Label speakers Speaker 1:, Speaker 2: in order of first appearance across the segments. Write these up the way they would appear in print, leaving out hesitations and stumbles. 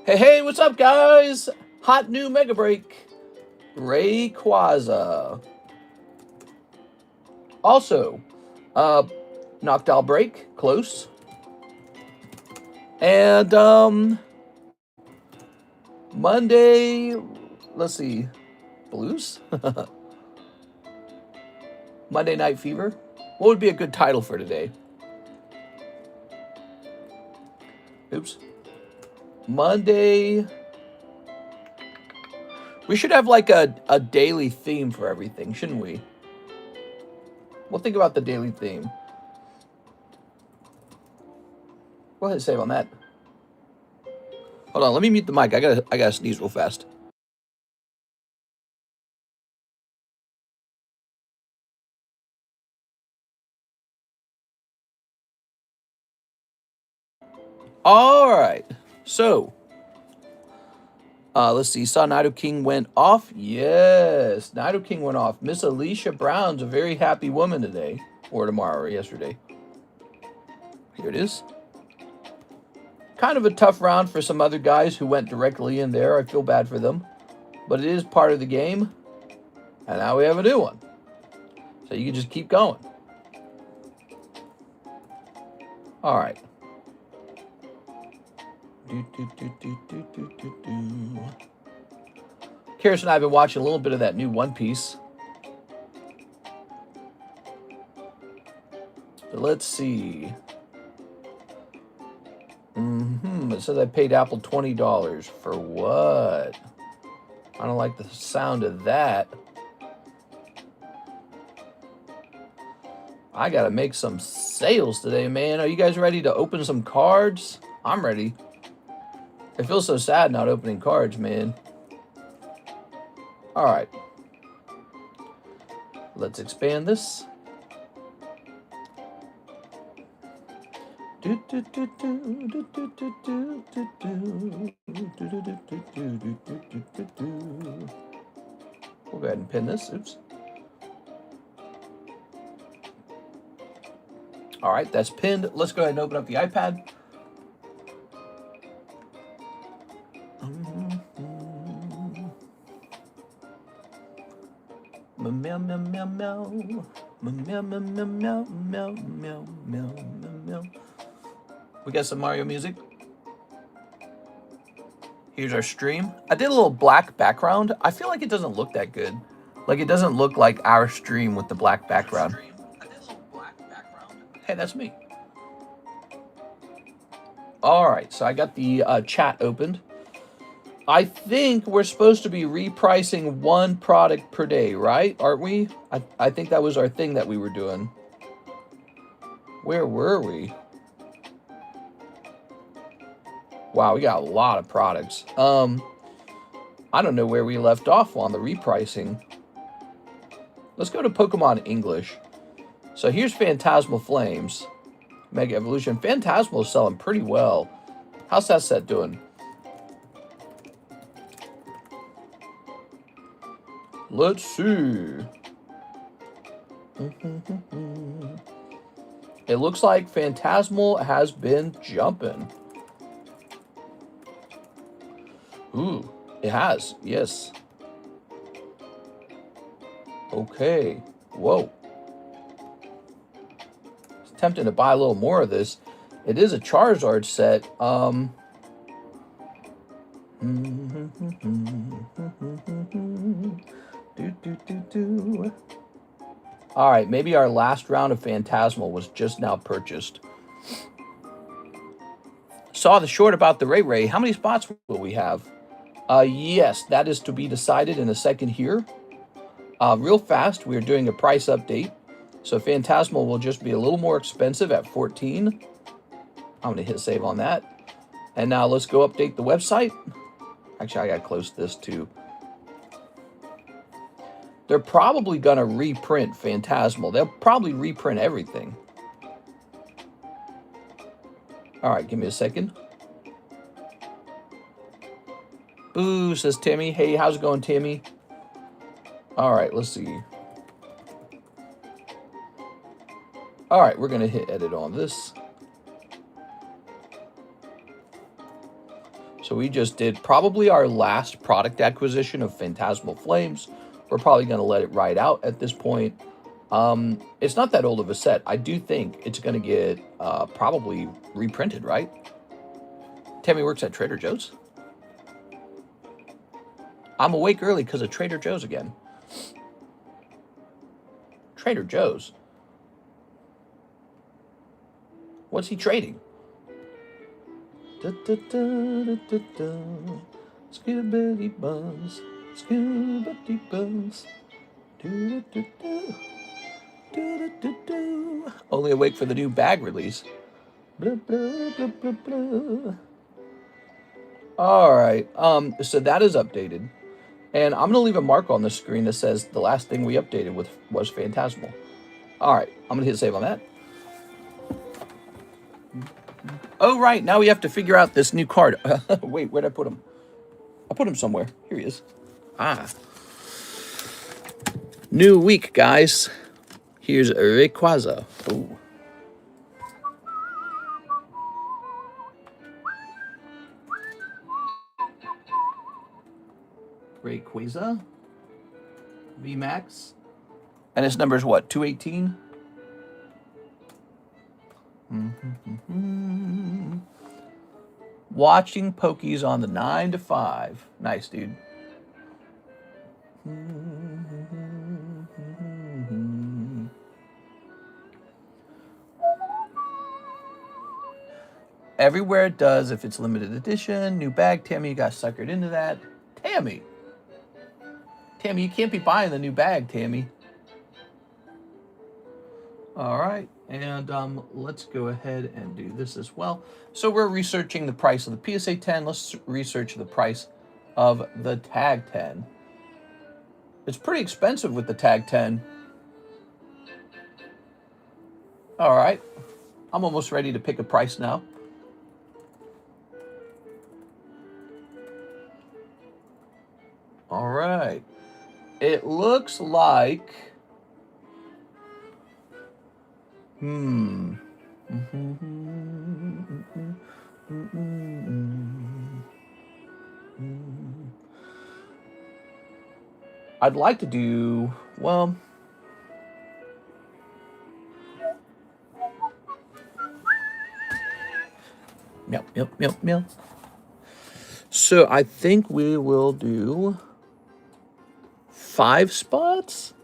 Speaker 1: Hey, what's up, guys? Hot new Mega Break. Rayquaza. Also, Noctowl break, close. And, Monday, let's see, Blues? Monday Night Fever. What would be a good title for today? Oops. Monday. We should have like a daily theme for everything, shouldn't we? We'll think about the daily theme. Go ahead and save on that. Hold on, let me mute the mic. I gotta sneeze real fast. All right, so let's see. Saw Nido King went off. Yes, Nido King went off. Miss Alicia Brown's a very happy woman today, or tomorrow, or yesterday. Here it is. Kind of a tough round for some other guys who went directly in there. I feel bad for them, but it is part of the game. And now we have a new one, so you can just keep going. All right. Karis and I have been watching a little bit of that new One Piece. So let's see. It says I paid Apple $20. For what? I don't like the sound of that. I gotta make some sales today, man. Are you guys ready to open some cards? I'm ready. I feel so sad not opening cards, man. All right. Let's expand this. We'll go ahead and pin this. Oops. All right, that's pinned. Let's go ahead and open up the iPad. Meow, meow, meow, meow. Meow, meow, meow, meow, meow, meow, meow, meow. We got some Mario music. Here's our stream. I did a little black background. I feel like it doesn't look that good. Like, it doesn't look like our stream with the black background. Hey, that's me. All right, so I got the chat opened. I think we're supposed to be repricing one product per day, right? Aren't we? I think that was our thing that we were doing. Where were we? Wow, we got a lot of products. I don't know where we left off on the repricing. Let's go to Pokemon English. So here's Fantasmal Flames. Mega Evolution. Fantasmal is selling pretty well. How's that set doing? Let's see. It looks like Fantasmal has been jumping. Ooh, it has. Yes. Okay. Whoa. It's tempting to buy a little more of this. It is a Charizard set. All right, maybe our last round of Fantasmal was just now purchased. Saw the short about the Ray. How many spots will we have? Yes, that is to be decided in a second here. Real fast, we are doing a price update. So Fantasmal will just be a little more expensive at 14. I'm going to hit save on that. And now let's go update the website. Actually, I got to close this too. They're probably going to reprint Fantasmal. They'll probably reprint everything. All right, give me a second. Boo, says Timmy. Hey, how's it going, Timmy? All right, let's see. All right, we're going to hit edit on this. So we just did probably our last product acquisition of Fantasmal Flames. We're probably going to let it ride out at this point. It's not that old of a set. I do think it's going to get probably reprinted, right? Tammy works at Trader Joe's. I'm awake early because of Trader Joe's again. Trader Joe's. What's he trading? Scoobity buzz, scoobity buzz. Only awake for the new bag release. Blah, blah, blah, blah, blah. All right. So that is updated. And I'm going to leave a mark on the screen that says the last thing we updated with was Fantasmal. All right. I'm going to hit save on that. Oh, right. Now we have to figure out this new card. Wait, where'd I put him? I put him somewhere. Here he is. Ah. New week, guys. Here's Rayquaza. Oh. Rayquaza. VMAX. And his number is what? 218? Watching Pokies on the 9 to 5. Nice, dude. Everywhere it does, if it's limited edition. New bag. Tammy, you got suckered into that. Tammy, you can't be buying the new bag, Tammy. All right, and let's go ahead and do this as well. So we're researching the price of the PSA 10. Let's research the price of the Tag 10. It's pretty expensive with the Tag 10. All right, I'm almost ready to pick a price now. All right, it looks like... I'd like to do, well... Meow. So I think we will do 5 spots.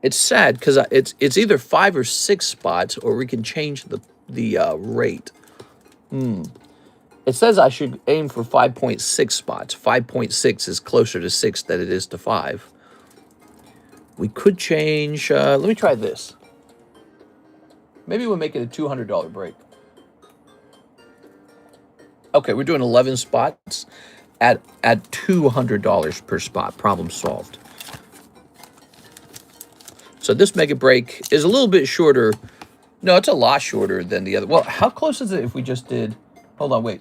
Speaker 1: It's sad because it's either 5 or 6 spots, or we can change the rate. It says I should aim for 5.6 spots. 5.6 is closer to 6 than it is to 5. We could change. Let me try this. Maybe we'll make it a $200 break. Okay, we're doing 11 spots at $200 per spot. Problem solved. So this mega break is a little bit shorter. No, it's a lot shorter than the other. Well, how close is it if we just did... Hold on, wait.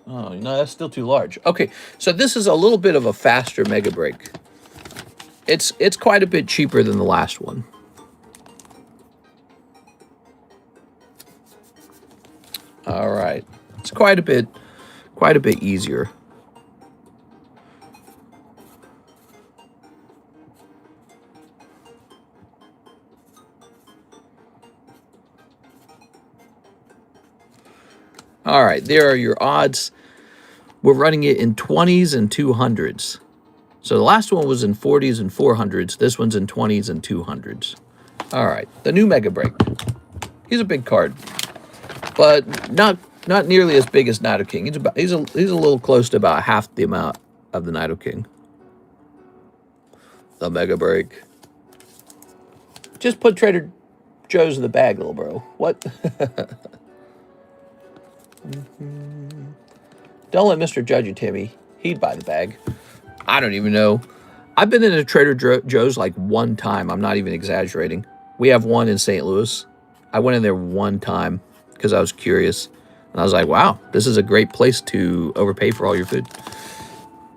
Speaker 1: Oh, no, that's still too large. Okay, so this is a little bit of a faster mega break. It's quite a bit cheaper than the last one. All right. It's quite a bit easier. All right, there are your odds. We're running it in 20s and 200s. So the last one was in 40s and 400s. This one's in 20s and 200s. All right, the new Mega Break. He's a big card, but not nearly as big as Nido King. He's a little close to about half the amount of the Nido King. The Mega Break. Just put Trader Joe's in the bag, little bro. What? Don't let Mr. judge you, Timmy. He'd buy the bag. I don't even know. I've been in a Trader Joe's like one time. I'm not even exaggerating. We have one in St. Louis. I went in there one time because I was curious. And I was like, wow, this is a great place to overpay for all your food.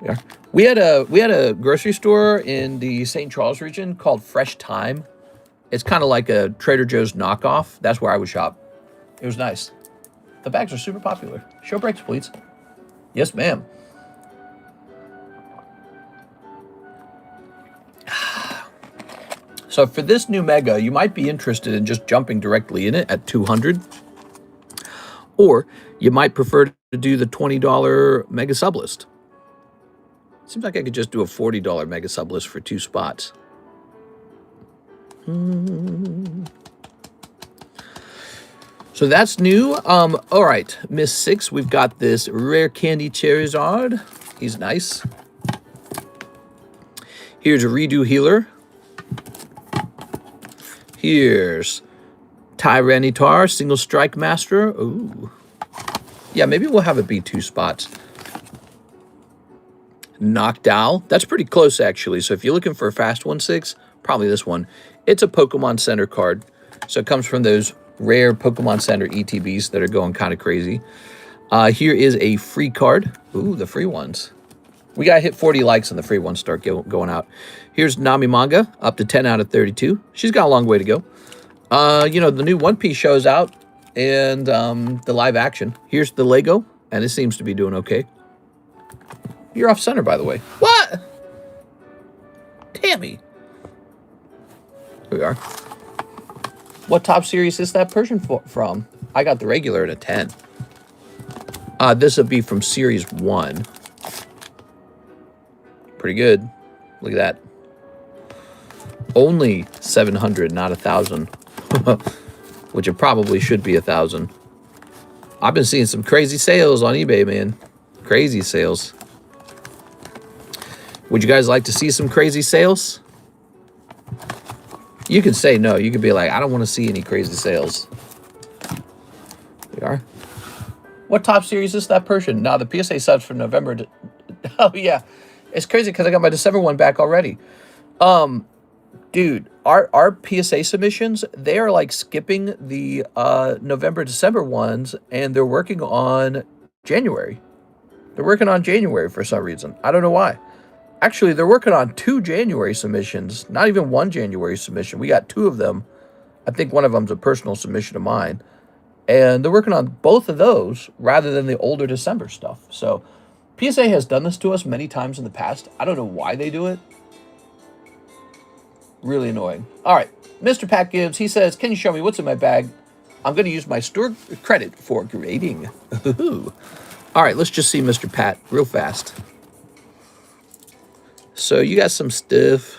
Speaker 1: Yeah. We had a grocery store in the St. Charles region called Fresh Time. It's kind of like a Trader Joe's knockoff. That's where I would shop. It was nice. The bags are super popular. Show breaks, please. Yes, ma'am. So for this new mega, you might be interested in just jumping directly in it at 200. Or you might prefer to do the $20 mega sublist. Seems like I could just do a $40 mega sublist for 2 spots. So that's new. All right, Miss 6, we've got this Rare Candy Charizard. He's nice. Here's a Redo Healer. Here's Tyranitar, Single Strike Master. Ooh. Yeah, maybe we'll have it be 2 spots. Noctowl. That's pretty close, actually. So if you're looking for a fast 1/6, probably this one. It's a Pokemon Center card. So it comes from those rare Pokemon Center ETBs that are going kind of crazy. Here is a free card. Ooh, the free ones. We got to hit 40 likes and the free ones start going out. Here's Nami Manga, up to 10 out of 32. She's got a long way to go. You know, the new One Piece show's out and the live action. Here's the Lego, and it seems to be doing okay. You're off center, by the way. What? Tammy. Here we are. What top series is that Persian from? I got the regular at a 10. This would be from Series 1. Pretty good. Look at that. Only 700, not 1,000. Which it probably should be 1,000. I've been seeing some crazy sales on eBay, man. Crazy sales. Would you guys like to see some crazy sales? You can say no. You could be like, I don't want to see any crazy sales. There we are. What top series is that Persian? Now the PSA subs from November. Oh, yeah. It's crazy because I got my December one back already. Dude, our PSA submissions, they are like skipping the November, December ones, and they're working on January. They're working on January for some reason. I don't know why. Actually, they're working on 2 January submissions, not even 1 January submission. We got 2 of them. I think one of them's a personal submission of mine. And they're working on both of those rather than the older December stuff. So PSA has done this to us many times in the past. I don't know why they do it. Really annoying. All right, Mr. Pat Gibbs, he says, can you show me what's in my bag? I'm going to use my store credit for grading. All right, let's just see Mr. Pat real fast. So you got some stuff.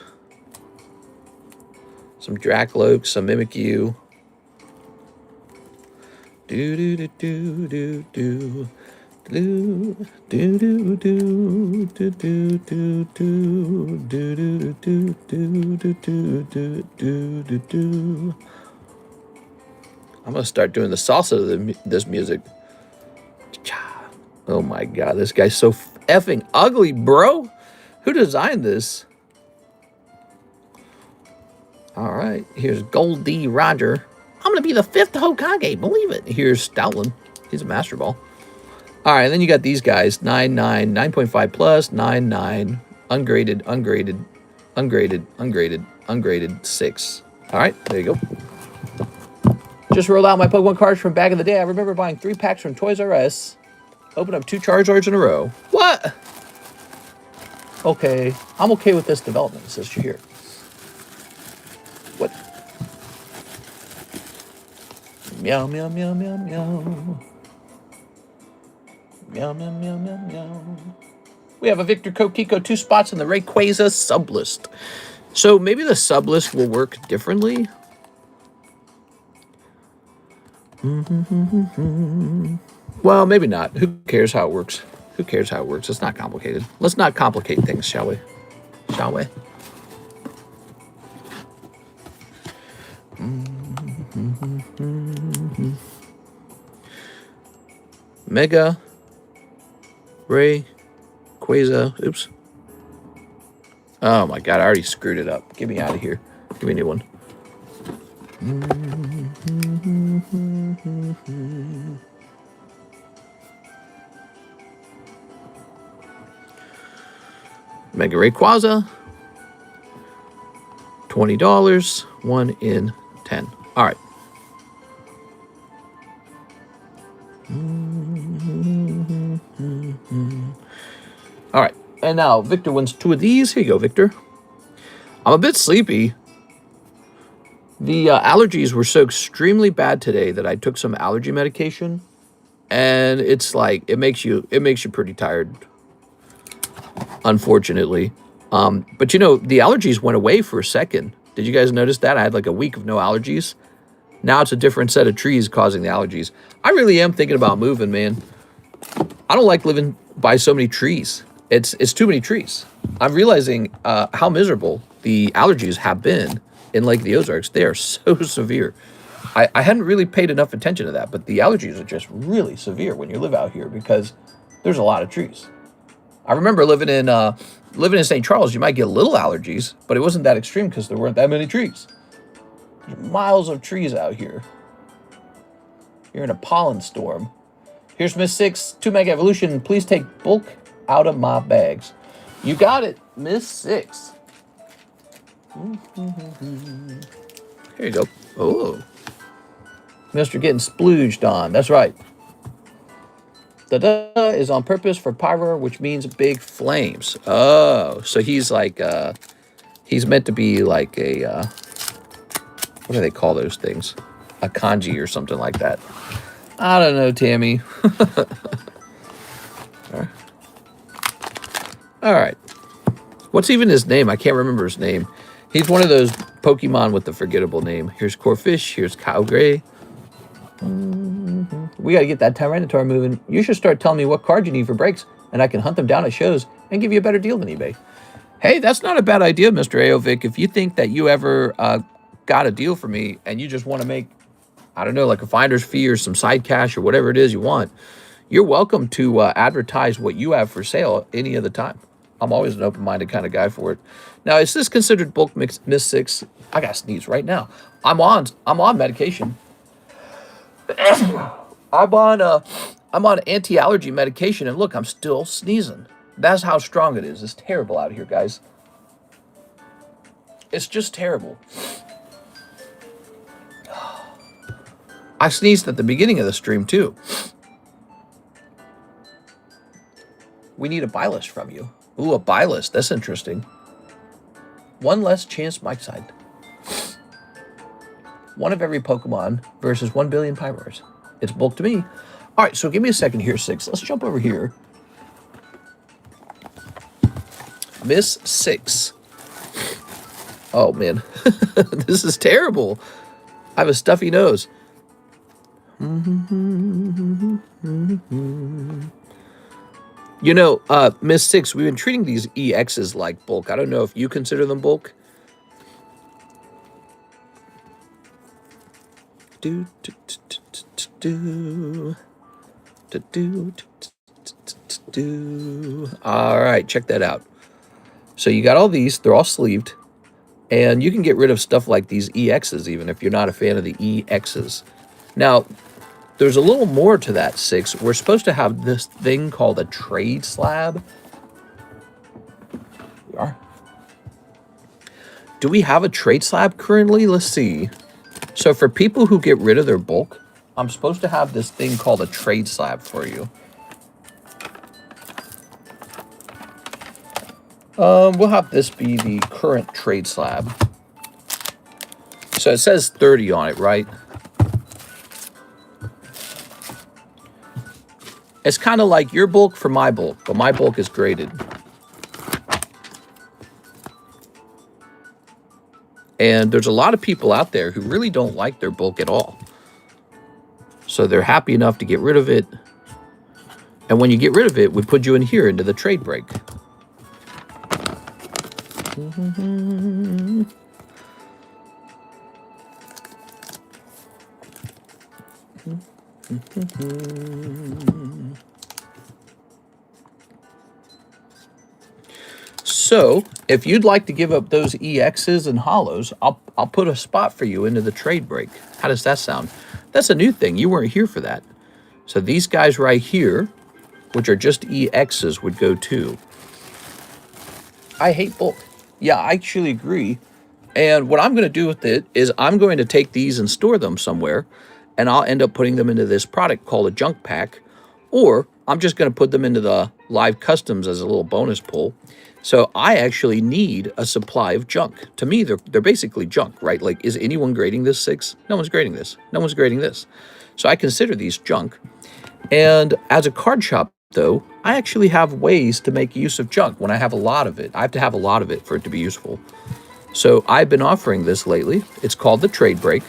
Speaker 1: Some Dracloak, some Mimikyu. Do-do-do-do-do-do. I'm gonna start doing the salsa to this music. Oh my god, this guy's so effing ugly, bro. Who designed this? All right, here's Goldie Roger. I'm gonna be the 5th Hokage, believe it. Here's Stoutland. He's a Master Ball. All right, and then you got these guys, 9.9, 9.5 plus, 9.9, ungraded, ungraded, ungraded, ungraded, ungraded, 6. All right, there you go. Just rolled out my Pokemon cards from back in the day. I remember buying 3 packs from Toys R Us. Open up 2 Charizards in a row. What? Okay, I'm okay with this development, says Shahir. What? Meow, meow, meow, meow, meow. Meow, meow, meow, meow, meow. We have a Victor Kokiko 2 spots in the Rayquaza sublist. So maybe the sublist will work differently. Well, maybe not. Who cares how it works? Who cares how it works? It's not complicated. Let's not complicate things, shall we? Shall we? Mega Rayquaza. Oops. Oh my god, I already screwed it up. Get me out of here. Give me a new one. Mega Rayquaza. $20. 1 in 10. All right. All right. And now Victor wins 2 of these. Here you go, Victor. I'm a bit sleepy. The allergies were so extremely bad today that I took some allergy medication, and it's like it makes you pretty tired, unfortunately. But you know, the allergies went away for a second. Did you guys notice that? I had like a week of no allergies. Now it's a different set of trees causing the allergies. I really am thinking about moving, man. I don't like living by so many trees. It's too many trees. I'm realizing how miserable the allergies have been in Lake of the Ozarks. They are so severe. I hadn't really paid enough attention to that, but the allergies are just really severe when you live out here because there's a lot of trees. I remember living in St. Charles, you might get little allergies, but it wasn't that extreme because there weren't that many trees. There's miles of trees out here. You're in a pollen storm. Here's Miss 6, 2 Mega Evolution. Please take bulk out of my bags. You got it, Miss 6. Here you go. Oh. Mr. getting splooged on. That's right. The da is on purpose for pyro, which means big flames. Oh, so he's like, he's meant to be like a, what do they call those things? A kanji or something like that. I don't know, Tammy. All right. What's even his name? I can't remember his name. He's one of those Pokemon with the forgettable name. Here's Corphish. Here's Kyogre. We got to get that Tyranitar moving. You should start telling me what cards you need for breaks, and I can hunt them down at shows and give you a better deal than eBay. Hey, that's not a bad idea, Mr. Aovic. If you think that you ever got a deal for me and you just want to make, I don't know, like a finder's fee or some side cash or whatever it is you want, you're welcome to advertise what you have for sale any of the time. I'm always an open-minded kind of guy for it. Now, is this considered bulk mix, Miss 6? I got to sneeze right now. I'm on medication. I'm on anti-allergy medication, and look, I'm still sneezing. That's how strong it is. It's terrible out here, guys. It's just terrible. I sneezed at the beginning of the stream, too. We need a buy list from you. Ooh, a buy list. That's interesting. One less chance my side. One of every Pokemon versus 1 billion Pyros. It's bulk to me. All right, so give me a second here, 6. Let's jump over here. Miss 6. Oh, man. This is terrible. I have a stuffy nose. You know, Miss 6, we've been treating these EXs like bulk. I don't know if you consider them bulk. All right, check that out. So you got all these. They're all sleeved. And you can get rid of stuff like these EXs even if you're not a fan of the EXs. Now, there's a little more to that, 6. We're supposed to have this thing called a trade slab. We are. Do we have a trade slab currently? Let's see. So for people who get rid of their bulk, I'm supposed to have this thing called a trade slab for you. We'll have this be the current trade slab. So it says 30 on it, right? It's kind of like your bulk for my bulk, but my bulk is graded. And there's a lot of people out there who really don't like their bulk at all. So they're happy enough to get rid of it. And when you get rid of it, we put you in here into the trade break. So, if you'd like to give up those EXs and hollows, I'll put a spot for you into the trade break. How does that sound? That's a new thing. You weren't here for that. So these guys right here, which are just EXs, would go too. I hate bulk. Yeah, I actually agree. And what I'm going to do with it is I'm going to take these and store them somewhere, and I'll end up putting them into this product called a junk pack, or I'm just going to put them into the live customs as a little bonus pull. So I actually need a supply of junk. To me, they're basically junk, right? Like, is anyone grading this 6? No one's grading this. No one's grading this. So I consider these junk. And as a card shop, though, I actually have ways to make use of junk when I have a lot of it. I have to have a lot of it for it to be useful. So I've been offering this lately. It's called the Trade Break.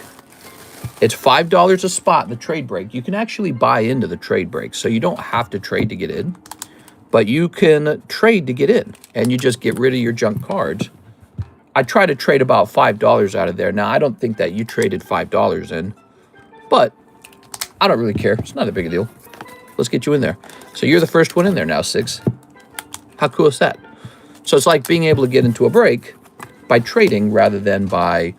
Speaker 1: It's $5 a spot in the Trade Break. You can actually buy into the Trade Break, so you don't have to trade to get in. But you can trade to get in, and you just get rid of your junk cards. I try to trade about $5 out of there. Now, I don't think that you traded $5 in, but I don't really care. It's not a big deal. Let's get you in there. So you're the first one in there now, Six. How cool is that? So it's like being able to get into a break by trading rather than by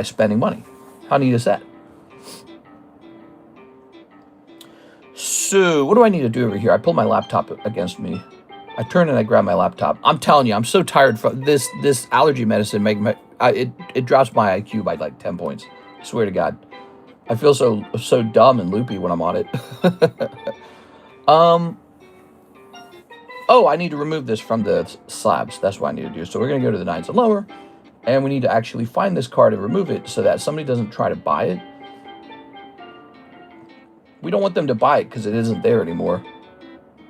Speaker 1: spending money. How neat is that? So what do I need to do over here? I pull my laptop against me. I turn and I grab my laptop. I'm telling you, I'm so tired from this allergy medicine. It drops my IQ by like 10 points. I swear to God. I feel so dumb and loopy when I'm on it. Oh, I need to remove this from the slabs. That's what I need to do. So we're going to go to the 9s and lower. And we need to actually find this card and remove it so that somebody doesn't try to buy it. We don't want them to buy it because it isn't there anymore.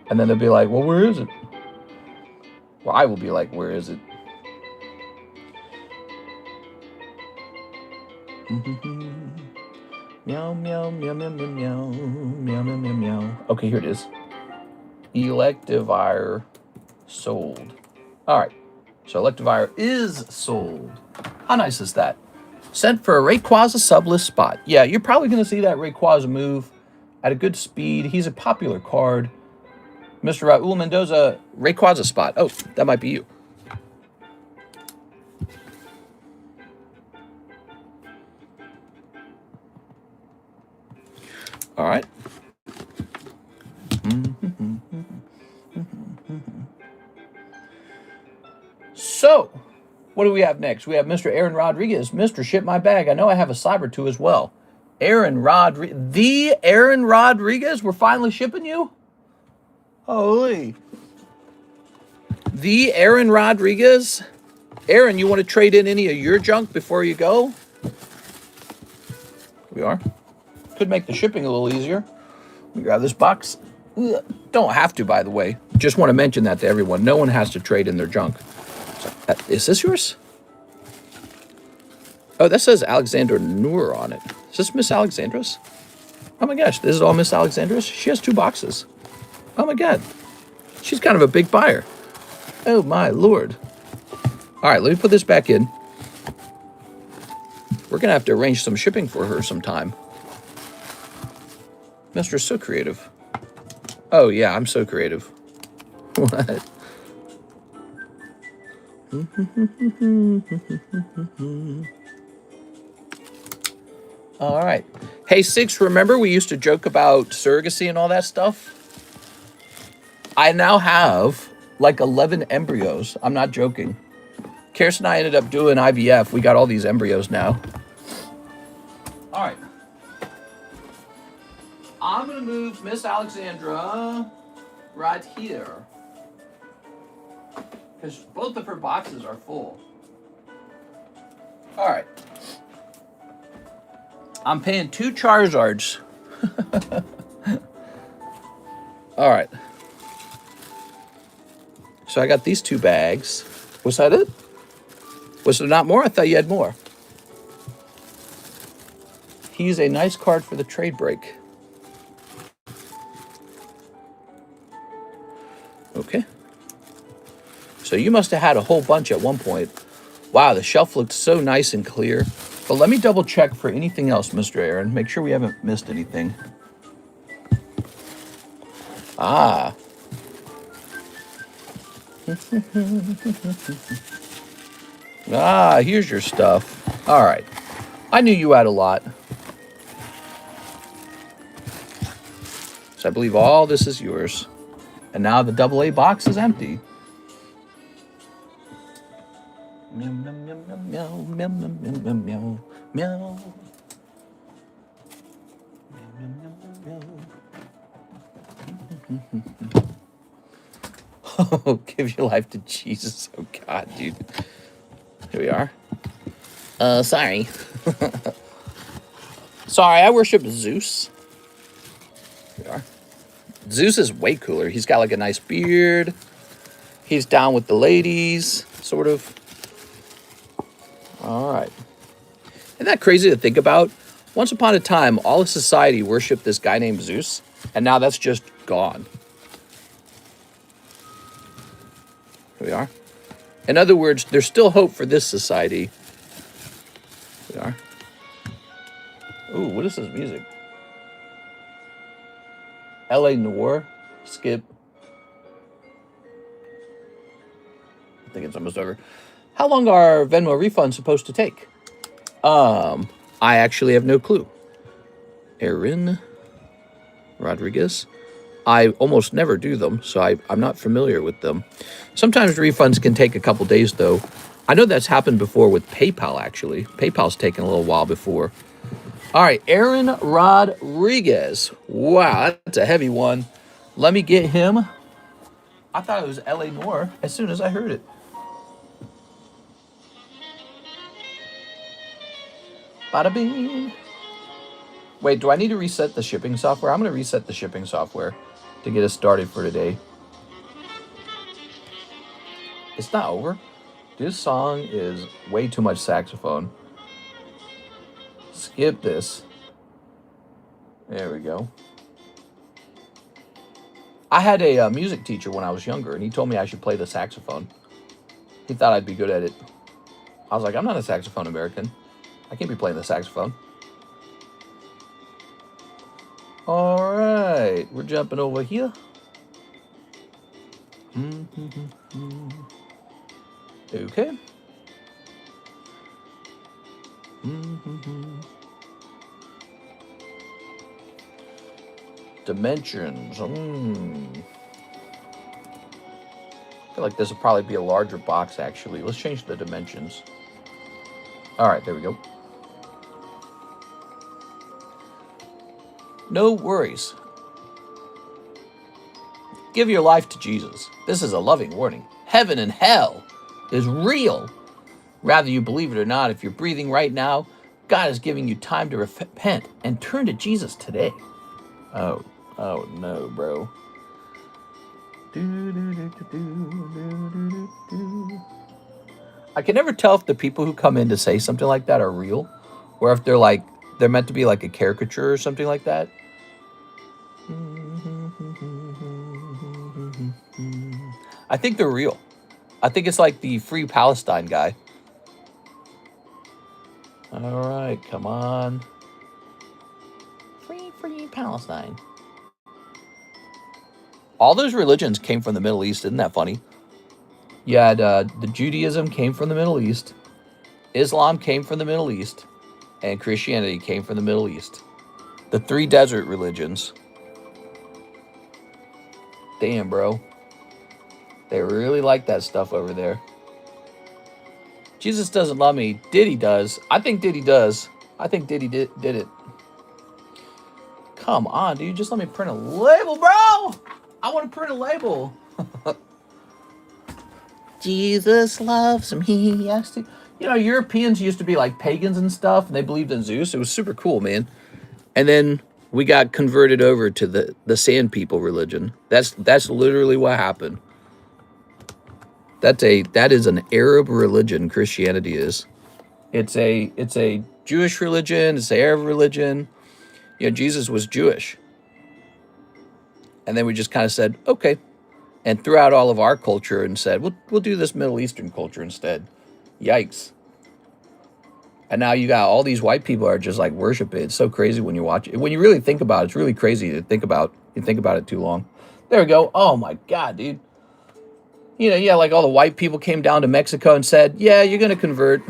Speaker 1: And then they'll be like, well, where is it? Well, I will be like, where is it? Meow, meow, meow, meow, meow, meow, meow, meow, meow, meow. Okay, here it is. Electivire sold. All right. So Electivire is sold. How nice is that? Sent for a Rayquaza Sublist spot. Yeah, you're probably going to see that Rayquaza move at a good speed. He's a popular card. Mr. Raul Mendoza, Rayquaza spot. Oh, that might be you. All right. So, what do we have next? We have Mr. Aaron Rodriguez. Mr. Ship My Bag. I know I have a Cyber 2 as well. Aaron Rodriguez? We're finally shipping you? Holy. The Aaron Rodriguez? Aaron, you want to trade in any of your junk before you go? We are. Could make the shipping a little easier. Let me grab this box. Don't have to, by the way. Just want to mention that to everyone. No one has to trade in their junk. So, is this yours? Oh, that says Alexandra Noor on it. Is this Miss Alexandra's? Oh my gosh, this is all Miss Alexandra's? She has 2 boxes. Oh my God. She's kind of a big buyer. Oh my Lord. All right, let me put this back in. We're going to have to arrange some shipping for her sometime. Mr. So creative. Oh yeah, I'm so creative. What? All right. Hey, Six, remember we used to joke about surrogacy and all that stuff? I now have like 11 embryos. I'm not joking. Karis and I ended up doing IVF. We got all these embryos now. All right. I'm going to move Miss Alexandra right here. Because both of her boxes are full. All right. I'm paying 2 Charizards. All right. So I got these 2 bags. Was that it? Was there not more? I thought you had more. He's a nice card for the trade break. Okay. So you must have had a whole bunch at one point. Wow, the shelf looked so nice and clear. But let me double check for anything else, Mr. Aaron. Make sure we haven't missed anything. Ah. Ah, here's your stuff. All right. I knew you had a lot. So I believe all this is yours. And now the AA box is empty. Meow, meow, meow, meow, meow, meow, meow, meow, meow. Oh, give your life to Jesus. Oh, God, dude. Here we are. Sorry. Sorry, I worship Zeus. Here we are. Zeus is way cooler. He's got like a nice beard. He's down with the ladies, sort of. All right. Isn't that crazy to think about? Once upon a time, all of society worshipped this guy named Zeus, and now that's just gone. Here we are. In other words, there's still hope for this society. Here we are. Ooh, what is this music? LA Noir. Skip. I think it's almost over. How long are Venmo refunds supposed to take? I actually have no clue. Erin Rodriguez. I almost never do them, so I'm not familiar with them. Sometimes refunds can take a couple days, though. I know that's happened before with PayPal, actually. PayPal's taken a little while before. All right, Erin Rodriguez. Wow, that's a heavy one. Let me get him. I thought it was LA Noir as soon as I heard it. Bada bing. Wait, do I need to reset the shipping software? I'm going to reset the shipping software to get us started for today. It's not over. This song is way too much saxophone. Skip this. There we go. I had a music teacher when I was younger, and he told me I should play the saxophone. He thought I'd be good at it. I was like, I'm not a saxophone American. I can't be playing the saxophone. All right, we're jumping over here. Okay. Dimensions. I feel like this will probably be a larger box, actually. Let's change the dimensions. All right, there we go. No worries. Give your life to Jesus. This is a loving warning. Heaven and hell is real. Rather you believe it or not, if you're breathing right now, God is giving you time to repent and turn to Jesus today. Oh no, bro. I can never tell if the people who come in to say something like that are real, or if they're meant to be like a caricature or something like that. I think they're real. I think it's like the Free Palestine guy. All right, come on. Free Palestine. All those religions came from the Middle East. Isn't that funny? You had the Judaism came from the Middle East. Islam came from the Middle East. And Christianity came from the Middle East. The three desert religions. Damn, bro. They really like that stuff over there. Jesus doesn't love me. Diddy does. I think Diddy does. I think Diddy did it. Come on, dude. Just let me print a label, bro. I want to print a label. Jesus loves me. Yes, to. You know, Europeans used to be like pagans and stuff, and they believed in Zeus. It was super cool, man. And then we got converted over to the Sand People religion. That's literally what happened. That is an Arab religion. Christianity is. It's a Jewish religion. It's an Arab religion. You know, Jesus was Jewish. And then we just kind of said, okay, and threw out all of our culture and said, we'll do this Middle Eastern culture instead. Yikes. And now you got all these white people are just like worship it. It's so crazy when you watch it. When you really think about it, it's really crazy to think about. You think about it too long. There we go. Oh my God, dude. You know, yeah, like all the white people came down to Mexico and said, yeah, you're going to convert.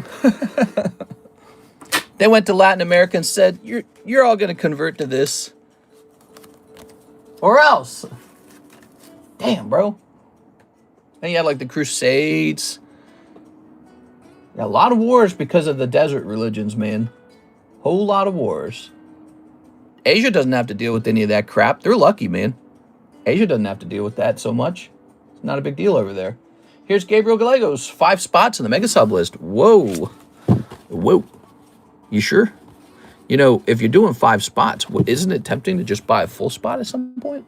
Speaker 1: They went to Latin America and said, you're all going to convert to this. Or else. Damn, bro. Then you had like the Crusades. Yeah, a lot of wars because of the desert religions, man. Whole lot of wars. Asia doesn't have to deal with any of that crap. They're lucky, man. Asia doesn't have to deal with that so much. It's not a big deal over there. Here's Gabriel Gallegos, 5 spots in the Mega Sub list. Whoa. Whoa. You sure? You know, if you're doing 5 spots, isn't it tempting to just buy a full spot at some point?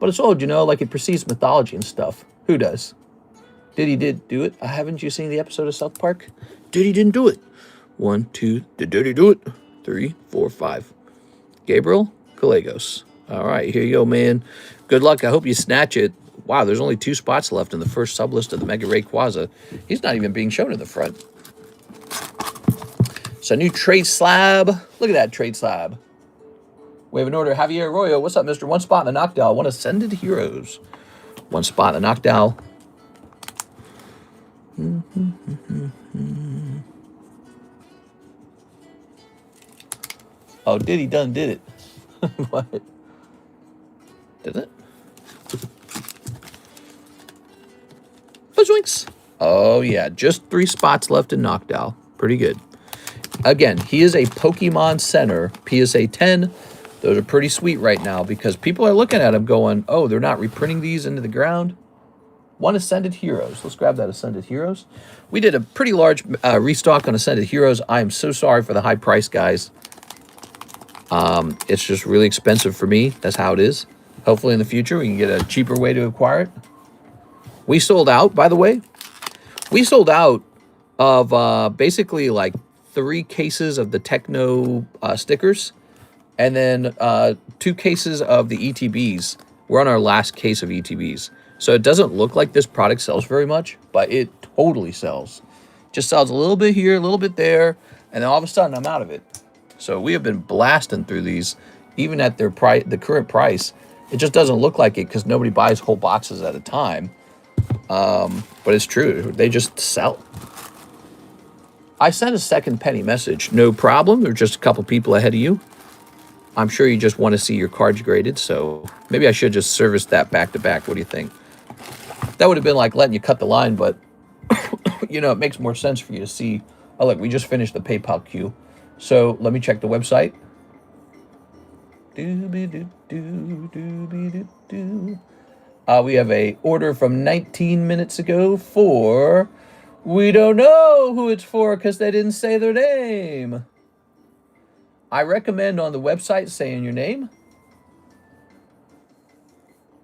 Speaker 1: But it's old, you know, like it precedes mythology and stuff. Who does? Diddy did do it. Haven't you seen the episode of South Park? Diddy didn't do it. 1, 2, did Diddy do it? 3, 4, 5. Gabriel Gallegos. All right, here you go, man. Good luck. I hope you snatch it. Wow, there's only 2 spots left in the first sub list of the Mega Rayquaza. He's not even being shown in the front. So new trade slab. Look at that trade slab. We have an order. Javier Arroyo. What's up, mister? 1 spot in the Noctowl. 1 Ascended Heroes. 1 spot in the Noctowl. Oh, Diddy done did it. What? Did it? Buzzwinks. Oh, yeah. Just 3 spots left in Noctowl. Pretty good. Again, he is a Pokemon Center. PSA 10. Those are pretty sweet right now because people are looking at him going, oh, they're not reprinting these into the ground. 1 Ascended Heroes. Let's grab that Ascended Heroes. We did a pretty large restock on Ascended Heroes. I am so sorry for the high price, guys. It's just really expensive for me. That's how it is. Hopefully in the future we can get a cheaper way to acquire it. We sold out, by the way. We sold out of basically like 3 cases of the Techno stickers. And then 2 cases of the ETBs. We're on our last case of ETBs. So it doesn't look like this product sells very much, but it totally sells. Just sells a little bit here, a little bit there, and then all of a sudden I'm out of it. So we have been blasting through these, even at their price, the current price. It just doesn't look like it because nobody buys whole boxes at a time. But it's true. They just sell. I sent a second penny message. No problem. There's just a couple people ahead of you. I'm sure you just want to see your cards graded, so maybe I should just service that back to back. What do you think? That would have been like letting you cut the line, but, you know, it makes more sense for you to see. Oh, look, we just finished the PayPal queue. So let me check the website. We have a order from 19 minutes ago for... We don't know who it's for because they didn't say their name. I recommend on the website saying your name.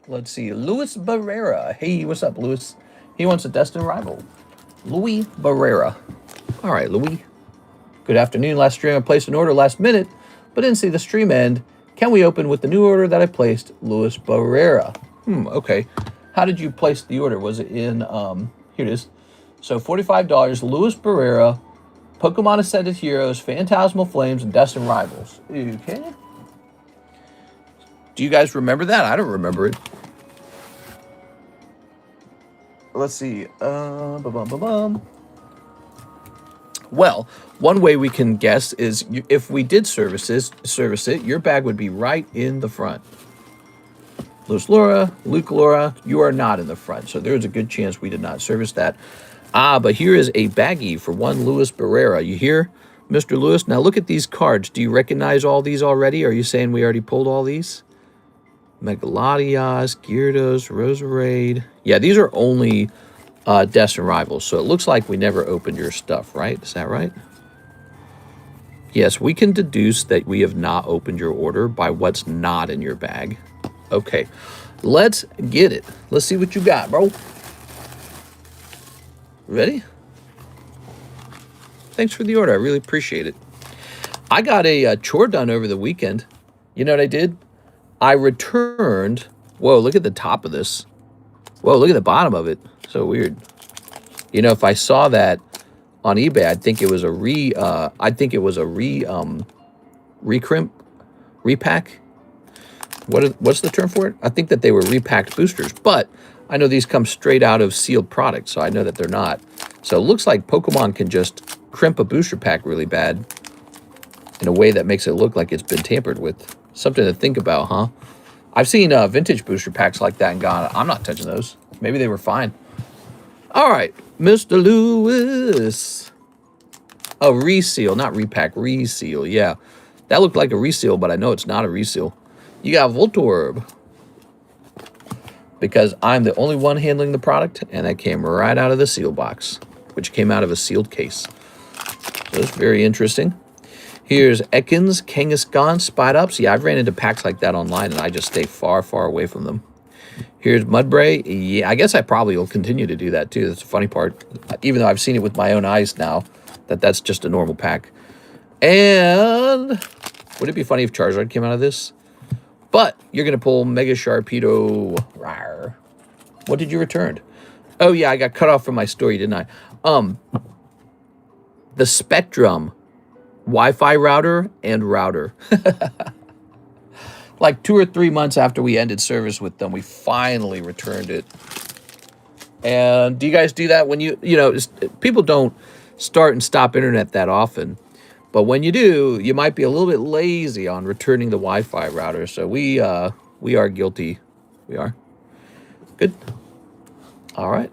Speaker 1: Let's see. Luis Barrera. Hey, what's up, Luis? He wants a destined rival. Louis Barrera. All right, Louis. Good afternoon. Last stream I placed an order last minute, but didn't see the stream end. Can we open with the new order that I placed? Luis Barrera. Okay. How did you place the order? Was it in, here it is. So $45, Luis Barrera, Pokemon Ascended Heroes, Fantasmal Flames, and Destined Rivals. Okay. Do you guys remember that? I don't remember it. Let's see. Well, one way we can guess is if we did service it, your bag would be right in the front. Luke Laura, you are not in the front, so there's a good chance we did not service that. But here is a baggie for 1 Luis Barrera. You hear, Mr. Lewis? Now look at these cards. Do you recognize all these already? Are you saying we already pulled all these? Megalodios, Gyarados, Roserade. Yeah, these are only Destined Rivals, so it looks like we never opened your stuff, right? Is that right? Yes, we can deduce that we have not opened your order by what's not in your bag. Okay, let's get it. Let's see what you got, bro. Ready? Thanks for the order. I really appreciate it. I got a chore done over the weekend. You know what I did? I returned... Whoa, look at the top of this. Whoa, look at the bottom of it. So weird. You know, if I saw that on eBay, I'd think it was a recrimp, repack. What's the term for it? I think that they were repacked boosters, but I know these come straight out of sealed products, so I know that they're not. So it looks like Pokemon can just crimp a booster pack really bad in a way that makes it look like it's been tampered with. Something to think about, huh? I've seen vintage booster packs like that and gone, I'm not touching those. Maybe they were fine. All right, Mr. Lewis. Oh, reseal, not repack, reseal. Yeah, that looked like a reseal, but I know it's not a reseal. You got Voltorb. because I'm the only one handling the product, and that came right out of the seal box, which came out of a sealed case. So it's very interesting. Here's Ekans, Kangaskhan, Spot Ups. Yeah, I've ran into packs like that online, and I just stay far, far away from them. Here's Mudbray. Yeah, I guess I probably will continue to do that, too. That's the funny part. Even though I've seen it with my own eyes now, that's just a normal pack. And would it be funny if Charizard came out of this? But you're going to pull Mega Sharpedo. Rawr. What did you return? Oh, yeah, I got cut off from my story, didn't I? The Spectrum Wi-Fi router and router. Like 2 or 3 months after we ended service with them, we finally returned it. And do you guys do that when you know, people don't start and stop internet that often. But when you do, you might be a little bit lazy on returning the Wi-Fi router. So we are guilty. We are. Good. All right.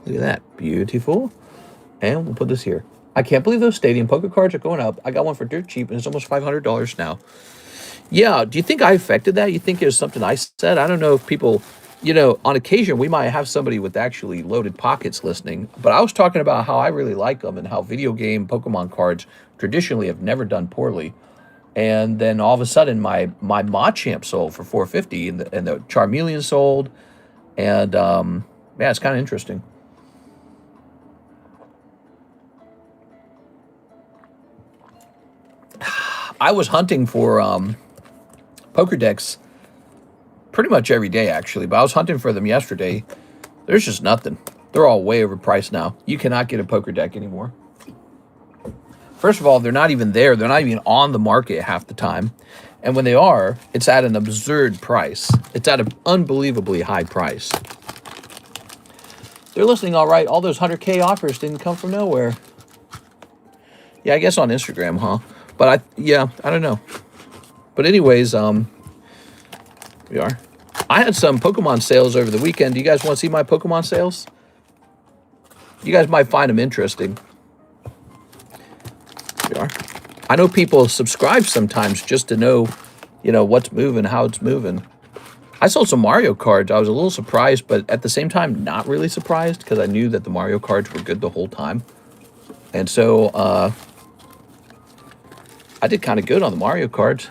Speaker 1: Look at that. Beautiful. And we'll put this here. I can't believe those Stadium Poker cards are going up. I got one for dirt cheap, and it's almost $500 now. Yeah, do you think I affected that? You think it was something I said? I don't know if people, you know, on occasion, we might have somebody with actually loaded pockets listening. But I was talking about how I really like them and how video game Pokemon cards traditionally have never done poorly. And then all of a sudden, my Machamp sold for $450, and the Charmeleon sold. And, yeah, it's kind of interesting. I was hunting for poker decks pretty much every day, actually. But I was hunting for them yesterday. There's just nothing. They're all way overpriced now. You cannot get a poker deck anymore. First of all, they're not even there. They're not even on the market half the time. And when they are, it's at an absurd price. It's at an unbelievably high price. They're listening all right. All those 100K offers didn't come from nowhere. Yeah, I guess on Instagram, huh? But I don't know. But anyways, we are. I had some Pokemon sales over the weekend. Do you guys want to see my Pokemon sales? You guys might find them interesting. We are. I know people subscribe sometimes just to know, you know, what's moving, how it's moving. I sold some Mario cards. I was a little surprised, but at the same time, not really surprised because I knew that the Mario cards were good the whole time. And so, I did kind of good on the Mario cards.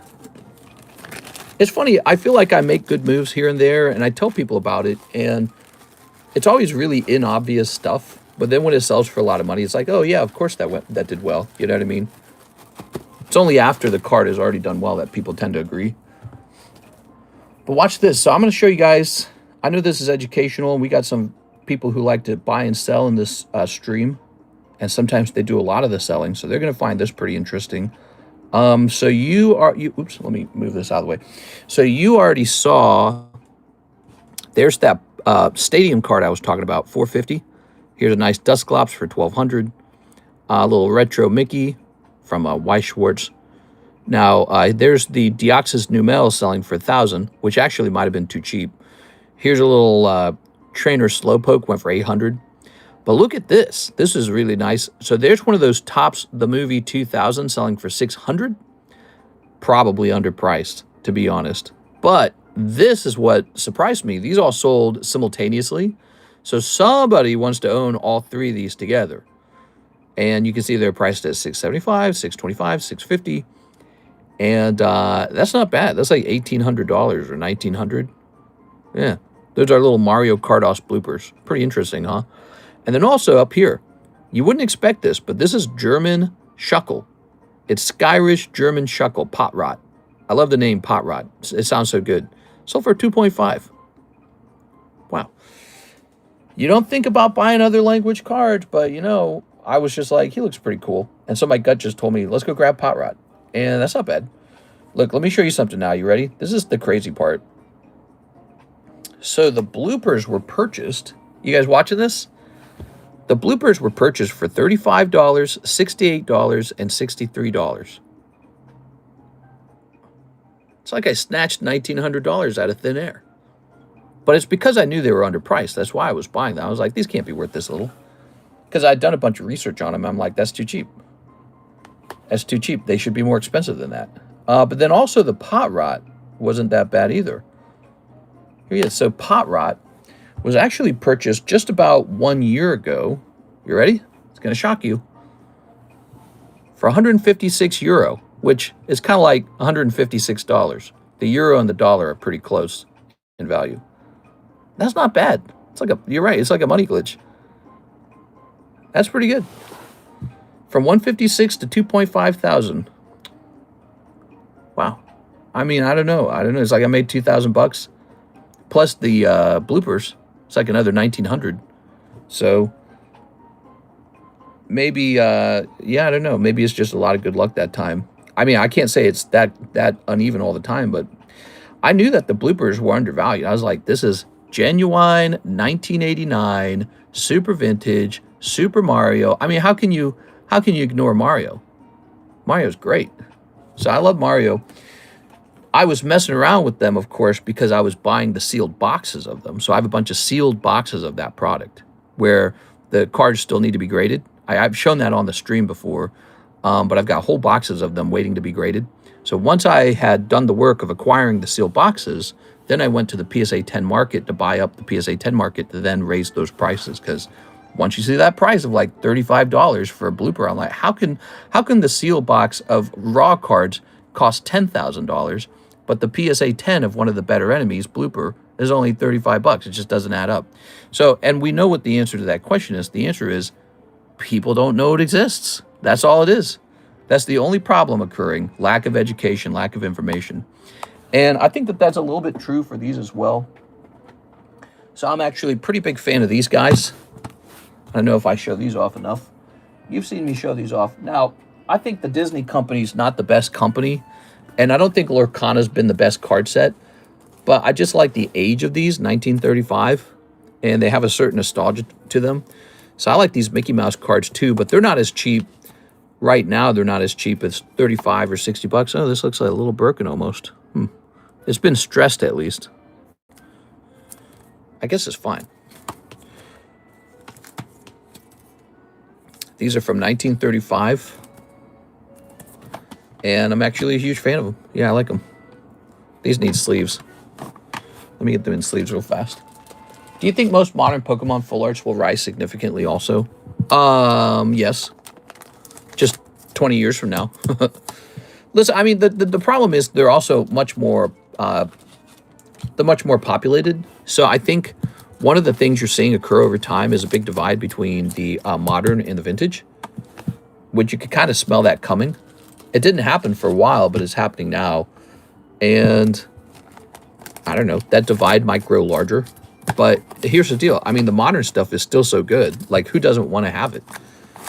Speaker 1: It's funny, I feel like I make good moves here and there, and I tell people about it, and it's always really inobvious stuff. But then when it sells for a lot of money, it's like, oh yeah, of course that did well. You know what I mean? It's only after the card has already done well that people tend to agree. But watch this. So I'm going to show you guys. I know this is educational, and we got some people who like to buy and sell in this stream, and sometimes they do a lot of the selling, so they're going to find this pretty interesting. So oops, let me move this out of the way. So you already saw, there's that stadium card I was talking about, $450. Here's a nice Dusclops for $1,200. A little retro Mickey from Weiss Schwartz. Now, there's the Deoxys Numel selling for $1,000, which actually might have been too cheap. Here's a little Trainer Slowpoke, went for $800. But look at this. This is really nice. So there's one of those Tops the Movie 2000 selling for $600. Probably underpriced, to be honest. But this is what surprised me. These all sold simultaneously. So somebody wants to own all three of these together. And you can see they're priced at $675, $625, $650. And that's not bad. That's like $1,800 or $1,900. Yeah. Those are little Mario Kartos bloopers. Pretty interesting, huh? And then also up here, you wouldn't expect this, but this is German Shuckle. It's Skyrish German Shuckle Pot Rot. I love the name Pot Rot. It sounds so good. Sold for $2.5. Wow. You don't think about buying other language cards, but, you know, I was just like, he looks pretty cool. And so my gut just told me, let's go grab Pot Rot. And that's not bad. Look, let me show you something now. You ready? This is the crazy part. So the bloopers were purchased. You guys watching this? The bloopers were purchased for $35, $68, and $63. It's like I snatched $1,900 out of thin air. But it's because I knew they were underpriced. That's why I was buying them. I was like, these can't be worth this little. Because I'd done a bunch of research on them. I'm like, that's too cheap. That's too cheap. They should be more expensive than that. But then also the Pot Rot wasn't that bad either. Here he is. So Pot Rot. was actually purchased just about 1 year ago. You ready? It's going to shock you. For 156 euro, which is kind of like $156. The euro and the dollar are pretty close in value. That's not bad. It's like you're right, it's like a money glitch. That's pretty good. From 156 to 2.5 thousand. Wow. I mean, I don't know. It's like I made 2,000 bucks plus the bloopers. It's like another 1,900. So maybe, yeah, I don't know. Maybe it's just a lot of good luck that time. I mean, I can't say it's that uneven all the time, but I knew that the bloopers were undervalued. I was like, this is genuine 1989 super vintage Super Mario. I mean, how can you ignore Mario? Mario's great. So I love Mario. I was messing around with them, of course, because I was buying the sealed boxes of them. So I have a bunch of sealed boxes of that product where the cards still need to be graded. I've shown that on the stream before, but I've got whole boxes of them waiting to be graded. So once I had done the work of acquiring the sealed boxes, then I went to the PSA 10 market to buy up the PSA 10 market to then raise those prices. Because once you see that price of like $35 for a blooper, I'm like, how can the sealed box of raw cards cost $10,000, but the PSA 10 of one of the better enemies, blooper, is only 35 bucks? It just doesn't add up. So, and we know what the answer to that question is. The answer is people don't know it exists. That's all it is. That's the only problem occurring: lack of education, lack of information. And I think that that's a little bit true for these as well. So I'm actually a pretty big fan of these guys. I don't know if I show these off enough. You've seen me show these off. Now, I think the Disney company's not the best company, and I don't think Lorcana's been the best card set, but I just like the age of these, 1935, and they have a certain nostalgia to them. So I like these Mickey Mouse cards too, but they're not as cheap. Right now, they're not as cheap as 35 or 60 bucks. Oh, this looks like a little Birkin almost. It's been stressed at least. I guess it's fine. These are from 1935. And I'm actually a huge fan of them. Yeah, I like them. These need sleeves. Let me get them in sleeves real fast. Do you think most modern Pokemon full arts will rise significantly also? Yes. Just 20 years from now. Listen, I mean, the problem is they're also much more populated. So I think one of the things you're seeing occur over time is a big divide between the modern and the vintage, which you could kind of smell that coming. It didn't happen for a while, but it's happening now. And I don't know, that divide might grow larger. But here's the deal. I mean, the modern stuff is still so good. Like, who doesn't want to have it?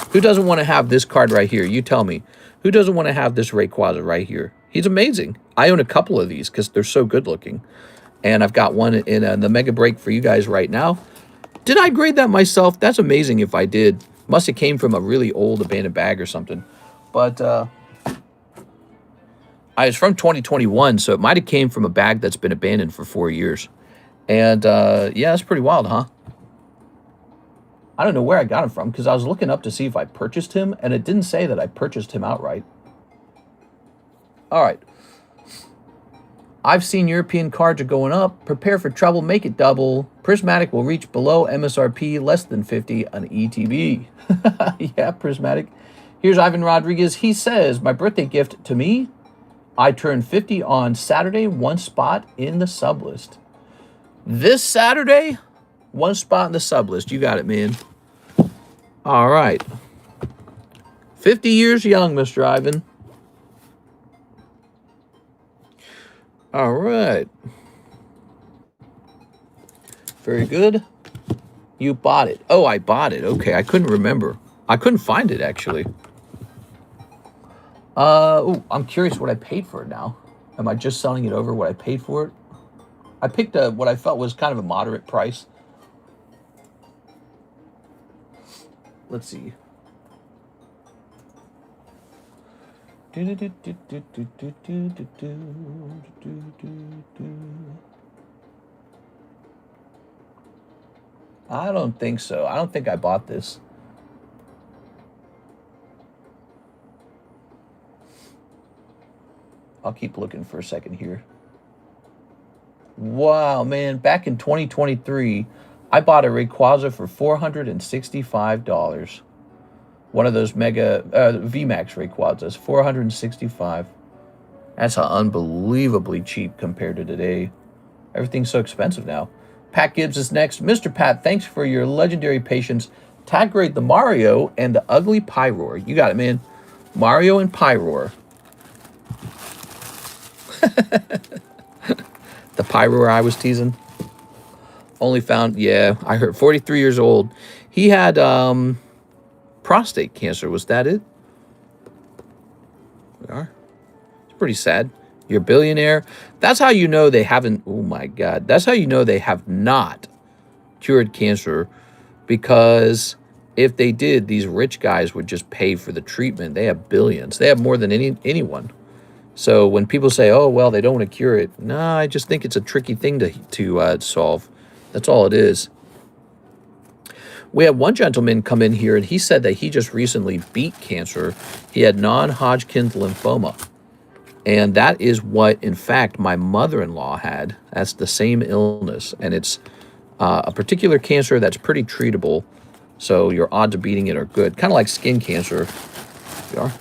Speaker 1: Who doesn't want to have this card right here? You tell me. Who doesn't want to have this Rayquaza right here? He's amazing. I own a couple of these because they're so good looking. And I've got one in the Mega Break for you guys right now. Did I grade that myself? That's amazing if I did. Must have came from a really old abandoned bag or something. But I was from 2021, so it might have came from a bag that's been abandoned for 4 years. And yeah, that's pretty wild, huh? I don't know where I got him from because I was looking up to see if I purchased him, and it didn't say that I purchased him outright. All right. I've seen European cards are going up. Prepare for trouble. Make it double. Prismatic will reach below MSRP, less than 50 on ETB. Yeah, Prismatic. Here's Ivan Rodriguez. He says, my birthday gift to me, I turned 50 on Saturday, one spot in the sublist. This Saturday, one spot in the sublist. You got it, man. All right. 50 years young, Mr. Ivan. All right. Very good. You bought it. Oh, I bought it. Okay, I couldn't remember. I couldn't find it, actually. Oh, I'm curious what I paid for it now. Am I just selling it over what I paid for it? I picked what I felt was kind of a moderate price. Let's see. I don't think so. I don't think I bought this. I'll keep looking for a second here. Wow, man. Back in 2023, I bought a Rayquaza for $465. One of those mega VMAX Rayquazas, $465. That's unbelievably cheap compared to today. Everything's so expensive now. Pat Gibbs is next. Mr. Pat, thanks for your legendary patience. Tag grade the Mario and the ugly Pyroar. You got it, man. Mario and Pyroar. The Pyroar I was teasing. Only found, yeah, I heard 43 years old. He had prostate cancer. Was that it? We are. It's pretty sad. You're a billionaire. That's how you know they haven't, oh my God. That's how you know they have not cured cancer, because if they did, these rich guys would just pay for the treatment. They have billions. They have more than anyone. So when people say, oh, well, they don't want to cure it. No, I just think it's a tricky thing to solve. That's all it is. We had one gentleman come in here, and he said that he just recently beat cancer. He had non-Hodgkin's lymphoma. And that is what, in fact, my mother-in-law had. That's the same illness. And it's a particular cancer that's pretty treatable. So your odds of beating it are good. Kind of like skin cancer. You are.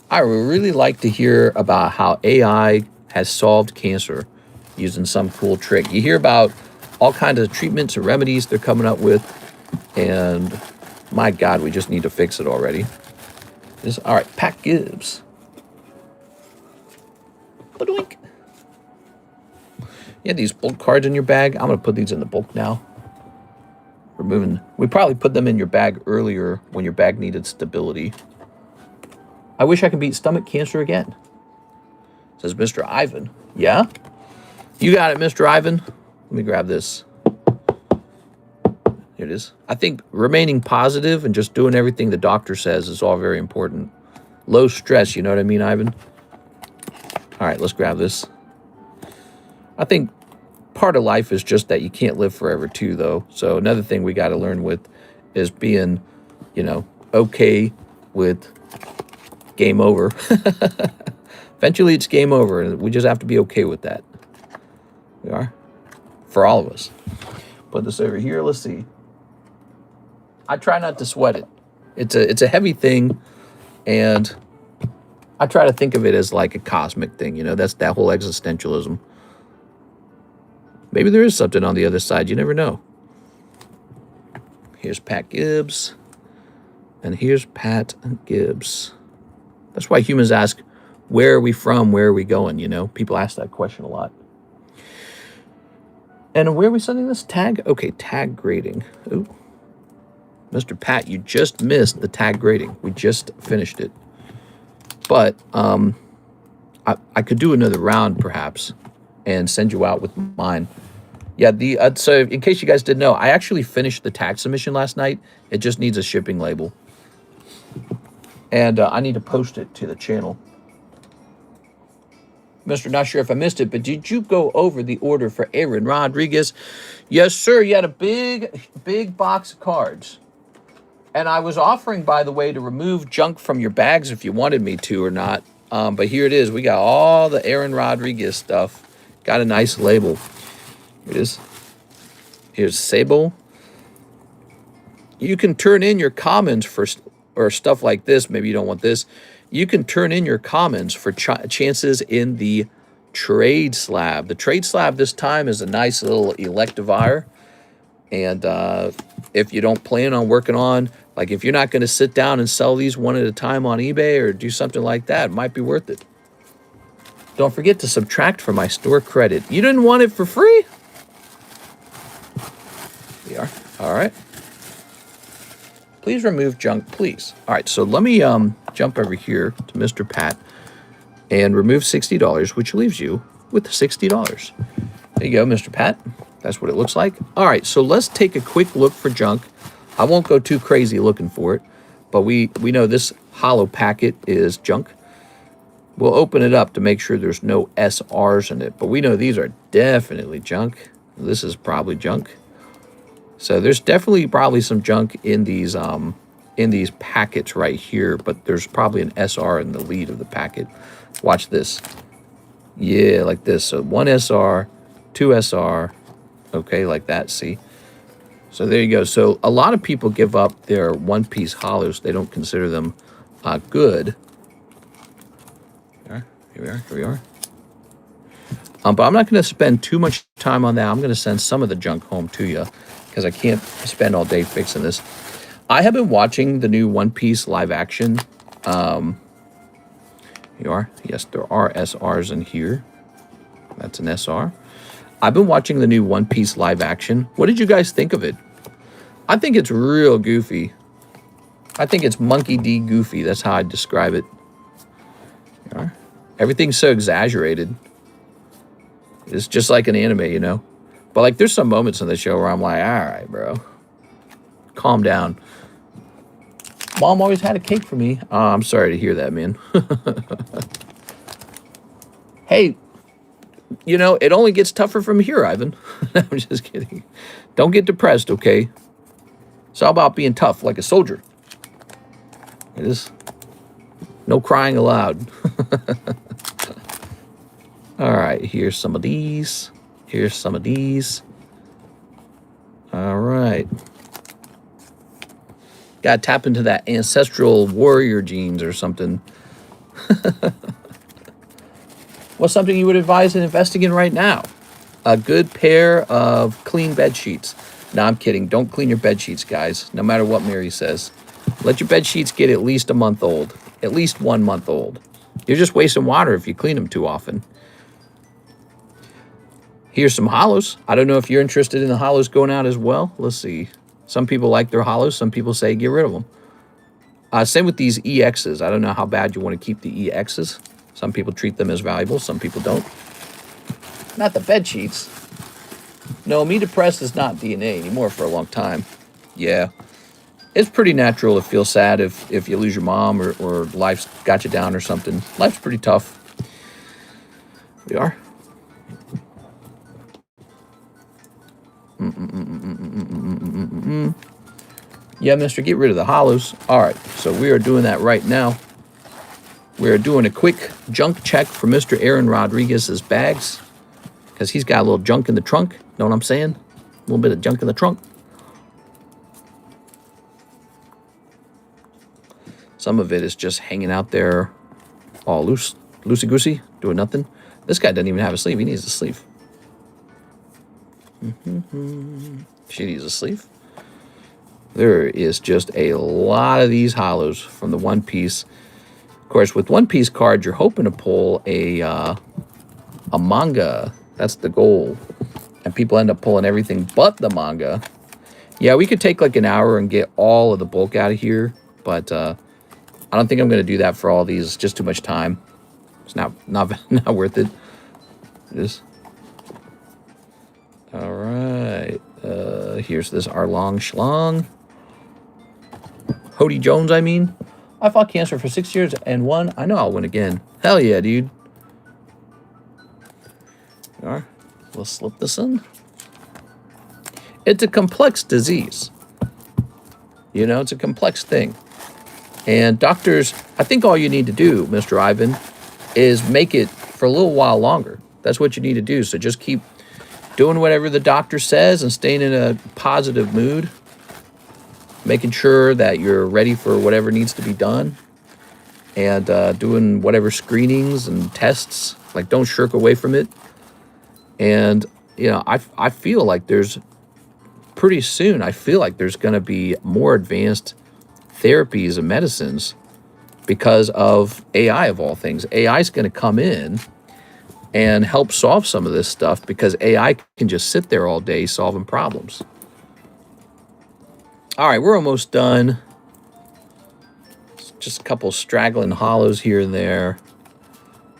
Speaker 1: I would really like to hear about how AI has solved cancer using some cool trick. You hear about all kinds of treatments and remedies they're coming up with, and my God, we just need to fix it already. All right, Pat Gibbs. Ba-doink. You had these bulk cards in your bag. I'm going to put these in the bulk now. We probably put them in your bag earlier when your bag needed stability. I wish I could beat stomach cancer again. Says Mr. Ivan. Yeah? You got it, Mr. Ivan. Let me grab this. Here it is. I think remaining positive and just doing everything the doctor says is all very important. Low stress, you know what I mean, Ivan? All right, let's grab this. I think part of life is just that you can't live forever too, though. So another thing we got to learn with is being, you know, okay with game over. Eventually it's game over, and we just have to be okay with that. We are. For all of us. Put this over here. Let's see. I try not to sweat it. It's a heavy thing, and I try to think of it as like a cosmic thing. You know, that's that whole existentialism. Maybe there is something on the other side. You never know. Here's Pat Gibbs. And here's Pat Gibbs. That's why humans ask, where are we from? Where are we going? You know, people ask that question a lot. And where are we sending this? Tag? Okay, tag grading. Ooh. Mr. Pat, you just missed the tag grading. We just finished it. But I could do another round, perhaps, and send you out with mine. Yeah, so in case you guys didn't know, I actually finished the tag submission last night. It just needs a shipping label. And I need to post it to the channel. Mr. Not sure if I missed it, but did you go over the order for Aaron Rodriguez? Yes, sir. You had a big box of cards. And I was offering, by the way, to remove junk from your bags if you wanted me to or not. But here it is. We got all the Aaron Rodriguez stuff. Got a nice label. Here it is. Here's Sable. You can turn in your comments for or stuff like this. Maybe you don't want this. You can turn in your comments for chances in the trade slab. The trade slab this time is a nice little Electivire. And if you don't plan on working on, like if you're not going to sit down and sell these one at a time on eBay or do something like that, it might be worth it. Don't forget to subtract from my store credit. You didn't want it for free? We are. All right. Please remove junk, please. All right, so let me jump over here to Mr. Pat and remove $60, which leaves you with $60. There you go, Mr. Pat. That's what it looks like. All right, so let's take a quick look for junk. I won't go too crazy looking for it, but we know this hollow packet is junk. We'll open it up to make sure there's no SRs in it, but we know these are definitely junk. This is probably junk. So there's definitely probably some junk in these packets right here, but there's probably an SR in the lead of the packet. Watch this. Yeah, like this. So one SR, two SR, Okay, like that, see? So there you go. So a lot of people give up their one-piece hollows. They don't consider them good. Here we are, here we are. But I'm not going to spend too much time on that. I'm going to send some of the junk home to you because I can't spend all day fixing this. I have been watching the new One Piece live action. You are? Yes, there are SRs in here. That's an SR. I've been watching the new One Piece live action. What did you guys think of it? I think it's real goofy. I think it's Monkey D goofy. That's how I'd describe it. You are? Everything's so exaggerated. It's just like an anime, you know? But, like, there's some moments in the show where I'm like, all right, bro. Calm down. Mom always had a cake for me. Oh, I'm sorry to hear that, man. Hey, you know, it only gets tougher from here, Ivan. I'm just kidding. Don't get depressed, okay? It's all about being tough, like a soldier. It is. No crying aloud. All right, here's some of these. Here's some of these. All right. Got to tap into that ancestral warrior genes or something. What's something you would advise in investing in right now? A good pair of clean bed sheets. No, I'm kidding. Don't clean your bed sheets, guys, no matter what Mary says. Let your bed sheets get at least a month old. At least 1 month old. You're just wasting water if you clean them too often. Here's some hollows. I don't know if you're interested in the hollows going out as well. Let's see. Some people like their hollows. Some people say get rid of them. Same with these EXs. I don't know how bad you want to keep the EXs. Some people treat them as valuable. Some people don't. Not the bed sheets. No, me depressed is not DNA anymore for a long time. Yeah. It's pretty natural to feel sad if you lose your mom or life's got you down or something. Life's pretty tough. We are. Yeah, mister, get rid of the hollows. All right, so we are doing that right now. We are doing a quick junk check for Mr. Aaron Rodriguez's bags because he's got a little junk in the trunk. Know what I'm saying? A little bit of junk in the trunk. Some of it is just hanging out there all loosey-goosey, doing nothing. This guy doesn't even have a sleeve. He needs a sleeve. She needs a sleeve. There is just a lot of these hollows from the One Piece. Of course, with One Piece cards, you're hoping to pull a manga. That's the goal. And people end up pulling everything but the manga. Yeah, we could take like an hour and get all of the bulk out of here. But I don't think I'm going to do that for all these. It's just too much time. It's not worth it. It is. All right. Here's this Arlong Schlong. Hody Jones, I mean. I fought cancer for 6 years and won. I know I'll win again. Hell yeah, dude. All right. We'll slip this in. It's a complex disease. You know, it's a complex thing. And doctors, I think all you need to do, Mr. Ivan, is make it for a little while longer. That's what you need to do. So just keep doing whatever the doctor says and staying in a positive mood. Making sure that you're ready for whatever needs to be done. And doing whatever screenings and tests. Like, don't shirk away from it. And, you know, I feel like there's, pretty soon, I feel like there's going to be more advanced therapies and medicines because of AI, of all things. AI is going to come in and help solve some of this stuff because AI can just sit there all day solving problems. All right, we're almost done. Just a couple straggling hollows here and there.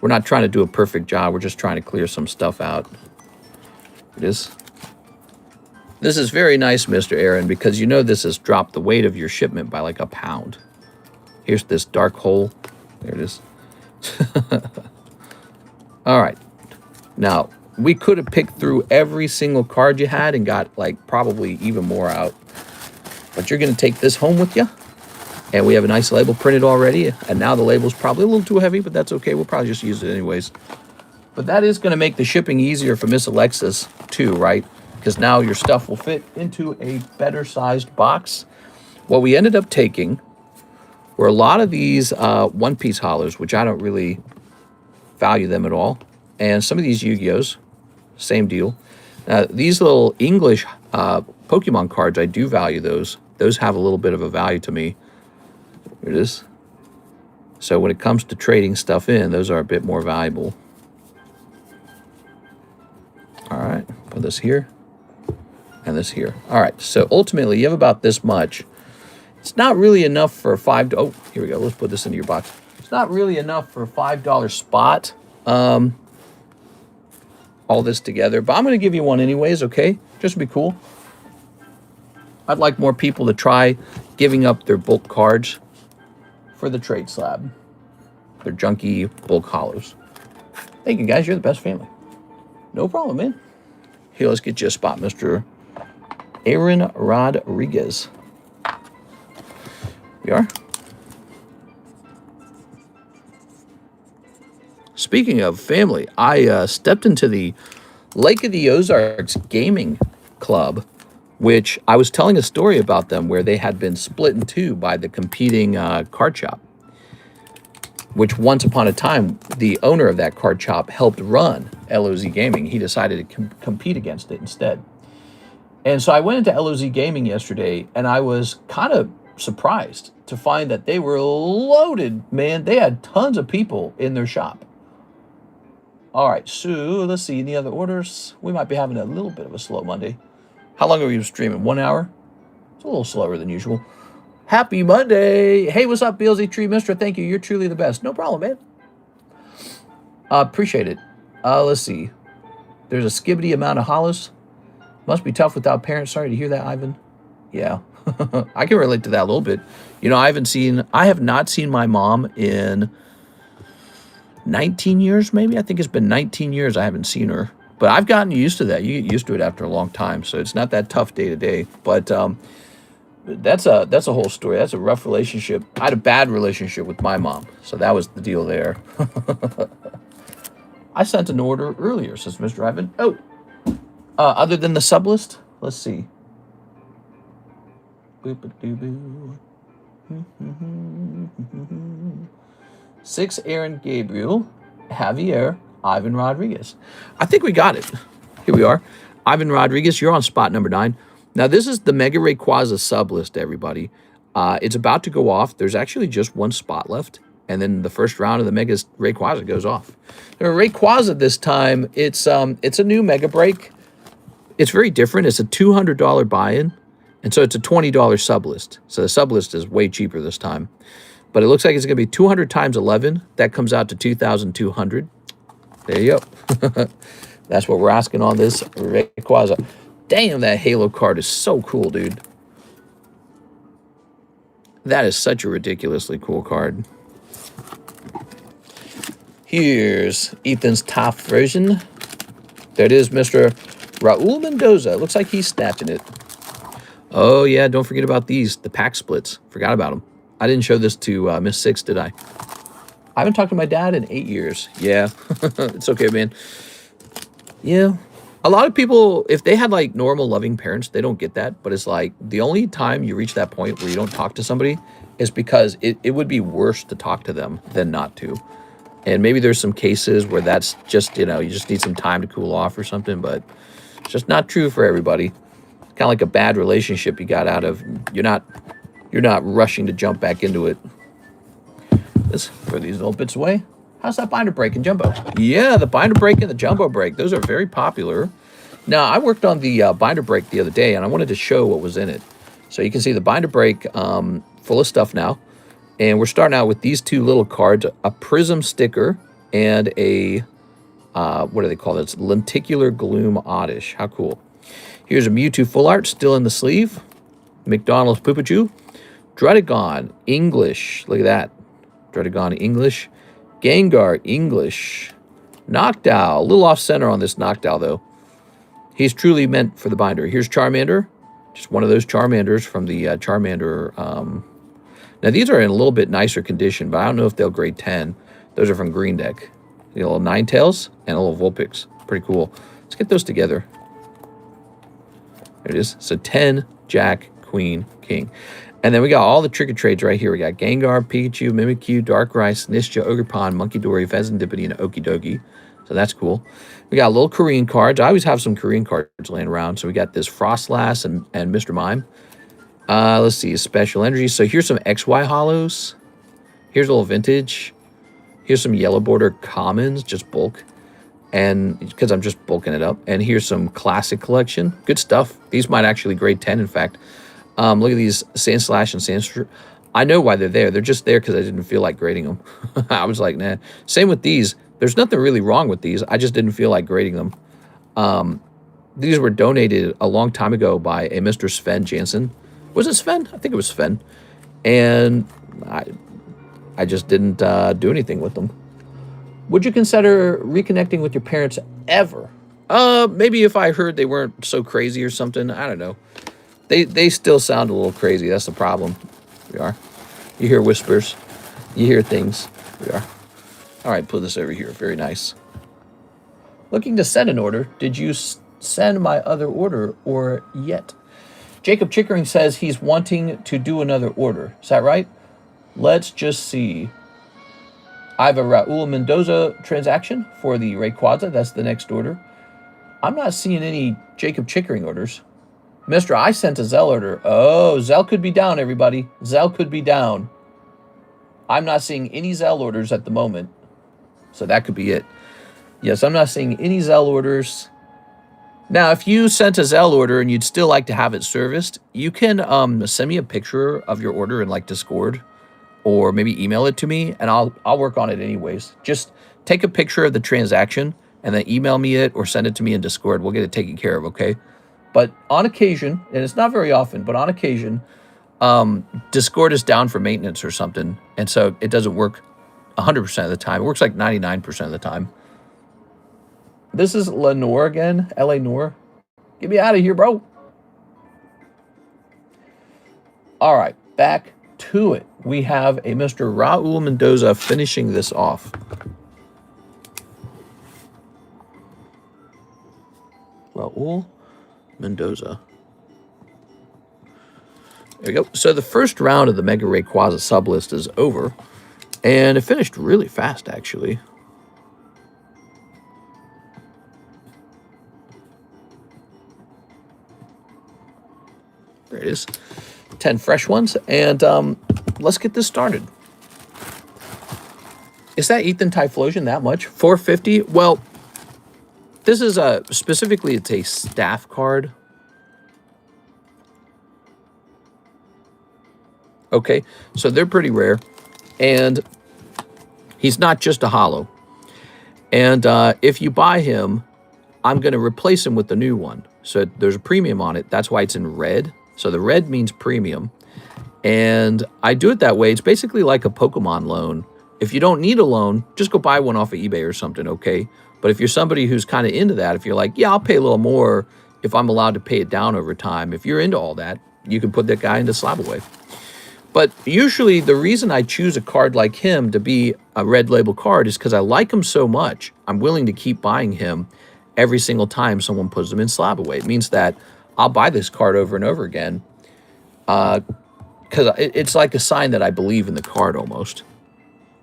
Speaker 1: We're not trying to do a perfect job. We're just trying to clear some stuff out. It is. This is very nice, Mr. Aaron, because you know this has dropped the weight of your shipment by like a pound. Here's this dark hole. There it is. All right. Now, we could have picked through every single card you had and got like probably even more out. But you're going to take this home with you. And we have a nice label printed already. And now the label's probably a little too heavy, but that's okay. We'll probably just use it anyways. But that is going to make the shipping easier for Miss Alexis too, right? because now your stuff will fit into a better sized box. What we ended up taking were a lot of these one-piece hollows, which I don't really value them at all, and some of these Yu-Gi-Ohs, same deal. These little English Pokemon cards, I do value those. Those have a little bit of a value to me. Here it is. So when it comes to trading stuff in, those are a bit more valuable. All right, put this here and this here. All right, so ultimately you have about this much. It's not really enough for a $5. Oh, here we go. Let's put this into your box. It's not really enough for a $5 spot. All this together, but I'm going to give you one anyways, okay? Just to be cool. I'd like more people to try giving up their bulk cards for the trade slab. Their junky bulk hollows. Thank you, guys. You're the best family. No problem, man. Here, let's get you a spot, Mr. Aaron Rodriguez. We are. Speaking of family, I stepped into the Lake of the Ozarks Gaming Club, which I was telling a story about them where they had been split in two by the competing card shop, which once upon a time, the owner of that card shop helped run LOZ Gaming. He decided to compete against it instead. And so I went into LOZ Gaming yesterday, and I was kind of surprised to find that they were loaded, man. They had tons of people in their shop. All right, so let's see. Any other orders? We might be having a little bit of a slow Monday. How long are we streaming? 1 hour? It's a little slower than usual. Happy Monday. Hey, what's up, BLZ Tree Mister? Thank you. You're truly the best. No problem, man. Appreciate it. Let's see. There's a skibbity amount of hollows. Must be tough without parents. Sorry to hear that, Ivan. Yeah. I can relate to that a little bit. You know, I have not seen my mom in 19 years, maybe. I think it's been 19 years I haven't seen her. But I've gotten used to that. You get used to it after a long time, so it's not that tough day to day. But that's a whole story. That's a rough relationship. I had a bad relationship with my mom, so that was the deal there. I sent an order earlier, says Mr. Ivan. Oh, other than the Sublist, let's see. 6 Aaron Gabriel, Javier, Ivan Rodriguez. I think we got it. Here we are. Ivan Rodriguez, you're on spot number 9. Now, this is the Mega Rayquaza Sublist, everybody. It's about to go off. There's actually just one spot left. And then the first round of the Mega Rayquaza goes off. Rayquaza this time, it's a new Mega Break. It's very different. It's a $200 buy-in. And so it's a $20 Sublist. So the Sublist is way cheaper this time. But it looks like it's going to be 200 times 11. That comes out to 2,200. There you go. That's what we're asking on this Rayquaza. Damn, that Halo card is so cool, dude. That is such a ridiculously cool card. Here's Ethan's top version. There it is, Mr. Raul Mendoza. Looks like he's snatching it. Oh, yeah, don't forget about these, the pack splits. Forgot about them. I didn't show this to Miss Six, did I? I haven't talked to my dad in 8 years. Yeah, it's okay, man. Yeah. A lot of people, if they had like normal loving parents, they don't get that. But it's like the only time you reach that point where you don't talk to somebody is because it would be worse to talk to them than not to. And maybe there's some cases where that's just, you know, you just need some time to cool off or something. But it's just not true for everybody. It's kind of like a bad relationship you got out of. You're not rushing to jump back into it. Let's throw these little bits away. How's that binder break and jumbo? Yeah, the binder break and the jumbo break. Those are very popular. Now, I worked on the binder break the other day, and I wanted to show what was in it. So you can see the binder break full of stuff now. And we're starting out with these two little cards, a prism sticker and a, what do they call this? Lenticular Gloom Oddish. How cool. Here's a Mewtwo full art still in the sleeve. McDonald's Poopachu. Dredagon English. Look at that. Dredagon English. Gengar English. Noctowl. A little off center on this Noctowl, though. He's truly meant for the binder. Here's Charmander. Just one of those Charmanders from the Charmander. Now, these are in a little bit nicer condition, but I don't know if they'll grade 10. Those are from Green Deck. A little Ninetales and a little Vulpix. Pretty cool. Let's get those together. There it is. So 10, Jack, Queen, King. And then we got all the trigger trades right here. We got Gengar, Pikachu, Mimikyu, Darkrai, Nisha, Ogerpon, Monkey Dory, Pheasantipity, and Okidogi. So that's cool. We got little Korean cards. I always have some Korean cards laying around. So we got this Frostlass and Mr. Mime. Let's see, Special Energy. So here's some XY Hollows. Here's a little Vintage. Here's some Yellow Border Commons, just bulk. And because I'm just bulking it up. And here's some Classic Collection. Good stuff. These might actually grade 10, in fact. Look at these Sandslash and Sandstream. I know why they're there. They're just there because I didn't feel like grading them. I was like, nah. Same with these. There's nothing really wrong with these. I just didn't feel like grading them. These were donated a long time ago by a Mr. Sven Jansen. Was it Sven? I think it was Sven. And I just didn't do anything with them. Would you consider reconnecting with your parents ever? Maybe if I heard they weren't so crazy or something. I don't know. They still sound a little crazy. That's the problem. We are. You hear whispers. You hear things. We are. All right, put this over here. Very nice. Looking to send an order. Did you send my other order or yet? Jacob Chickering says he's wanting to do another order. Is that right? Let's just see. I have a Raul Mendoza transaction for the Rayquaza. That's the next order. I'm not seeing any Jacob Chickering orders. Mr. I sent a ZELLE order. Oh, ZELLE could be down, everybody. ZELLE could be down. I'm not seeing any ZELLE orders at the moment. So that could be it. Yes, I'm not seeing any ZELLE orders. Now, if you sent a ZELLE order and you'd still like to have it serviced, you can send me a picture of your order in like Discord, or maybe email it to me, and I'll work on it anyways. Just take a picture of the transaction and then email me it or send it to me in Discord. We'll get it taken care of, okay? But on occasion, and it's not very often, but on occasion, Discord is down for maintenance or something, and so it doesn't work 100% of the time. It works like 99% of the time. This is Lenore again, L.A. Noor. Get me out of here, bro. All right, back to it. We have a Mr. Raul Mendoza finishing this off. Raul Mendoza. There we go. So the first round of the Mega Rayquaza Sublist is over, and it finished really fast, actually. There it is. 10 fresh ones, and let's get this started. Is that Ethan Typhlosion that much? 450? Well, this is specifically, it's a staff card. Okay, so they're pretty rare, and he's not just a holo. And if you buy him, I'm going to replace him with the new one. So there's a premium on it. That's why it's in red. So the red means premium. And I do it that way. It's basically like a Pokemon loan. If you don't need a loan, just go buy one off of eBay or something, okay? But if you're somebody who's kind of into that, if you're like, yeah, I'll pay a little more if I'm allowed to pay it down over time. If you're into all that, you can put that guy into Slab away. But usually the reason I choose a card like him to be a red label card is because I like him so much, I'm willing to keep buying him every single time someone puts him in Slab away. It means that I'll buy this card over and over again because it's like a sign that I believe in the card almost.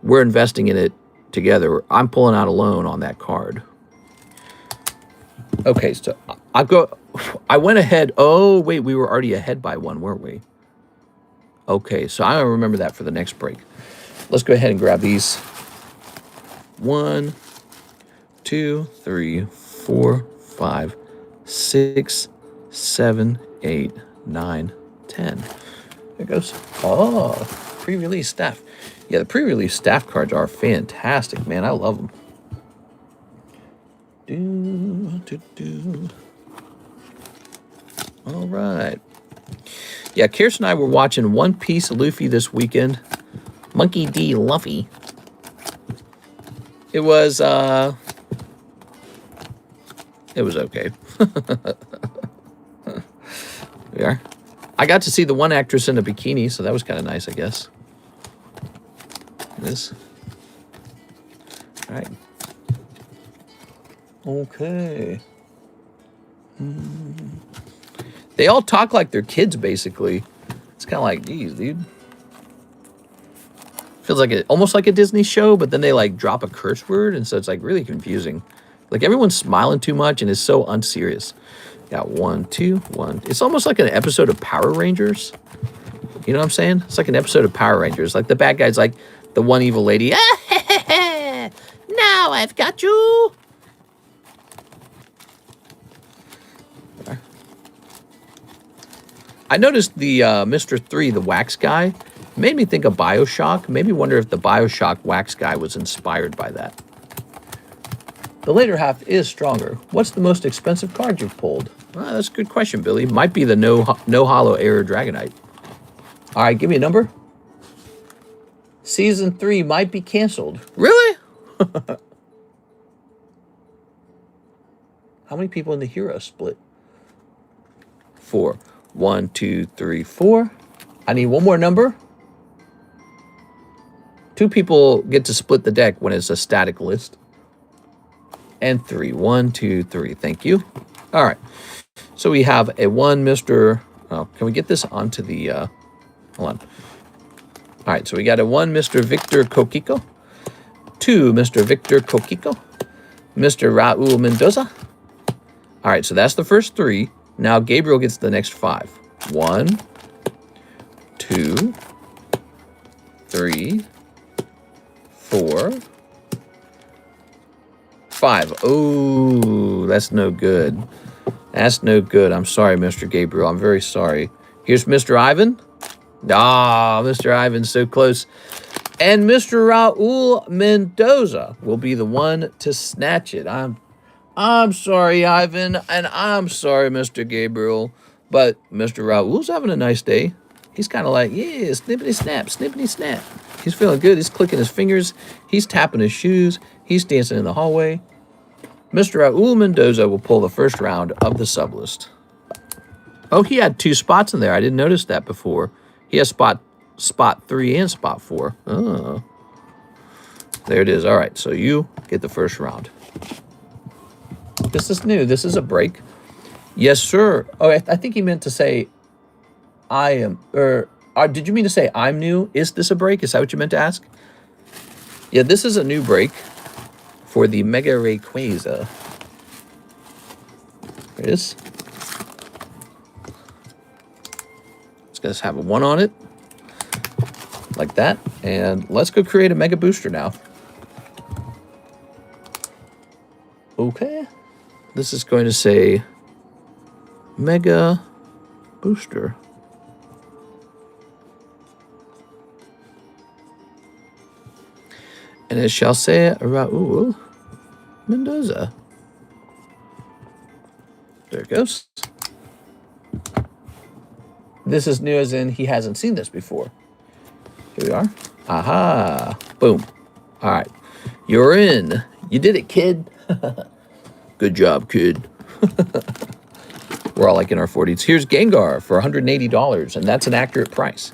Speaker 1: We're investing in it together. I'm pulling out a loan on that card. Okay, so I went ahead. Oh, wait, we were already ahead by one, weren't we? Okay, so I'm going to remember that for the next break. Let's go ahead and grab these. 1, 2, 3, 4, 5, 6, 7, 8, 9, 10. There it goes. Oh, pre-release staff. Yeah, the pre-release staff cards are fantastic, man. I love them. All right. Yeah, Kirsten and I were watching One Piece Luffy this weekend. Monkey D. Luffy. It was okay. We are. I got to see the one actress in a bikini, so that was kind of nice, I guess. This. All right. Okay. They all talk like they're kids, basically. It's kind of like, geez, dude. Feels like almost like a Disney show, but then they like drop a curse word, and so it's like really confusing. Like everyone's smiling too much and is so unserious. Got 1, 2, 1. It's almost like an episode of Power Rangers. You know what I'm saying? It's like an episode of Power Rangers. Like the bad guy's like the one evil lady. Ah, now I've got you. I noticed the Mr. 3, the wax guy, made me think of BioShock. Made me wonder if the BioShock wax guy was inspired by that. The later half is stronger. What's the most expensive card you've pulled? Well, that's a good question, Billy. Might be the no hollow error Dragonite. All right, give me a number. Season 3 might be canceled. Really? How many people in the hero split? 4. 1, 2, 3, 4. I need one more number. 2 people get to split the deck when it's a static list. And 3. 1, 2, 3. Thank you. All right. So we have a 1 Mr. Oh, can we get this onto the... hold on. All right. So we got a 1 Mr. Victor Coquico. 2 Mr. Victor Coquico. Mr. Raul Mendoza. All right. So that's the first 3. Now Gabriel gets the next 5. 1, 2, 3, 4, 5. Oh, that's no good. That's no good. I'm sorry, Mr. Gabriel. I'm very sorry. Here's Mr. Ivan. Ah, Mr. Ivan's so close. And Mr. Raul Mendoza will be the one to snatch it. I'm sorry, Ivan, and I'm sorry, Mr. Gabriel, but Mr. Raul's having a nice day. He's kind of like, yeah, snippity snap, snippity snap. He's feeling good. He's clicking his fingers. He's tapping his shoes. He's dancing in the hallway. Mr. Raul Mendoza will pull the first round of the sublist. Oh, he had 2 spots in there. I didn't notice that before. He has spot 3 and spot 4. Oh. There it is. All right, so you get the first round. This is new. This is a break. Yes, sir. Oh, I think he meant to say I am. Did you mean to say I'm new? Is this a break? Is that what you meant to ask? Yeah, this is a new break for the Mega Rayquaza. There it is. It's going to have a 1 on it. Like that. And let's go create a Mega Booster now. Okay. This is going to say Mega Booster. And it shall say Raul Mendoza. There it goes. This is new as in he hasn't seen this before. Here we are. Aha. Boom. All right. You're in. You did it, kid. Good job, kid. We're all like in our 40s. Here's Gengar for $180, and that's an accurate price.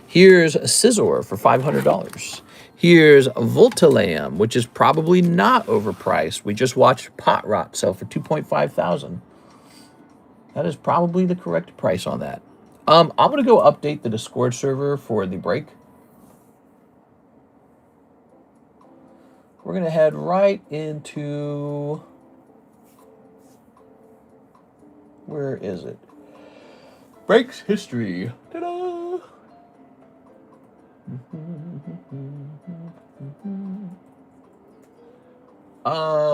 Speaker 1: Here's Scizor for $500. Here's Voltalam, which is probably not overpriced. We just watched Pot Rot sell for $2,500. That is probably the correct price on that. I'm going to go update the Discord server for the break. We're going to head right into... Where is it? Breaks history. Ta-da!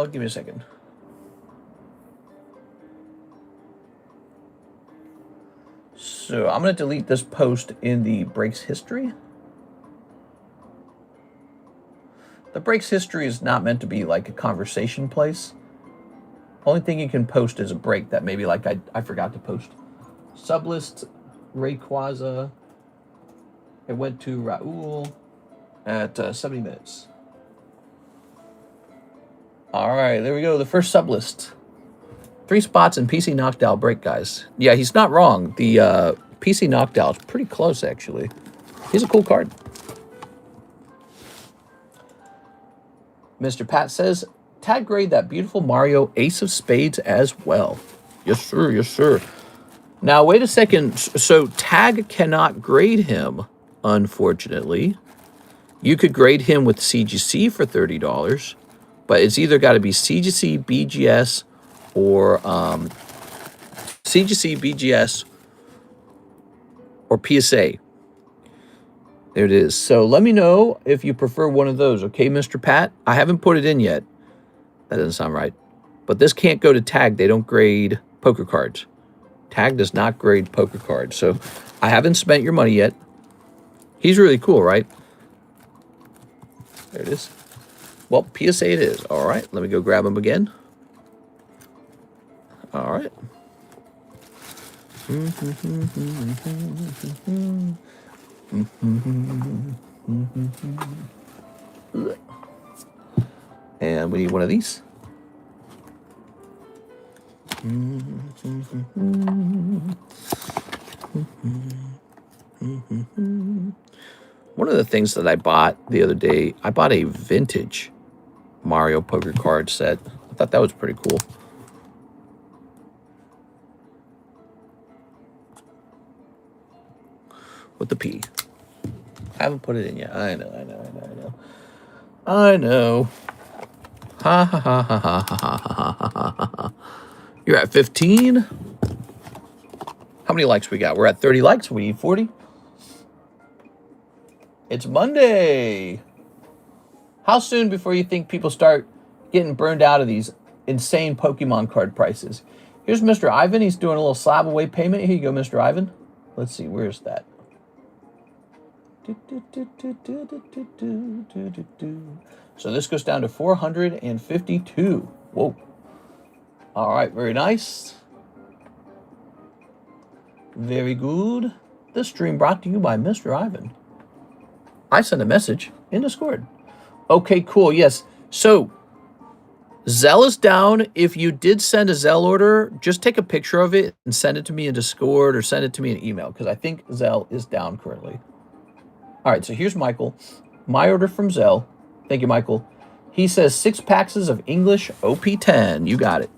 Speaker 1: Give me a second. So I'm going to delete this post in the breaks history. The breaks history is not meant to be like a conversation place. Only thing you can post is a break that maybe like I forgot to post. Sublist, Rayquaza. It went to Raul at 70 minutes. All right, there we go. The first sublist. 3 spots in PC Noctowl break, guys. Yeah, he's not wrong. The PC Noctowl is pretty close, actually. He's a cool card. Mr. Pat says, tag grade that beautiful Mario Ace of Spades as well. Yes, sir. Yes, sir. Now, wait a second. So Tag cannot grade him, unfortunately. You could grade him with CGC for $30, but it's either got to be CGC, BGS, or CGC, BGS, or PSA. There it is. So let me know if you prefer one of those, okay, Mr. Pat? I haven't put it in yet. That doesn't sound right. But this can't go to Tag. They don't grade poker cards. Tag does not grade poker cards. So I haven't spent your money yet. He's really cool, right? There it is. Well, PSA it is. All right, let me go grab him again. All right. And we need one of these. One of the things that I bought the other day, I bought a vintage Mario poker card set. I thought that was pretty cool. With the P. I haven't put it in yet. I know. Ha ha ha ha ha ha ha ha ha ha. You're at 15. How many likes we got? We're at 30 likes. We need 40. It's Monday. How soon before you think people start getting burned out of these insane Pokemon card prices? Here's Mr. Ivan. He's doing a little slab away payment. Here you go, Mr. Ivan. Let's see. Where's that? So this goes down to 452. Whoa. All right. Very nice. Very good. This stream brought to you by Mr. Ivan. I sent a message in Discord. Okay, cool. Yes. So ZELLE is down. If you did send a ZELLE order, just take a picture of it and send it to me in Discord or send it to me in email because I think ZELLE is down currently. All right, so here's Michael. My order from ZELLE. Thank you, Michael. He says 6 packs of English OP10. You got it.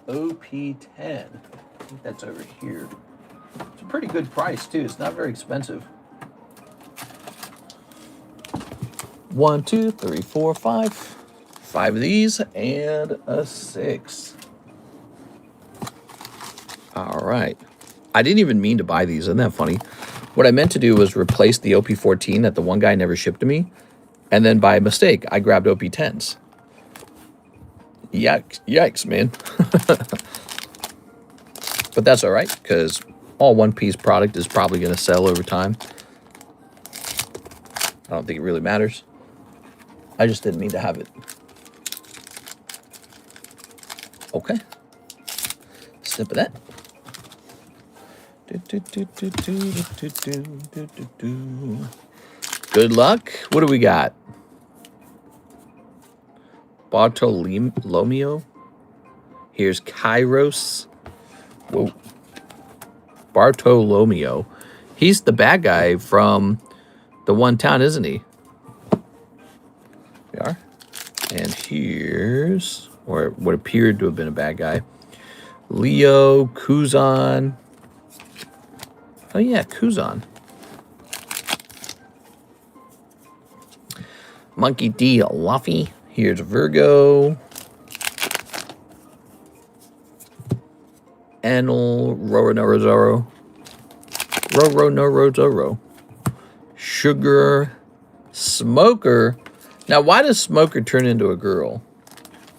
Speaker 1: OP10. I think that's over here. It's a pretty good price, too. It's not very expensive. 1, 2, 3, 4, 5. 5 of these and a 6. All right. I didn't even mean to buy these. Isn't that funny? What I meant to do was replace the OP14 that the one guy never shipped to me. And then by mistake, I grabbed OP10s. Yikes, man. But that's all right, because all one-piece product is probably going to sell over time. I don't think it really matters. I just didn't mean to have it. Okay. Sip of that. Good luck. What do we got? Bartolomeo. Here's Kairos. Whoa. Bartolomeo. He's the bad guy from the one town, isn't he? We are. And here's, or what appeared to have been a bad guy, Leo, Kuzan. Oh, yeah, Kuzan. Monkey D. Luffy. Here's Virgo. Anil, Roro Zoro. Sugar. Smoker. Now, why does Smoker turn into a girl?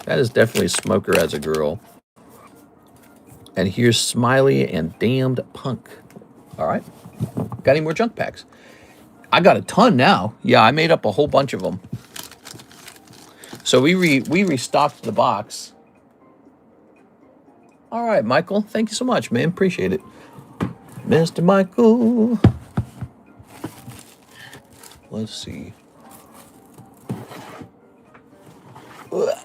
Speaker 1: That is definitely Smoker as a girl. And here's Smiley and Damned Punk. All right. Got any more junk packs? I got a ton now. Yeah, I made up a whole bunch of them. So we restocked the box. All right, Michael. Thank you so much, man. Appreciate it. Mr. Michael. Let's see. Ugh.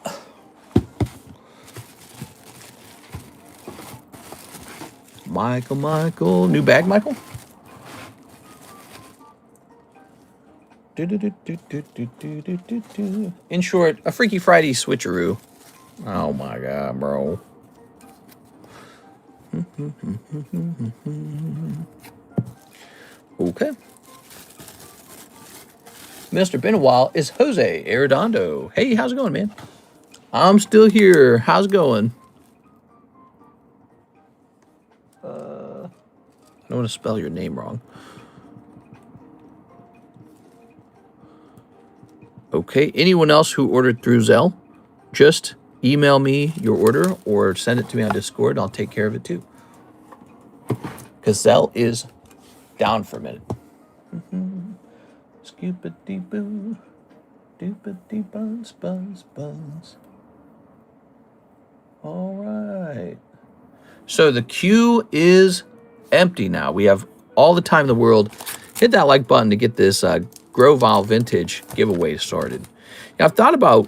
Speaker 1: Michael. New bag, Michael? In short, a Freaky Friday switcheroo. Oh my God, bro. Okay. Mr. Been a while is Jose Arredondo. Hey, how's it going, man? I'm still here. How's it going? I don't want to spell your name wrong. Okay, anyone else who ordered through Zelle, just email me your order or send it to me on Discord. I'll take care of it too. Because Zelle is down for a minute. Scoopity-boo, doopity-buns, buns, buns. All right. So the queue is empty now. We have all the time in the world. Hit that like button to get this Grovile Vintage giveaway started. Now, I've thought about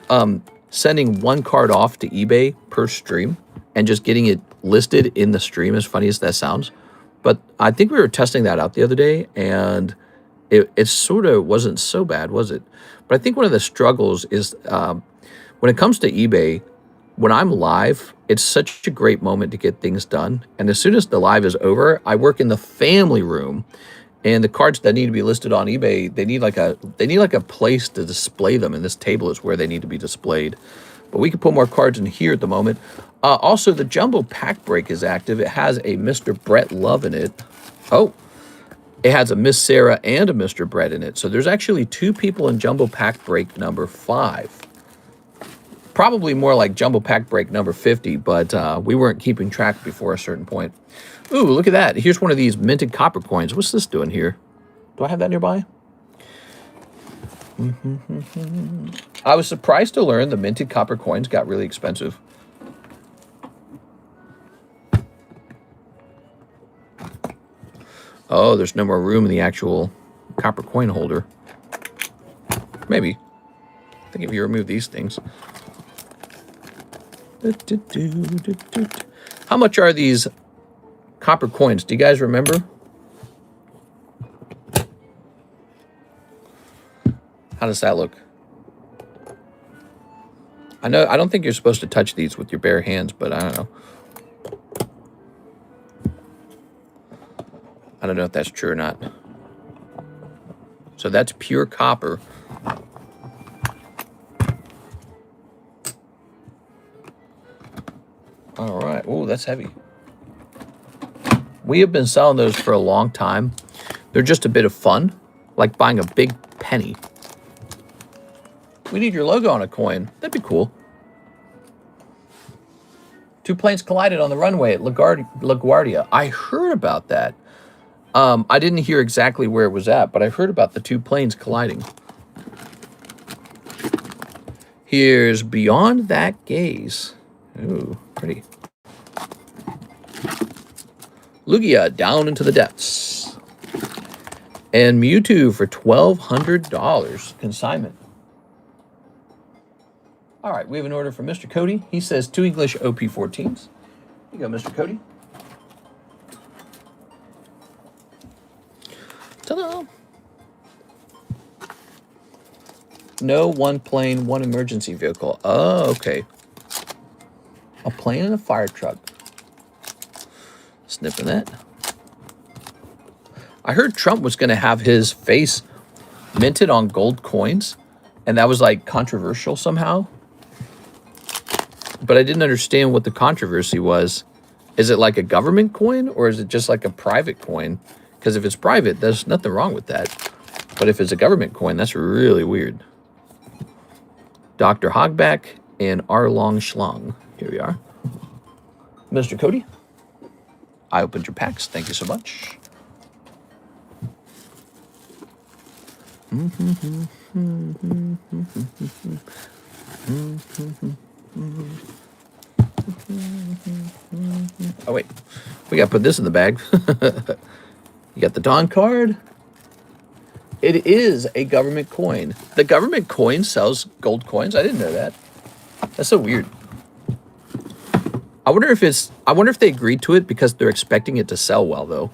Speaker 1: sending one card off to eBay per stream and just getting it listed in the stream, as funny as that sounds. But I think we were testing that out the other day, and it sort of wasn't so bad, was it? But I think one of the struggles is when it comes to eBay, when I'm live, it's such a great moment to get things done. And as soon as the live is over, I work in the family room, and the cards that need to be listed on eBay, they need like a place to display them, and this table is where they need to be displayed. But we can put more cards in here at the moment. Also, the Jumbo Pack Break is active. It has a Mr. Brett Love in it. Oh, it has a Miss Sarah and a Mr. Brett in it. So there's actually 2 people in Jumbo Pack Break number 5. Probably more like Jumbo Pack Break number 50, but we weren't keeping track before a certain point. Ooh, look at that. Here's one of these minted copper coins. What's this doing here? Do I have that nearby? I was surprised to learn the minted copper coins got really expensive. Oh, there's no more room in the actual copper coin holder. Maybe. I think if you remove these things. How much are these copper coins? Do you guys remember? How does that look? I don't think you're supposed to touch these with your bare hands, but I don't know. I don't know if that's true or not. So that's pure copper. All right. Oh, that's heavy. We have been selling those for a long time. They're just a bit of fun, like buying a big penny. We need your logo on a coin. That'd be cool. 2 planes collided on the runway at LaGuardia. I heard about that. I didn't hear exactly where it was at, but I heard about the 2 planes colliding. Here's Beyond That Gaze. Ooh, pretty. Lugia down into the depths. And Mewtwo for $1,200. Consignment. All right, we have an order from Mr. Cody. He says 2 English OP14s. Here you go, Mr. Cody. Ta-da! No, 1 plane, 1 emergency vehicle. Oh, okay. A plane and a fire truck. Snipping that. I heard Trump was going to have his face minted on gold coins, and that was like controversial somehow. But I didn't understand what the controversy was. Is it like a government coin, or is it just like a private coin? Because if it's private, there's nothing wrong with that. But if it's a government coin, that's really weird. Dr. Hogback and Arlong Schlong. Here we are. Mr. Cody, I opened your packs. Thank you so much. Oh, wait. We got to put this in the bag. You got the Dawn card. It is a government coin. The government coin sells gold coins. I didn't know that. That's so weird. I wonder if they agreed to it because they're expecting it to sell well, though.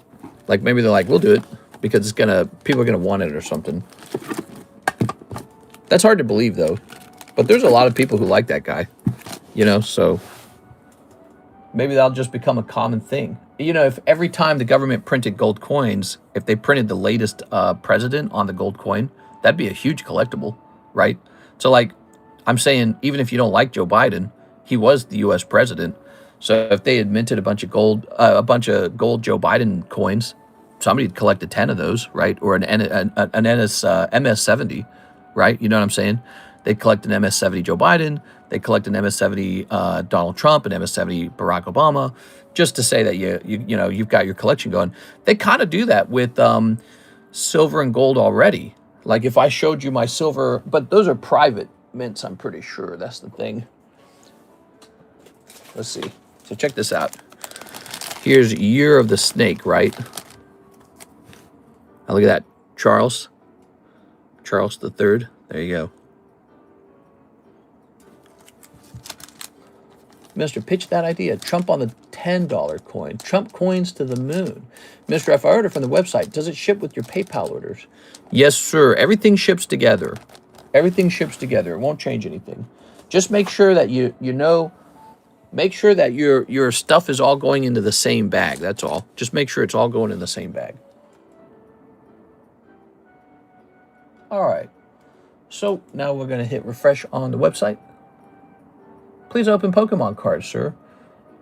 Speaker 1: Like maybe they're like, we'll do it because people are gonna want it or something. That's hard to believe, though. But there's a lot of people who like that guy, you know. So maybe that'll just become a common thing. you know, if every time the government printed gold coins, if they printed the latest president on the gold coin, that'd be a huge collectible, right? So like, I'm saying, even if you don't like Joe Biden, he was the U.S. president. So if they had minted a bunch of gold Joe Biden coins, somebody'd collected 10 of those, right? Or an MS-70, right? You know what I'm saying? They'd collect an MS-70 Joe Biden. They collect an MS-70 Donald Trump, an MS-70 Barack Obama, just to say that you know you've got your collection going. They kind of do that with silver and gold already. Like if I showed you my silver, but those are private mints, I'm pretty sure. That's the thing. Let's see. So check this out. Here's Year of the Snake, right? Now look at that. Charles the Third. There you go. Mr. Pitch that idea. Trump on the $10 coin. Trump coins to the moon. Mr. If I order from the website, does it ship with your PayPal orders? Yes, sir. Everything ships together. Everything ships together. It won't change anything. Just make sure that make sure that your stuff is all going into the same bag. That's all. Just make sure it's all going in the same bag. All right. So now we're going to hit refresh on the website. Please open Pokemon cards, sir.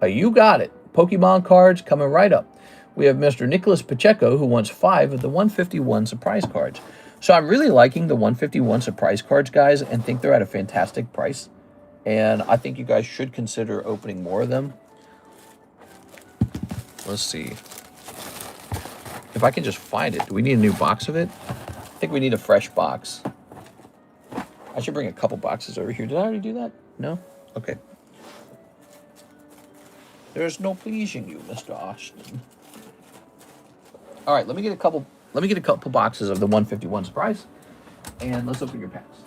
Speaker 1: You got it. Pokemon cards coming right up. We have Mr. Nicholas Pacheco, who wants 5 of the 151 surprise cards. So I'm really liking the 151 surprise cards, guys, and think they're at a fantastic price. And I think you guys should consider opening more of them. Let's see. If I can just find it. Do we need a new box of it? I think we need a fresh box. I should bring a couple boxes over here. Did I already do that? No? Okay. There's no pleasing you, Mr. Austin. All right, let me get a couple boxes of the 151 surprise, and let's open your packs.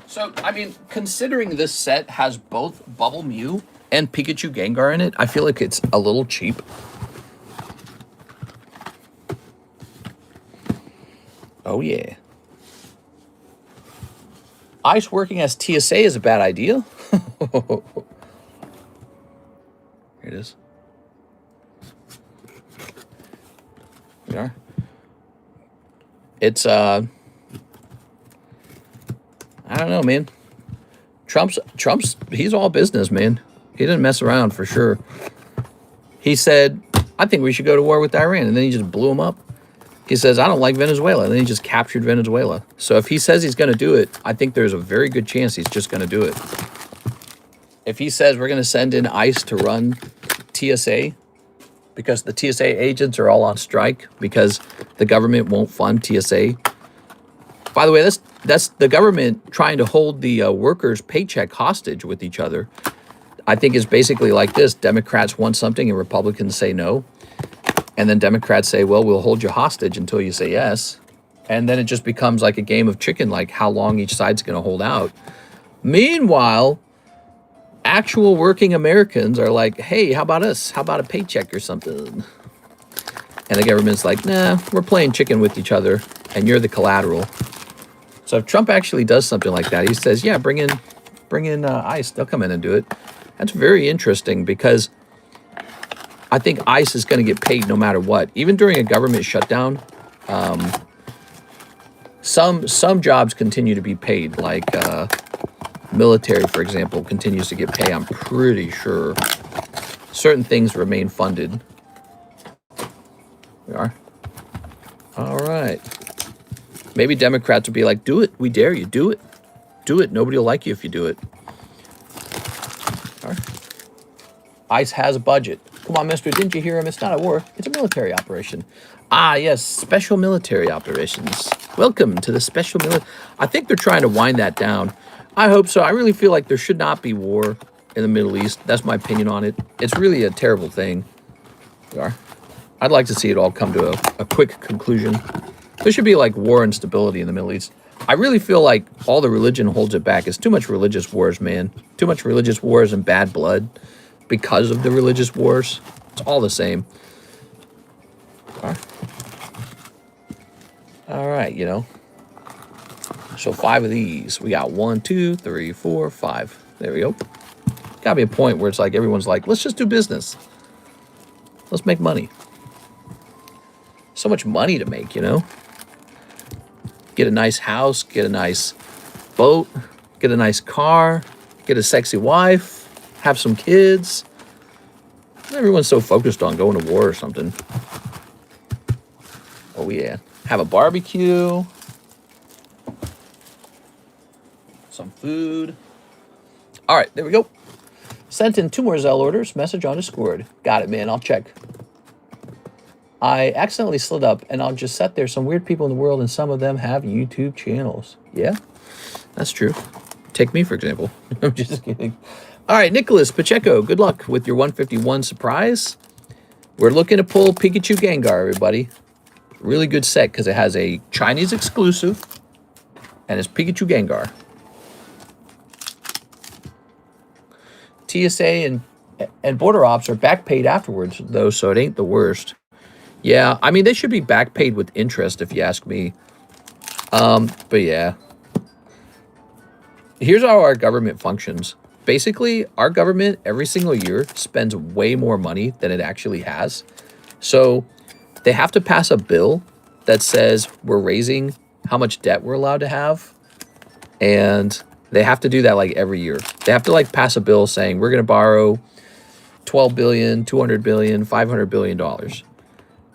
Speaker 1: So, I mean, considering this set has both Bubble Mew and Pikachu Gengar in it, I feel like it's a little cheap. Oh, yeah. Ice working as TSA is a bad idea. Here it is. We are. It's, I don't know, man. Trump's, he's all business, man. He didn't mess around for sure. He said, I think we should go to war with Iran. And then he just blew him up. He says, I don't like Venezuela. And then he just captured Venezuela. So if he says he's going to do it, I think there's a very good chance he's just going to do it. If he says we're going to send in ICE to run TSA, because the TSA agents are all on strike because the government won't fund TSA. By the way, that's the government trying to hold the workers' paycheck hostage with each other. I think it's basically like this. Democrats want something and Republicans say no. And then Democrats say, well, we'll hold you hostage until you say yes. And then it just becomes like a game of chicken, like how long each side's going to hold out. Meanwhile, actual working Americans are like, hey, how about us? How about a paycheck or something? And the government's like, nah, we're playing chicken with each other, and you're the collateral. So if Trump actually does something like that, he says, yeah, bring in ICE. They'll come in and do it. That's very interesting because I think ICE is going to get paid no matter what. Even during a government shutdown, some jobs continue to be paid, like military, for example, continues to get paid. I'm pretty sure certain things remain funded. We are. All right. Maybe Democrats would be like, do it. We dare you. Do it. Do it. Nobody will like you if you do it. All right. ICE has a budget. Come on, mister. Didn't you hear him? It's not a war. It's a military operation. Ah, yes. Special military operations. Welcome to the special military. I think they're trying to wind that down. I hope so. I really feel like there should not be war in the Middle East. That's my opinion on it. It's really a terrible thing. We are. I'd like to see it all come to a quick conclusion. There should be like war and stability in the Middle East. I really feel like all the religion holds it back. It's too much religious wars, man. Too much religious wars and bad blood because of the religious wars. It's all the same. All right. All right, you know. So 5 of these. We got 1, 2, 3, 4, 5. There we go. Gotta be a point where it's like everyone's like, let's just do business. Let's make money. So much money to make, you know. Get a nice house, get a nice boat, get a nice car, get a sexy wife, have some kids. Everyone's so focused on going to war or something. Oh yeah. Have a barbecue. Some food. All right, there we go. Sent in 2 more Zelle orders. Message on Discord. Got it, man. I'll check. I accidentally slid up, and I'll just set there. Some weird people in the world, and some of them have YouTube channels. Yeah, that's true. Take me, for example. I'm just kidding. All right, Nicholas Pacheco, good luck with your 151 surprise. We're looking to pull Pikachu Gengar, everybody. Really good set, because it has a Chinese exclusive, and it's Pikachu Gengar. TSA and border ops are back paid afterwards, though, so it ain't the worst. Yeah, I mean, they should be back paid with interest, if you ask me. But yeah. Here's how our government functions. Basically, our government every single year spends way more money than it actually has. So they have to pass a bill that says we're raising how much debt we're allowed to have. And they have to do that like every year. They have to like pass a bill saying we're going to borrow $12 billion, $200 billion, $500 billion.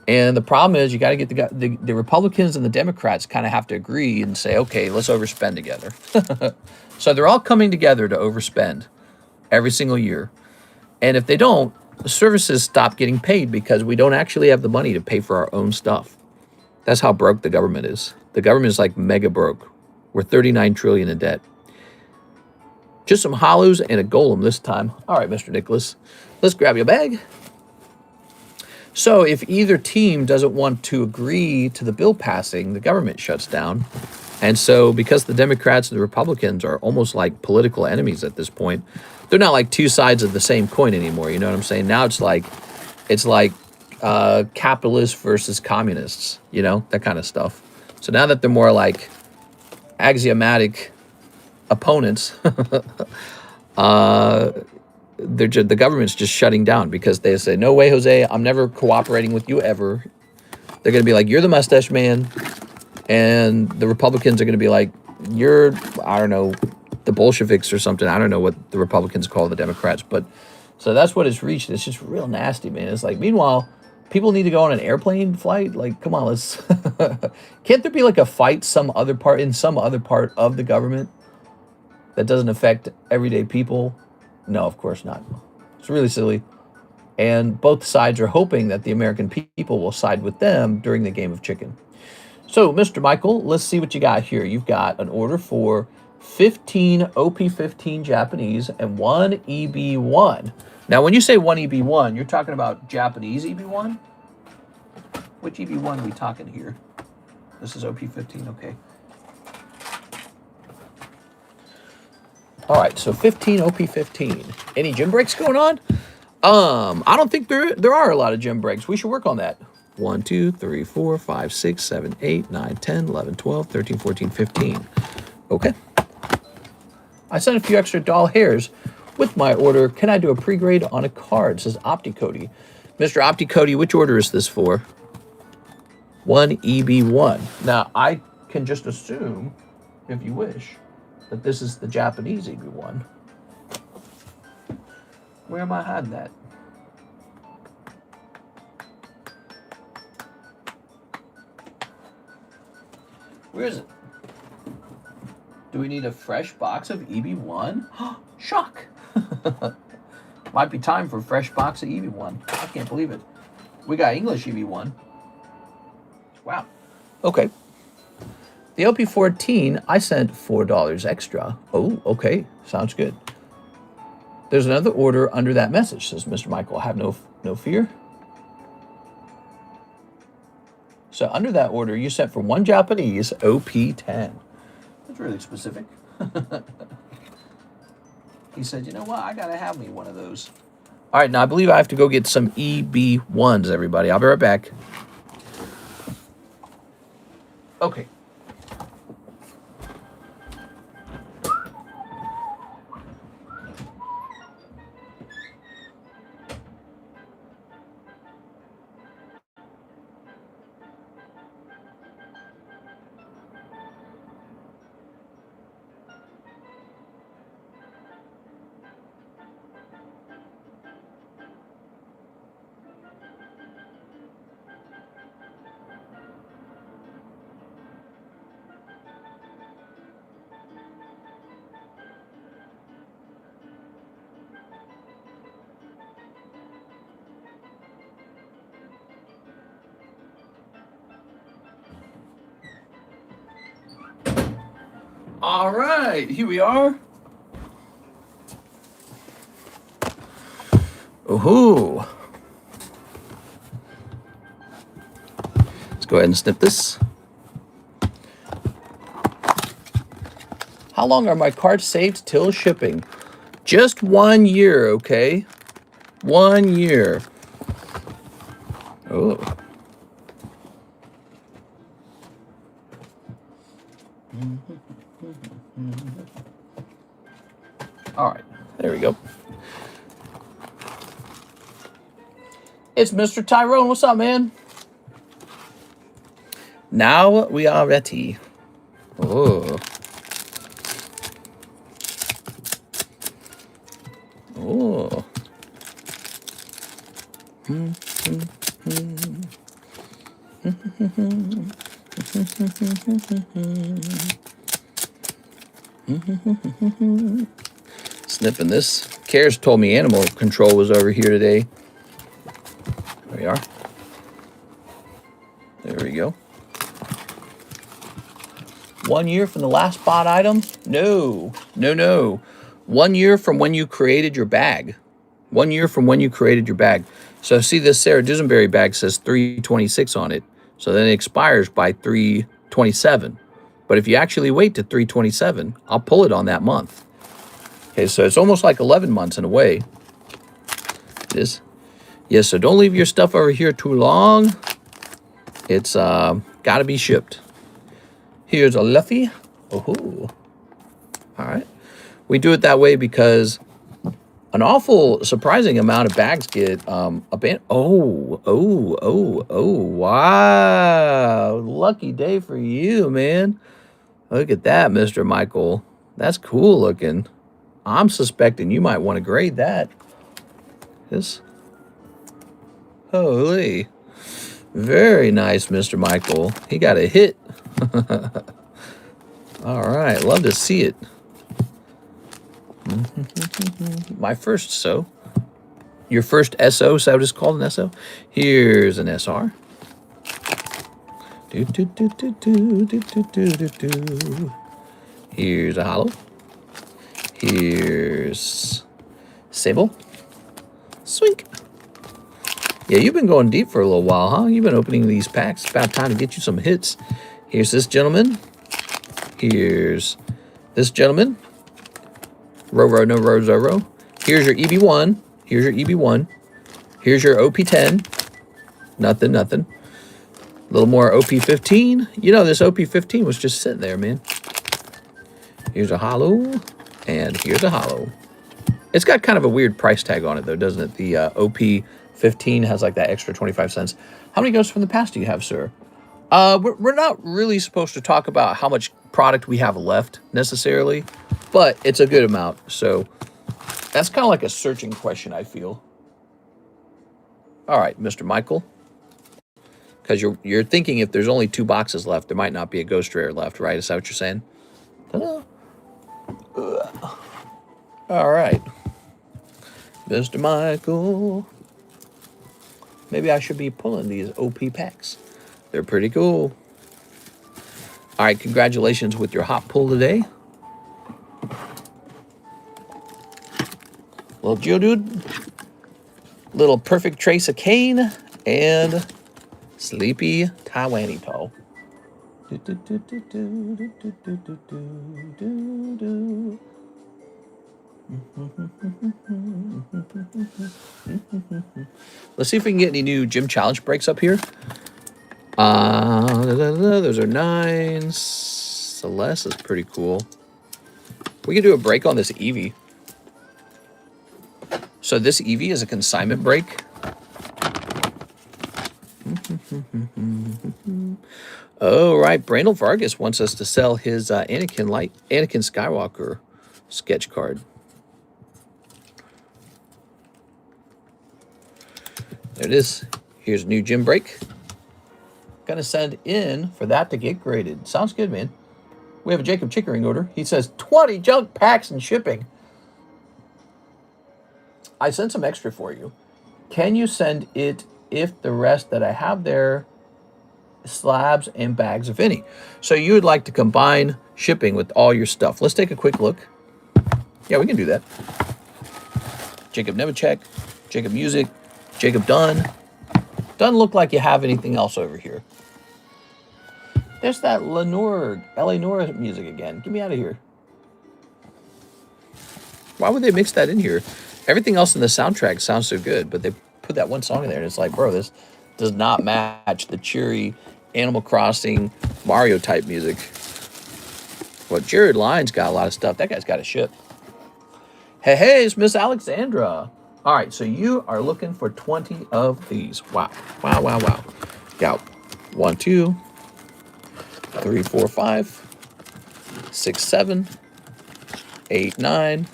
Speaker 1: And the problem is you got to get the Republicans and the Democrats kind of have to agree and say, okay, let's overspend together. So they're all coming together to overspend every single year. And if they don't, the services stop getting paid because we don't actually have the money to pay for our own stuff. That's how broke the government is. The government is like mega broke. We're 39 trillion in debt. Just some hollows and a golem this time. All right, Mr. Nicholas, let's grab your bag. So if either team doesn't want to agree to the bill passing, the government shuts down. And so because the Democrats and the Republicans are almost like political enemies at this point, they're not like two sides of the same coin anymore. You know what I'm saying? Now it's like capitalists versus communists, you know, that kind of stuff. So now that they're more like axiomatic opponents, the government's just shutting down because they say, no way, Jose, I'm never cooperating with you ever. They're going to be like, you're the mustache man. And the Republicans are going to be like, you're, I don't know, the Bolsheviks or something. I don't know what the Republicans call the Democrats. But so that's what it's reached. It's just real nasty, man. It's like, meanwhile, people need to go on an airplane flight. Like, come on, let's, can't there be like a fight in some other part of the government that doesn't affect everyday people? No, of course not. It's really silly. And both sides are hoping that the American people will side with them during the game of chicken. So, Mr. Michael, let's see what you got here. You've got an order for 15 OP15 Japanese and 1 EB1. Now, when you say 1 EB1, you're talking about Japanese EB1? Which EB1 are we talking here? This is OP15, okay. All right, so 15 OP15. Any gym breaks going on? I don't think there are a lot of gym breaks. We should work on that. 1, 2, 3, 4, 5, 6, 7, 8, 9, 10, 11, 12, 13, 14, 15. Okay. I sent a few extra doll hairs with my order. Can I do a pre-grade on a card? Says OptiCody. Mr. OptiCody, which order is this for? 1 EB1. Now, I can just assume, if you wish, that this is the Japanese EB1. Where am I hiding that? Where is it? Do we need a fresh box of EB1? Shock! Might be time for a fresh box of EB1. I can't believe it. We got English EB1. Wow. Okay. The OP14, I sent $4 extra. Oh, okay. Sounds good. There's another order under that message, says Mr. Michael. Have no fear. So under that order, you sent for 1 Japanese OP10. That's really specific. He said, you know what? I got to have me one of those. All right, now I believe I have to go get some EB1s, everybody. I'll be right back. Okay. All right, here we are. Ooh. Let's go ahead and snip this. How long are my cards saved till shipping? Just 1 year, okay? 1 year. Oh. All right, there we go. It's Mr. Tyrone. What's up, man? Now we are ready. Oh. Oh. Sniffing this. Cares told me animal control was over here today. There we are. There we go. 1 year from the last bought item? No. No, no. 1 year from when you created your bag. 1 year from when you created your bag. So see, this Sarah Dusenberry bag says 326 on it. So then it expires by 327. But if you actually wait to 327, I'll pull it on that month. Okay, so it's almost like 11 months in a way. It is. Yes, so don't leave your stuff over here too long. It's got to be shipped. Here's a Luffy. Oh, all right. We do it that way because an awful surprising amount of bags get abandoned. Oh, wow. Lucky day for you, man. Look at that, Mr. Michael. That's cool looking. I'm suspecting you might want to grade that. Yes. Holy. Very nice, Mr. Michael. He got a hit. All right. Love to see it. My first SO. Your first SO, so it's called an SO? Here's an SR. Here's a hollow. Here's Sable. Swink. Yeah, you've been going deep for a little while, huh? You've been opening these packs. It's about time to get you some hits. Here's this gentleman. Here's this gentleman. Roro, no Ro, Zoro. Here's your EB1. Here's your EB1. Here's your OP10. Nothing, nothing. A little more OP15. You know, this OP15 was just sitting there, man. Here's a hollow. And here's a hollow. It's got kind of a weird price tag on it, though, doesn't it? The OP15 has like that extra 25 cents. How many ghosts from the past do you have, sir? We're not really supposed to talk about how much product we have left, necessarily. But it's a good amount. So that's kind of like a searching question, I feel. All right, Mr. Michael. Because you're thinking if there's only 2 boxes left, there might not be a ghost rare left, right? Is that what you're saying? Ta-da. All right. Mr. Michael. Maybe I should be pulling these OP packs. They're pretty cool. All right, congratulations with your hot pull today. Little Geodude. Little Perfect Trace of Kane. And Sleepy Taiwanito. Let's see if we can get any new gym challenge breaks up here. Those are 9s. Celeste is pretty cool. We can do a break on this Eevee. So this Eevee is a consignment break. Oh, right. Brandel Vargas wants us to sell his Anakin Skywalker sketch card. There it is. Here's a new gym break. Gonna send in for that to get graded. Sounds good, man. We have a Jacob Chickering order. He says 20 junk packs and shipping. I sent some extra for you. Can you send it if the rest that I have there, slabs and bags, if any? So you would like to combine shipping with all your stuff. Let's take a quick look. Yeah, we can do that. Jacob Nemechek, Jacob Music, Jacob Dunn. Doesn't look like you have anything else over here. There's that LA Nora music again. Get me out of here. Why would they mix that in here? Everything else in the soundtrack sounds so good, but they put that one song in there, and it's like, bro, this does not match the cheery Animal Crossing Mario type music. Well, Jared Lyon's got a lot of stuff. That guy's got to ship. Hey, it's Miss Alexandra. All right, so you are looking for 20 of these. Wow. Got 1, 2, 3, 4, 5, 6, 7, 8, 9,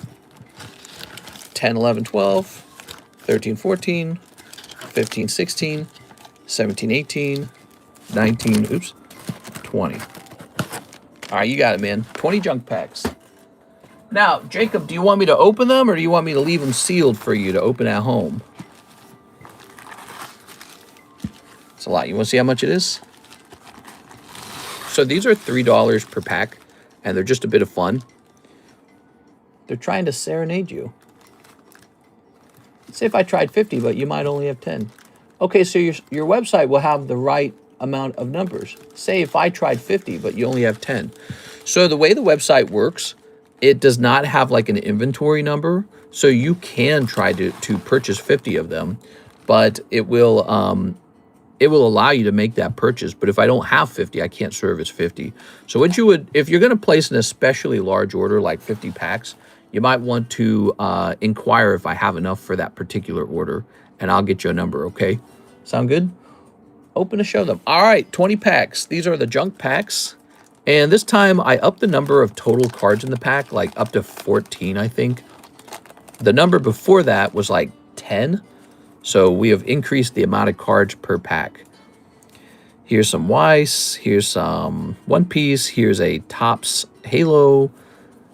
Speaker 1: 10, 11, 12, 13, 14, 15, 16, 17, 18, 19, 20. All right, you got it, man. 20 junk packs. Now, Jacob, do you want me to open them or do you want me to leave them sealed for you to open at home? It's a lot. You want to see how much it is? So these are $3 per pack, and they're just a bit of fun. They're trying to serenade you. Say if I tried 50, but you might only have 10. Okay, so your website will have the right amount of numbers. Say if I tried 50, but you only have 10. So the way the website works, it does not have like an inventory number. So you can try to purchase 50 of them, but it will allow you to make that purchase. But if I don't have 50, I can't service 50. So what you would, if you're going to place an especially large order, like 50 packs, you might want to inquire if I have enough for that particular order, and I'll get you a number, okay? Sound good? Open to show them. All right, 20 packs. These are the junk packs. And this time I upped the number of total cards in the pack, like up to 14, I think. The number before that was like 10. So we have increased the amount of cards per pack. Here's some Weiss. Here's some One Piece. Here's a Topps Halo.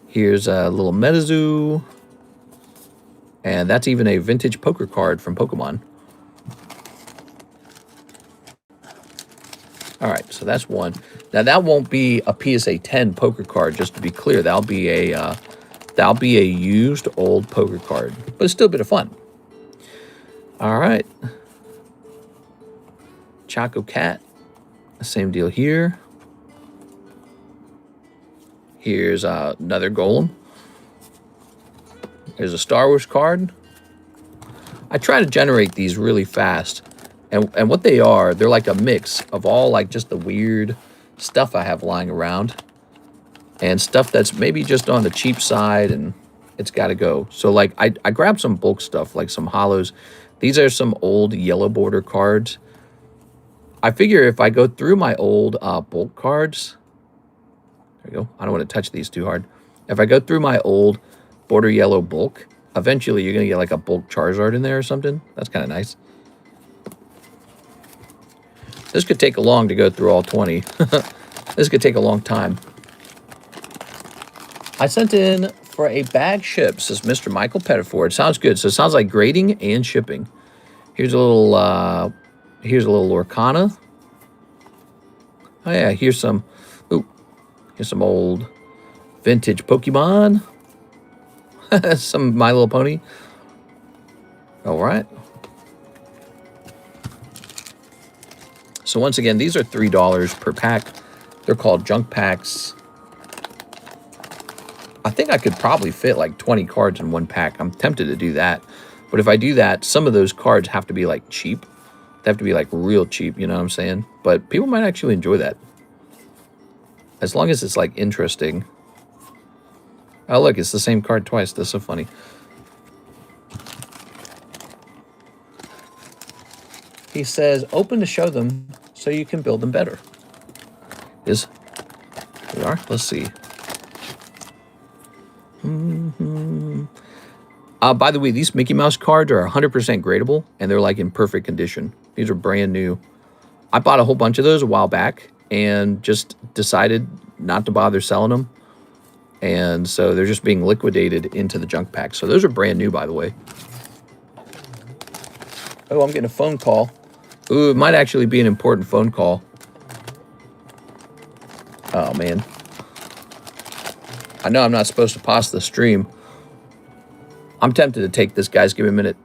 Speaker 1: Here's a little Metazoo. And that's even a vintage poker card from Pokemon. All right, so that's one. Now that won't be a PSA 10 poker card, just to be clear. That'll be a used old poker card, but it's still a bit of fun. All right, Choco Cat, same deal here. Here's another Golem. Here's a Star Wars card. I try to generate these really fast. And what they are, they're like a mix of all like just the weird stuff I have lying around. And stuff that's maybe just on the cheap side and it's got to go. So like I grabbed some bulk stuff, like some hollows. These are some old yellow border cards. I figure if I go through my old bulk cards, there we go. I don't want to touch these too hard. If I go through my old border yellow bulk, eventually you're going to get like a bulk Charizard in there or something. That's kind of nice. This could take long to go through all 20. This could take a long time. I sent in for a bag ship, says Mr. Michael Pettiford. Sounds good. So it sounds like grading and shipping. Here's a little Lorcana. Oh yeah, here's some old vintage Pokemon. Some My Little Pony. All right. So once again, these are $3 per pack. They're called junk packs. I think I could probably fit like 20 cards in one pack. I'm tempted to do that. But if I do that, some of those cards have to be like cheap. They have to be like real cheap, you know what I'm saying? But people might actually enjoy that. As long as it's like interesting. Oh, look, it's the same card twice. That's so funny. He says, open to show them so you can build them better. Here we are. Let's see. By the way, these Mickey Mouse cards are 100% gradable, and they're like in perfect condition. These are brand new. I bought a whole bunch of those a while back and just decided not to bother selling them. And so they're just being liquidated into the junk pack. So those are brand new, by the way. Oh, I'm getting a phone call. Ooh, it might actually be an important phone call. Oh, man. I know I'm not supposed to pause the stream. I'm tempted to take this, guys. Give me a minute.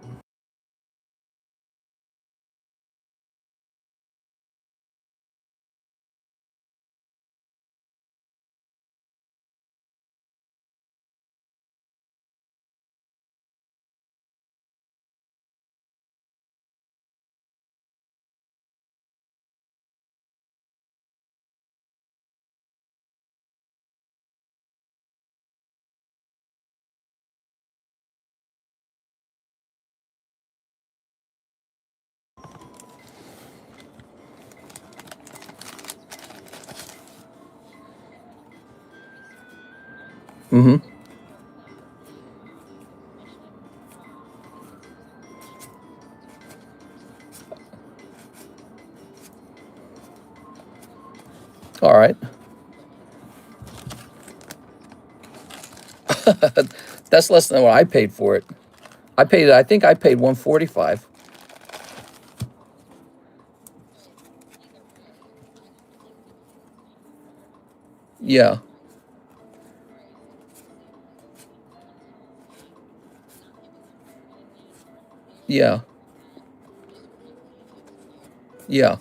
Speaker 1: Mm-hmm. All right. That's less than what I paid for it. I think I paid $145. Yeah. Yeah. Yeah.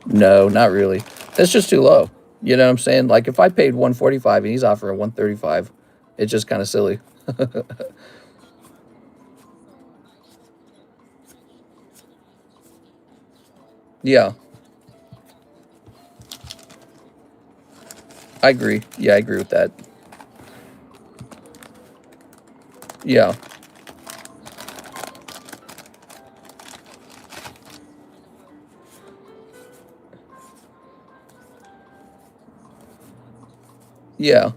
Speaker 1: No, not really. It's just too low. You know what I'm saying? Like if I paid $145 and he's offering $135, it's just kind of silly. Yeah. I agree. Yeah, I agree with that. Yeah. Yeah.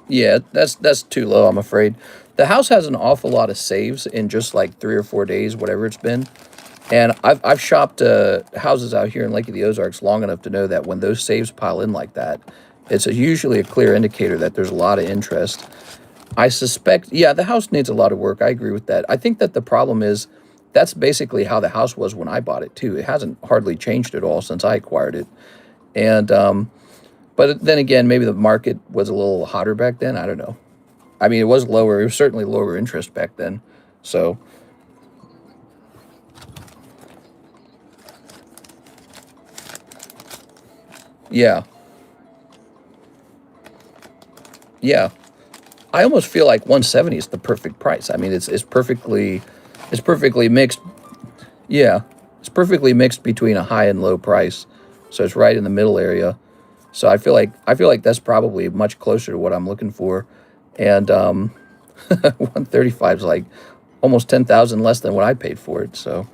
Speaker 1: Yeah, that's too low, I'm afraid. The house has an awful lot of saves in just like 3 or 4 days, whatever it's been. And I've shopped houses out here in Lake of the Ozarks long enough to know that when those saves pile in like that, it's usually a clear indicator that there's a lot of interest. I suspect, yeah, the house needs a lot of work. I agree with that. I think that the problem is that's basically how the house was when I bought it too. It hasn't hardly changed at all since I acquired it. And but then again, maybe the market was a little hotter back then. I don't know. I mean, it was lower. It was certainly lower interest back then. So, yeah. Yeah. I almost feel like 170 is the perfect price. I mean, it's perfectly mixed. Yeah. It's perfectly mixed between a high and low price. So it's right in the middle area. So I feel like that's probably much closer to what I'm looking for. And 135 is like almost 10,000 less than what I paid for it. So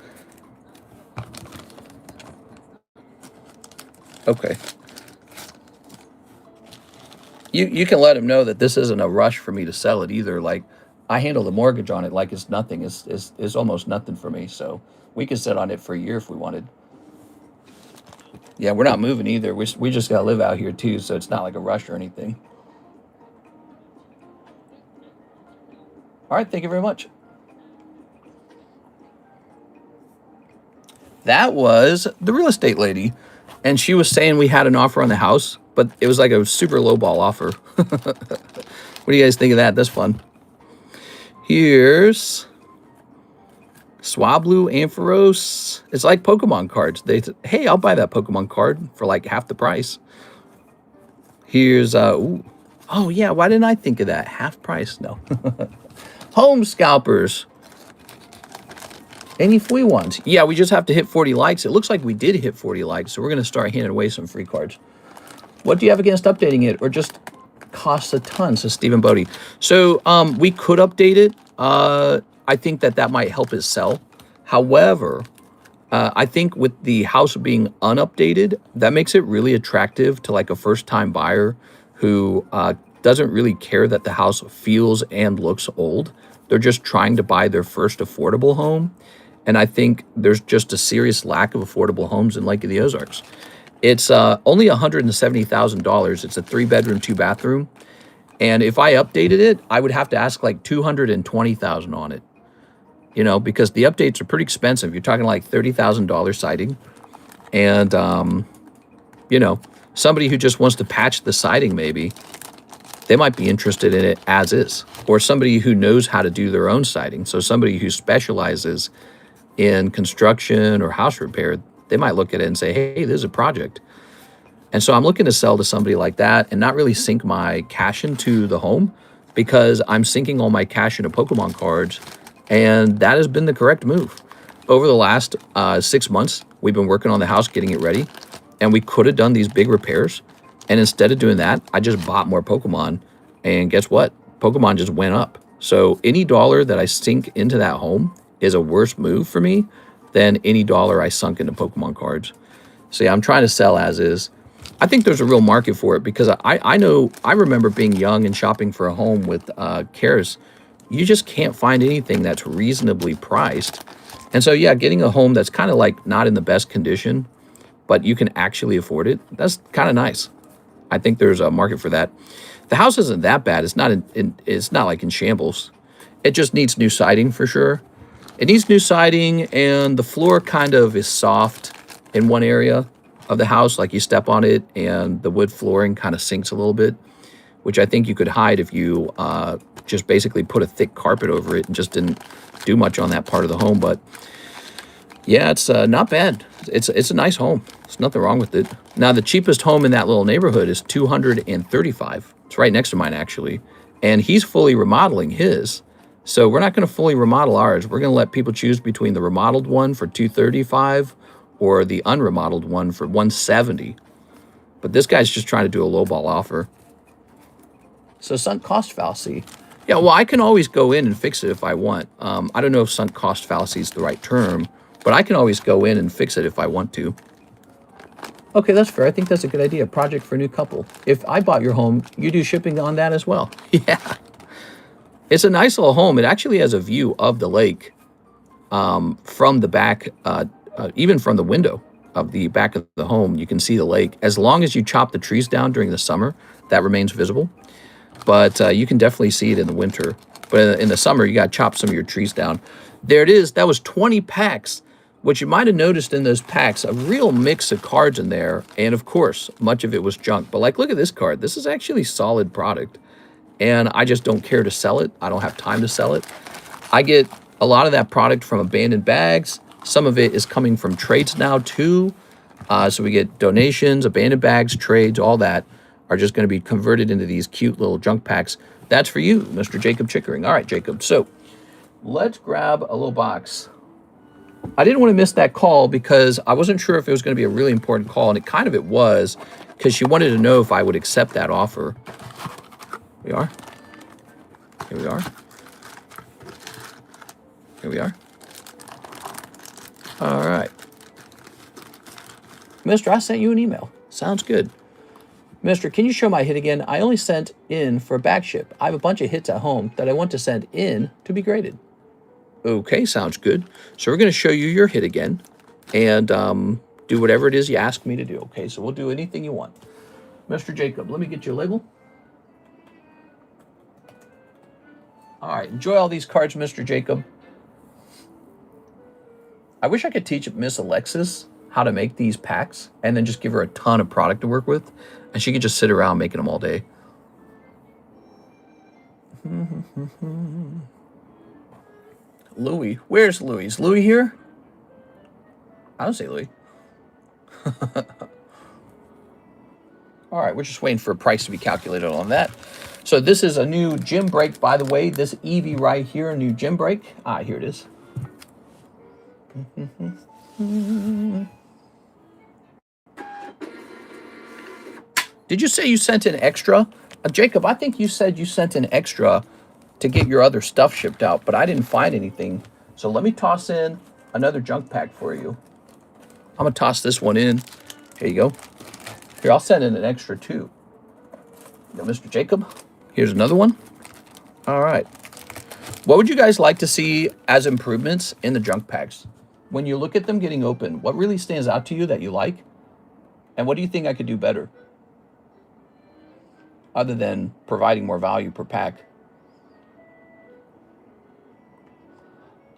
Speaker 1: okay. You can let him know that this isn't a rush for me to sell it either. Like I handle the mortgage on it like it's nothing. It's almost nothing for me. So we could sit on it for a year if we wanted. Yeah, we're not moving either. We just got to live out here too, so it's not like a rush or anything. All right, thank you very much. That was the real estate lady, and she was saying we had an offer on the house, but it was like a super low ball offer. What do you guys think of that? That's fun. Here's Swablu, Ampharos. It's like Pokemon cards. Hey, I'll buy that Pokemon card for like half the price. Here's, ooh. Oh yeah, why didn't I think of that? Half price, no. Home Scalpers. Any free ones? Yeah, we just have to hit 40 likes. It looks like we did hit 40 likes, so we're going to start handing away some free cards. What do you have against updating it, or just costs a ton, says Stephen Bodie. So we could update it. I think that might help it sell. However, I think with the house being unupdated, that makes it really attractive to like a first-time buyer who doesn't really care that the house feels and looks old. They're just trying to buy their first affordable home. And I think there's just a serious lack of affordable homes in Lake of the Ozarks. It's only $170,000. It's a 3-bedroom, 2-bathroom. And if I updated it, I would have to ask like $220,000 on it. You know, because the updates are pretty expensive. You're talking like $30,000 siding. And, you know, somebody who just wants to patch the siding maybe, they might be interested in it as is. Or somebody who knows how to do their own siding. So somebody who specializes in construction or house repair, they might look at it and say, hey, this is a project. And so I'm looking to sell to somebody like that and not really sink my cash into the home, because I'm sinking all my cash into Pokemon cards. And that has been the correct move. Over the last 6 months, we've been working on the house, getting it ready. And we could have done these big repairs. And instead of doing that, I just bought more Pokemon. And guess what? Pokemon just went up. So any dollar that I sink into that home is a worse move for me than any dollar I sunk into Pokemon cards. So yeah, I'm trying to sell as is. I think there's a real market for it, because I remember being young and shopping for a home with cares. You just can't find anything that's reasonably priced. And so yeah, getting a home that's kind of like not in the best condition, but you can actually afford it, that's kind of nice. I think there's a market for that. The house isn't that bad. It's not it's not like in shambles. It just needs new siding for sure. It needs new siding, and the floor kind of is soft in one area of the house. Like you step on it and the wood flooring kind of sinks a little bit, which I think you could hide if you just basically put a thick carpet over it and just didn't do much on that part of the home. But yeah, it's not bad. It's a nice home. There's nothing wrong with it. Now, the cheapest home in that little neighborhood is $235. It's right next to mine, actually. And he's fully remodeling his. So we're not going to fully remodel ours. We're going to let people choose between the remodeled one for $235 or the unremodeled one for $170. But this guy's just trying to do a lowball offer. So sunk cost fallacy. Yeah, well, I can always go in and fix it if I want. I don't know if sunk cost fallacy is the right term, but I can always go in and fix it if I want to. Okay, that's fair. I think that's a good idea. Project for a new couple. If I bought your home, you do shipping on that as well. Yeah. It's a nice little home. It actually has a view of the lake from the back, even from the window of the back of the home. You can see the lake. As long as you chop the trees down during the summer, that remains visible. But you can definitely see it in the winter. But in the summer, you got to chop some of your trees down. There it is. That was 20 packs, which you might have noticed in those packs, a real mix of cards in there. And of course, much of it was junk. But like, look at this card. This is actually solid product. And I just don't care to sell it. I don't have time to sell it. I get a lot of that product from abandoned bags. Some of it is coming from trades now too. So we get donations, abandoned bags, trades, all that are just going to be converted into these cute little junk packs. That's for you, Mr. Jacob Chickering. All right, Jacob. So let's grab a little box. I didn't want to miss that call because I wasn't sure if it was going to be a really important call, and it was, because she wanted to know if I would accept that offer. We are. Here we are. Here we are. All right. Mister, I sent you an email. Sounds good. Mister, can you show my hit again? I only sent in for back ship. I have a bunch of hits at home that I want to send in to be graded. Okay, sounds good. So we're going to show you your hit again and do whatever it is you ask me to do. Okay, so we'll do anything you want. Mr. Jacob, let me get your label. All right, enjoy all these cards, Mr. Jacob. I wish I could teach Miss Alexis how to make these packs and then just give her a ton of product to work with, and she could just sit around making them all day. Louis. Where's Louis? Is Louis here? I don't see Louis. All right, we're just waiting for a price to be calculated on that. So this is a new gym break, by the way. This Eevee right here, a new gym break. Ah, here it is. Did you say you sent an extra? Jacob, I think you said you sent an extra to get your other stuff shipped out, but I didn't find anything. So let me toss in another junk pack for you. I'm going to toss this one in. Here you go. Here, I'll send in an extra too. You know, Mr. Jacob, here's another one. All right. What would you guys like to see as improvements in the junk packs? When you look at them getting open, what really stands out to you that you like? And what do you think I could do better? Other than providing more value per pack.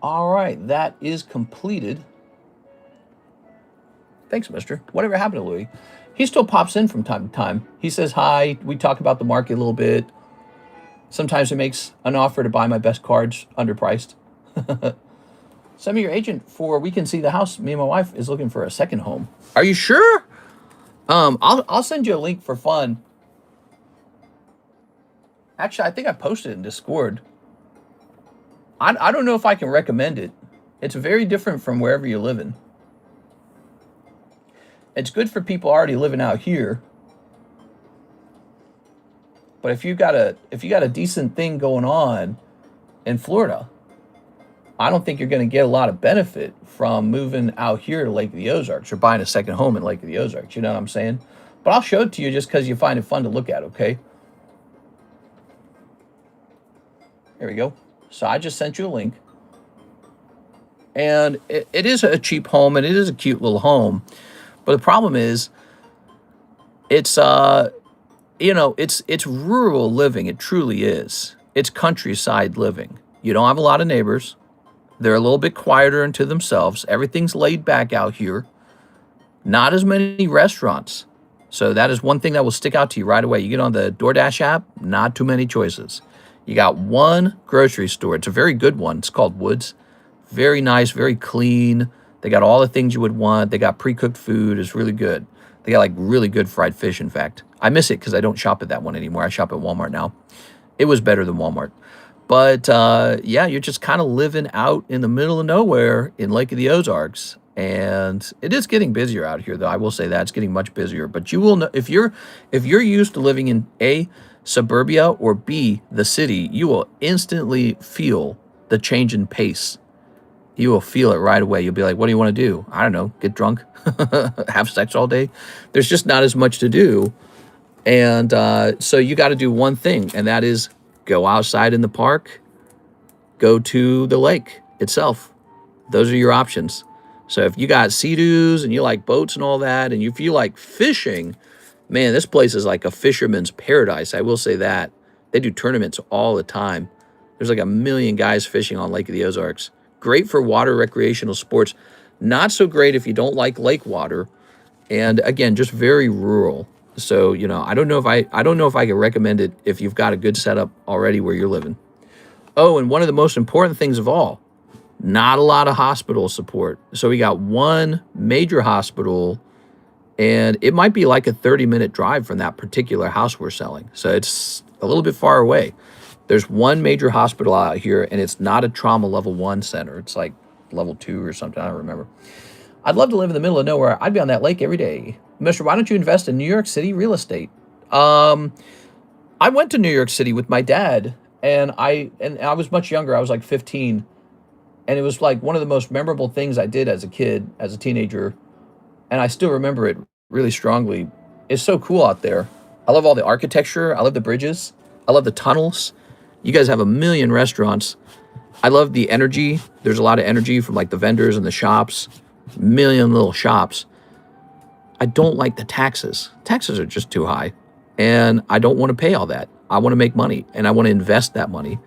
Speaker 1: All right, that is completed. Thanks, mister. Whatever happened to Louis? He still pops in from time to time. He says hi. We talk about the market a little bit. Sometimes he makes an offer to buy my best cards underpriced. Send me your agent for We Can See the House. Me and my wife is looking for a second home. Are you sure? I'll send you a link for fun. Actually, I think I posted it in Discord. I don't know if I can recommend it. It's very different from wherever you're living. It's good for people already living out here. But if you got a decent thing going on in Florida, I don't think you're going to get a lot of benefit from moving out here to Lake of the Ozarks or buying a second home in Lake of the Ozarks. You know what I'm saying? But I'll show it to you just because you find it fun to look at, okay? There we go. So I just sent you a link. And it is a cheap home, and it is a cute little home. But the problem is, it's it's rural living. It truly is. It's countryside living. You don't have a lot of neighbors. They're a little bit quieter and to themselves. Everything's laid back out here. Not as many restaurants. So that is one thing that will stick out to you right away. You get on the DoorDash app, not too many choices. You got one grocery store. It's a very good one. It's called Woods. Very nice, very clean. They got all the things you would want. They got pre-cooked food. It's really good. They got like really good fried fish, in fact. I miss it because I don't shop at that one anymore. I shop at Walmart now. It was better than Walmart. But yeah, you're just kind of living out in the middle of nowhere in Lake of the Ozarks. And it is getting busier out here, though. I will say that. It's getting much busier. But you will know, if you're used to living in A, suburbia, or B, the city, you will instantly feel the change in pace. You will feel it right away. You'll be like, what do you want to do? I don't know, get drunk, have sex all day. There's just not as much to do. And so you got to do one thing, and that is go outside in the park, go to the lake itself. Those are your options. So if you got Sea-Doos and you like boats and all that, and if you like fishing, man, this place is like a fisherman's paradise. I will say that. They do tournaments all the time. There's like 1 million guys fishing on Lake of the Ozarks. Great for water recreational sports. Not so great if you don't like lake water. And again, just very rural. So, you know, I don't know if I can recommend it if you've got a good setup already where you're living. Oh, and one of the most important things of all, not a lot of hospital support. So we got one major hospital, and it might be like a 30-minute drive from that particular house we're selling. So it's a little bit far away. There's one major hospital out here, and it's not a trauma level 1 center. It's like level 2 or something. I don't remember. I'd love to live in the middle of nowhere. I'd be on that lake every day. Mister, why don't you invest in New York City real estate? I went to New York City with my dad, and I was much younger. I was like 15. And it was like one of the most memorable things I did as a kid, as a teenager. And I still remember it really strongly. It's so cool out there. I love all the architecture. I love the bridges. I love the tunnels. You guys have 1 million restaurants. I love the energy. There's a lot of energy from like the vendors and the shops. 1 million little shops. I don't like the taxes. Taxes are just too high. And I don't want to pay all that. I want to make money, and I want to invest that money.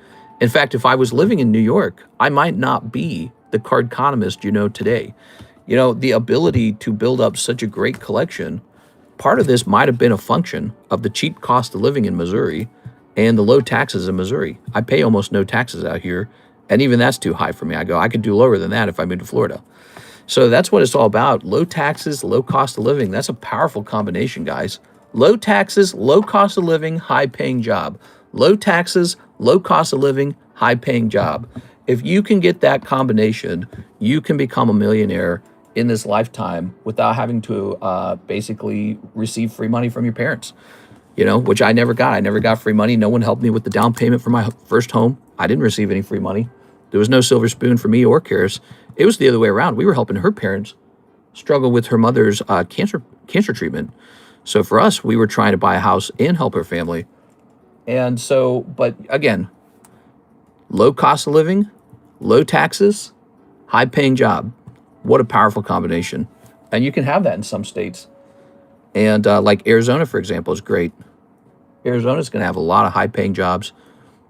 Speaker 1: In fact, if I was living in New York, I might not be the Cardconomist you know today. You know, the ability to build up such a great collection, part of this might have been a function of the cheap cost of living in Missouri and the low taxes in Missouri. I pay almost no taxes out here, And even that's too high for me. I go, I could do lower than that if I moved to Florida. So that's what it's all about. Low taxes, low cost of living. That's a powerful combination, guys. Low taxes, low cost of living, high paying job. Low taxes, low cost of living, high paying job. If you can get that combination, you can become a millionaire in this lifetime without having to basically receive free money from your parents, you know, which I never got. I never got free money. No one helped me with the down payment for my first home. I didn't receive any free money. There was no silver spoon for me or Karis. It was the other way around. We were helping her parents struggle with her mother's cancer treatment. So for us, we were trying to buy a house and help her family. And so, but again, low cost of living, low taxes, high paying job. What a powerful combination. And you can have that in some states. And like Arizona, for example, is great. Arizona's going to have a lot of high paying jobs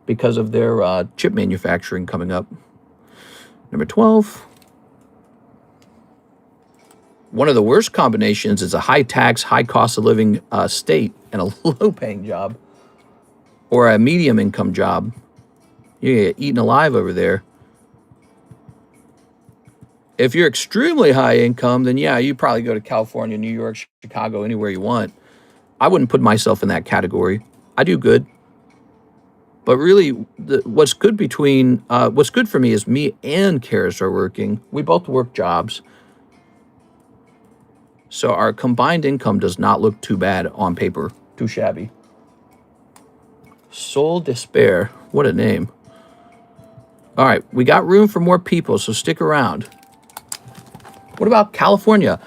Speaker 1: because of their chip manufacturing coming up. Number 12. One of the worst combinations is a high tax, high cost of living state and a low paying job or a medium income job. You get eaten alive over there. If you're extremely high income, then yeah, you probably go to California, New York, Chicago, anywhere you want. I wouldn't put myself in that category. I do good. But really, what's good for me is me and Karis are working. We both work jobs. So our combined income does not look too bad on paper, too shabby. Soul Despair, what a name. All right, we got room for more people, so stick around. What about California?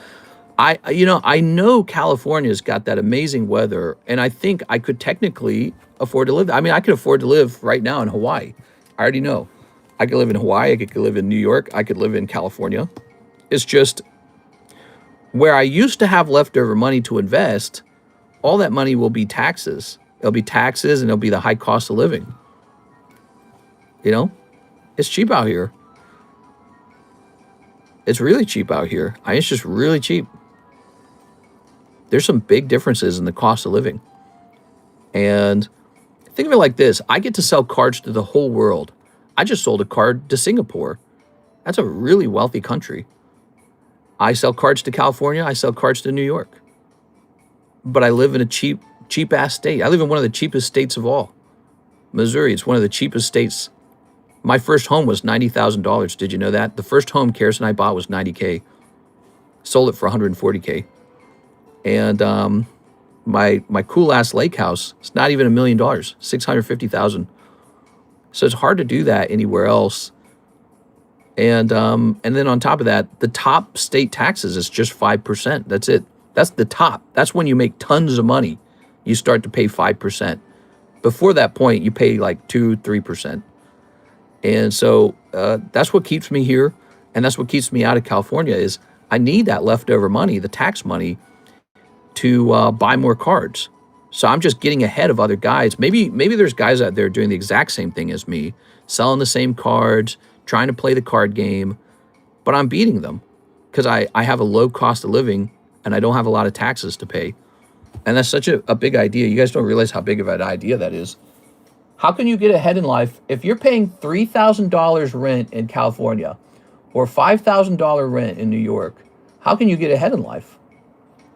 Speaker 1: I know California's got that amazing weather, and I think I could technically afford to live there. I mean, I could afford to live right now in Hawaii. I already know. I could live in Hawaii, I could live in New York, I could live in California. It's just where I used to have leftover money to invest, all that money will be taxes. It'll be taxes and it'll be the high cost of living. You know, it's cheap out here. It's really cheap out here. It's just really cheap. There's some big differences in the cost of living. And think of it like this. I get to sell cards to the whole world. I just sold a card to Singapore. That's a really wealthy country. I sell cards to California. I sell cards to New York. But I live in a cheap-ass state. I live in one of the cheapest states of all. Missouri, it's one of the cheapest states. My first home was $90,000. Did you know that? The first home Karis and I bought was $90K. Sold it for $140K. And my cool-ass lake house, it's not even $1 million, $650,000. So it's hard to do that anywhere else. And then on top of that, the top state taxes is just 5%. That's it. That's the top. That's when you make tons of money. You start to pay 5%. Before that point, you pay like 2-3%. And so that's what keeps me here. And that's what keeps me out of California is I need that leftover money, the tax money, to buy more cards. So I'm just getting ahead of other guys. Maybe there's guys out there doing the exact same thing as me, selling the same cards, trying to play the card game, but I'm beating them because I have a low cost of living and I don't have a lot of taxes to pay. And that's such a big idea. You guys don't realize how big of an idea that is. How can you get ahead in life if you're paying $3,000 rent in California or $5,000 rent in New York? How can you get ahead in life?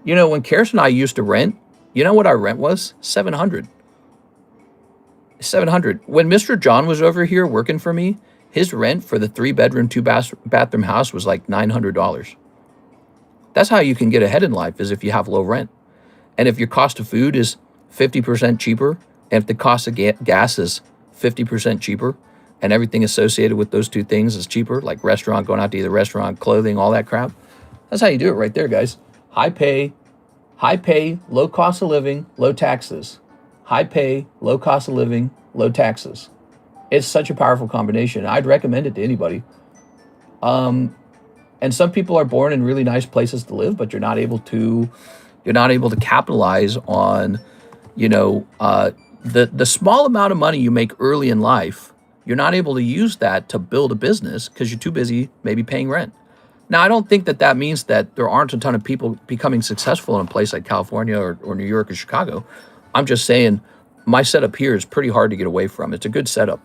Speaker 1: You know, when Karis and I used to rent, you know what our rent was? $700. $700. When Mr. John was over here working for me, his rent for the 3-bedroom, 2-bathroom house was like $900. That's how you can get ahead in life, is if you have low rent. And if your cost of food is 50% cheaper, and if the cost of gas is 50% cheaper, and everything associated with those two things is cheaper, like restaurant, going out to eat, the restaurant, clothing, all that crap, that's how you do it right there, guys. High pay, low cost of living, low taxes. High pay, low cost of living, low taxes. It's such a powerful combination. I'd recommend it to anybody. And some people are born in really nice places to live, but you're not able to capitalize on, you know, the small amount of money you make early in life. You're not able to use that to build a business because you're too busy maybe paying rent. Now, I don't think that means that there aren't a ton of people becoming successful in a place like California or New York or Chicago. I'm just saying my setup here is pretty hard to get away from. It's a good setup.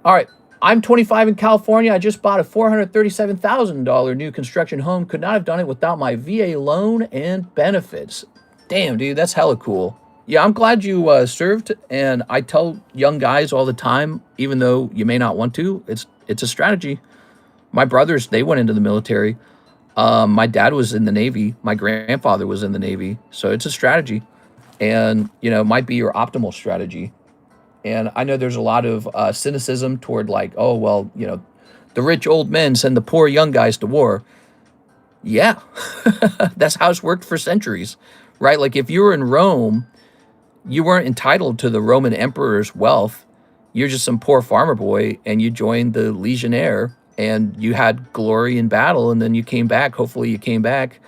Speaker 1: All right. I'm 25 in California. I just bought a $437,000 new construction home. Could not have done it without my VA loan and benefits. Damn, dude, that's hella cool. Yeah, I'm glad you served. And I tell young guys all the time, even though you may not want to, it's a strategy. My brothers, they went into the military. My dad was in the Navy. My grandfather was in the Navy. So it's a strategy. And, you know, it might be your optimal strategy. And I know there's a lot of cynicism toward like, oh, well, you know, the rich old men send the poor young guys to war. Yeah, that's how it's worked for centuries, right? Like if you were in Rome, you weren't entitled to the Roman emperor's wealth. You're just some poor farmer boy and you joined the legionnaire and you had glory in battle. And then you came back. Hopefully you came back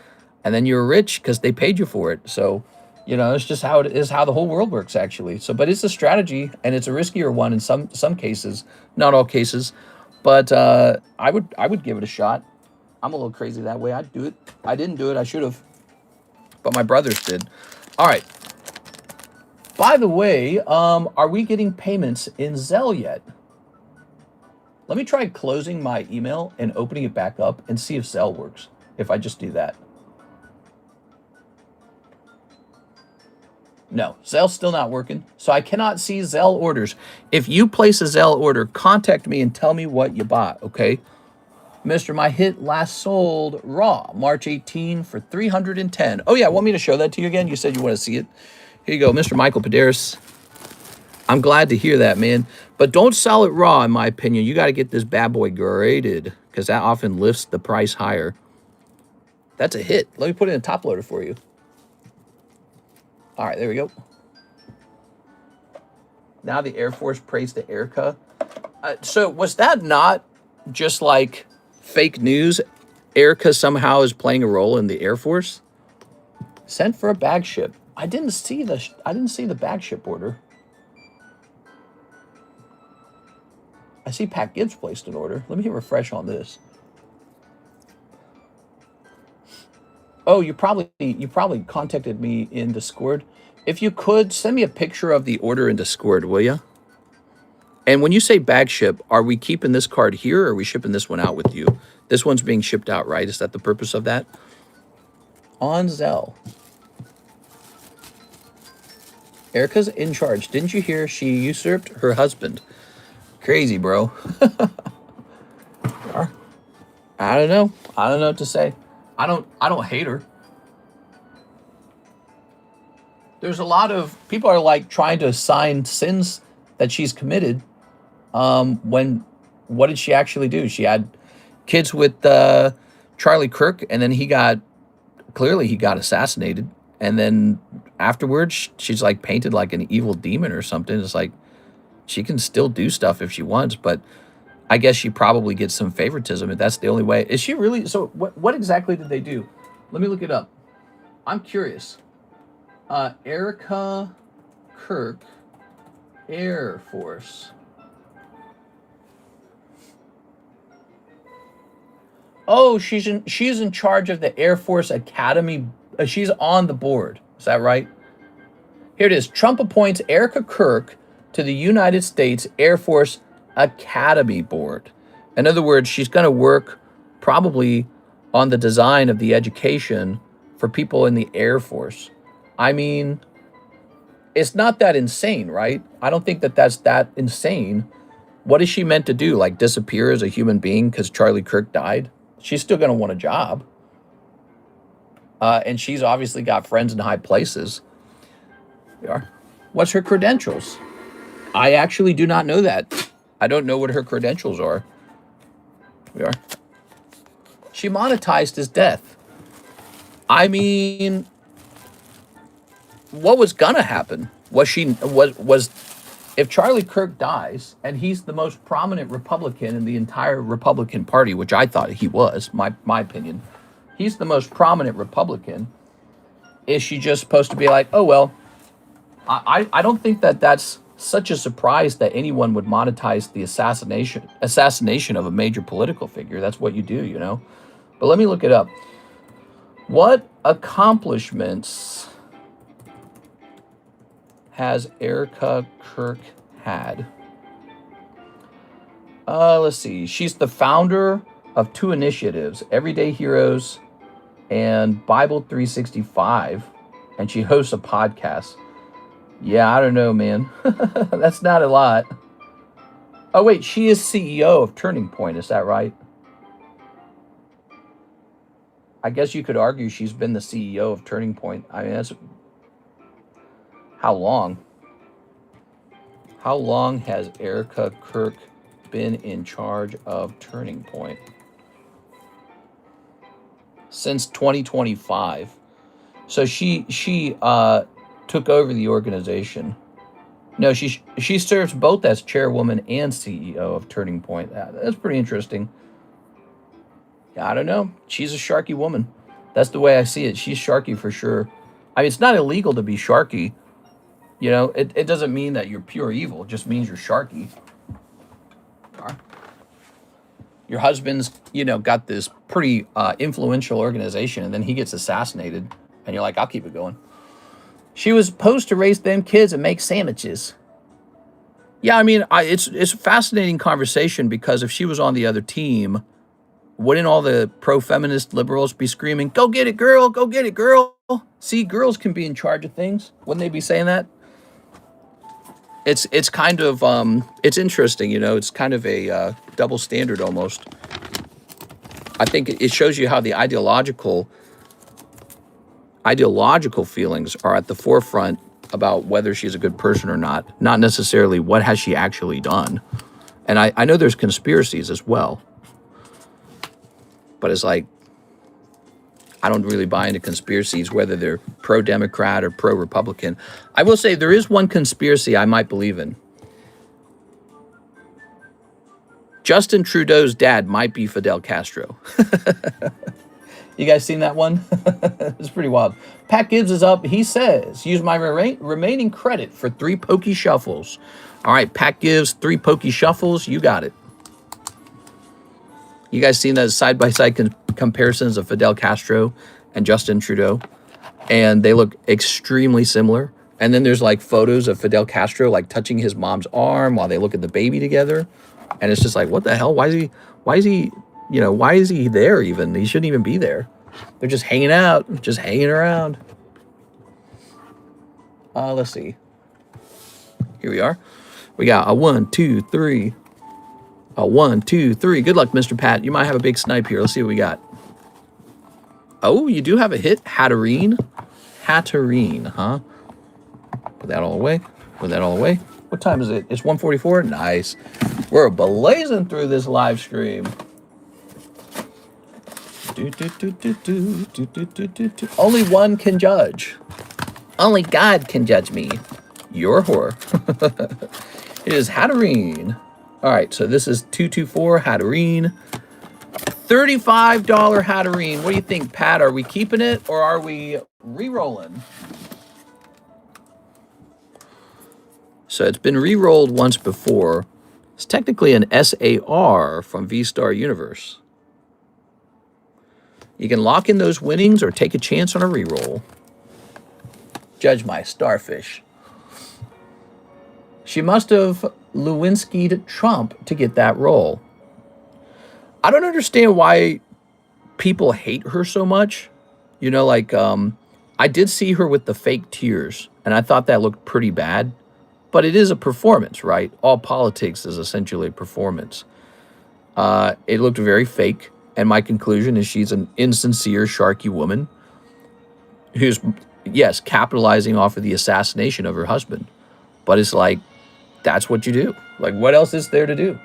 Speaker 1: and then you were rich because they paid you for it. So, you know, it's just how it is, how the whole world works, actually. So, but it's a strategy, and it's a riskier one in some cases, not all cases. But I would give it a shot. I'm a little crazy that way. I'd do it. I didn't do it. I should have, but my brothers did. All right. By the way, are we getting payments in ZELLE yet? Let me try closing my email and opening it back up and see if ZELLE works. If I just do that. No, ZELLE's still not working, so I cannot see ZELLE orders. If you place a ZELLE order, contact me and tell me what you bought, okay? Mr. My hit last sold raw, March 18 for 310. Oh, yeah, want me to show that to you again? You said you want to see it. Here you go, Mr. Michael Paderis. I'm glad to hear that, man. But don't sell it raw, in my opinion. You got to get this bad boy graded, because that often lifts the price higher. That's a hit. Let me put it in a top loader for you. All right, there we go. Now the Air Force praised the Erica. So was that not just like fake news? Erica somehow is playing a role in the Air Force. Sent for a bag ship. I didn't see the bag ship order. I see Pat Gibbs placed an order. Let me hit refresh on this. Oh, you probably contacted me in Discord. If you could, send me a picture of the order in Discord, will you? And when you say bag ship, are we keeping this card here or are we shipping this one out with you? This one's being shipped out, right? Is that the purpose of that? On ZELLE. Erica's in charge. Didn't you hear she usurped her husband? Crazy, bro. I don't know. I don't know what to say. I don't hate her. There's a lot of people are like trying to assign sins that she's committed. When what did she actually do? She had kids with Charlie Kirk, and then he got assassinated. And then afterwards, she's like painted like an evil demon or something. It's like she can still do stuff if she wants, but I guess she probably gets some favoritism, and that's the only way. Is she really? So what exactly did they do? Let me look it up. I'm curious. Erica Kirk, Air Force. Oh, she's in charge of the Air Force Academy. She's on the board. Is that right? Here it is. Trump appoints Erica Kirk to the United States Air Force Academy Board. In other words, she's going to work probably on the design of the education for people in the Air Force. I mean, it's not that insane, right? I don't think that that's that insane. What is she meant to do? Like disappear as a human being because Charlie Kirk died? She's still going to want a job. And she's obviously got friends in high places. There are. What's her credentials? I actually do not know that. I don't know what her credentials are. We are. She monetized his death. I mean, what was gonna happen? Was if Charlie Kirk dies and he's the most prominent Republican in the entire Republican Party, which I thought he was, my opinion, he's the most prominent Republican. Is she just supposed to be like, oh well? I don't think that that's such a surprise that anyone would monetize the assassination of a major political figure. That's what you do, you know. But let me look it up. What accomplishments has Erica Kirk had? Let's see. She's the founder of two initiatives, Everyday Heroes and Bible 365, and she hosts a podcast. Yeah, I don't know, man. That's not a lot. Oh, wait, she is CEO of Turning Point. Is that right? I guess you could argue she's been the CEO of Turning Point. I mean, that's... How long? How long has Erica Kirk been in charge of Turning Point? Since 2025. So she took over the organization. No, she serves both as chairwoman and CEO of Turning Point. That's pretty interesting. I don't know. She's a Sharky woman. That's the way I see it. She's Sharky for sure. I mean, it's not illegal to be Sharky. You know, it doesn't mean that you're pure evil. It just means you're Sharky. Your husband's, you know, got this pretty influential organization, and then he gets assassinated, and you're like, I'll keep it going. She was supposed to raise them kids and make sandwiches. Yeah, I mean, it's a fascinating conversation, because if she was on the other team, wouldn't all the pro-feminist liberals be screaming, go get it, girl, go get it, girl? See, girls can be in charge of things. Wouldn't they be saying that? It's kind of, it's interesting, you know, it's kind of a double standard almost. I think it shows you how the ideological feelings are at the forefront about whether she's a good person or not necessarily what has she actually done. And I know there's conspiracies as well, but it's like, I don't really buy into conspiracies, whether they're pro-Democrat or pro-Republican. I will say there is one conspiracy I might believe in. Justin Trudeau's dad might be Fidel Castro. You guys seen that one? It's pretty wild. Pat Gibbs is up. He says, use my remaining credit for 3 pokey shuffles. All right, Pat Gibbs, 3 pokey shuffles. You got it. You guys seen those side-by-side comparisons of Fidel Castro and Justin Trudeau? And they look extremely similar. And then there's like photos of Fidel Castro like touching his mom's arm while they look at the baby together. And it's just like, what the hell? Why is he there even? He shouldn't even be there. They're just hanging out, just hanging around. Let's see. Here we are. We got a 1, 2, 3. A 1, 2, 3. Good luck, Mr. Pat. You might have a big snipe here. Let's see what we got. Oh, you do have a hit. Hatterene. Hatterene, huh? Put that all away. Put that all away. What time is it? It's 1:44. Nice. We're blazing through this live stream. Only one can judge. Only God can judge me. You're a whore. It is Hatterene. All right, so this is 224 Hatterene. $35 Hatterene. What do you think, Pat? Are we keeping it or are we re-rolling? So it's been re-rolled once before. It's technically an SAR from V-Star Universe. You can lock in those winnings or take a chance on a re-roll. Judge my starfish. She must have Lewinsky'd Trump to get that roll. I don't understand why people hate her so much. You know, like, I did see her with the fake tears, and I thought that looked pretty bad. But it is a performance, right? All politics is essentially a performance. It looked very fake, and my conclusion is she's an insincere, sharky woman who's, yes, capitalizing off of the assassination of her husband. But it's like, that's what you do. Like, what else is there to do?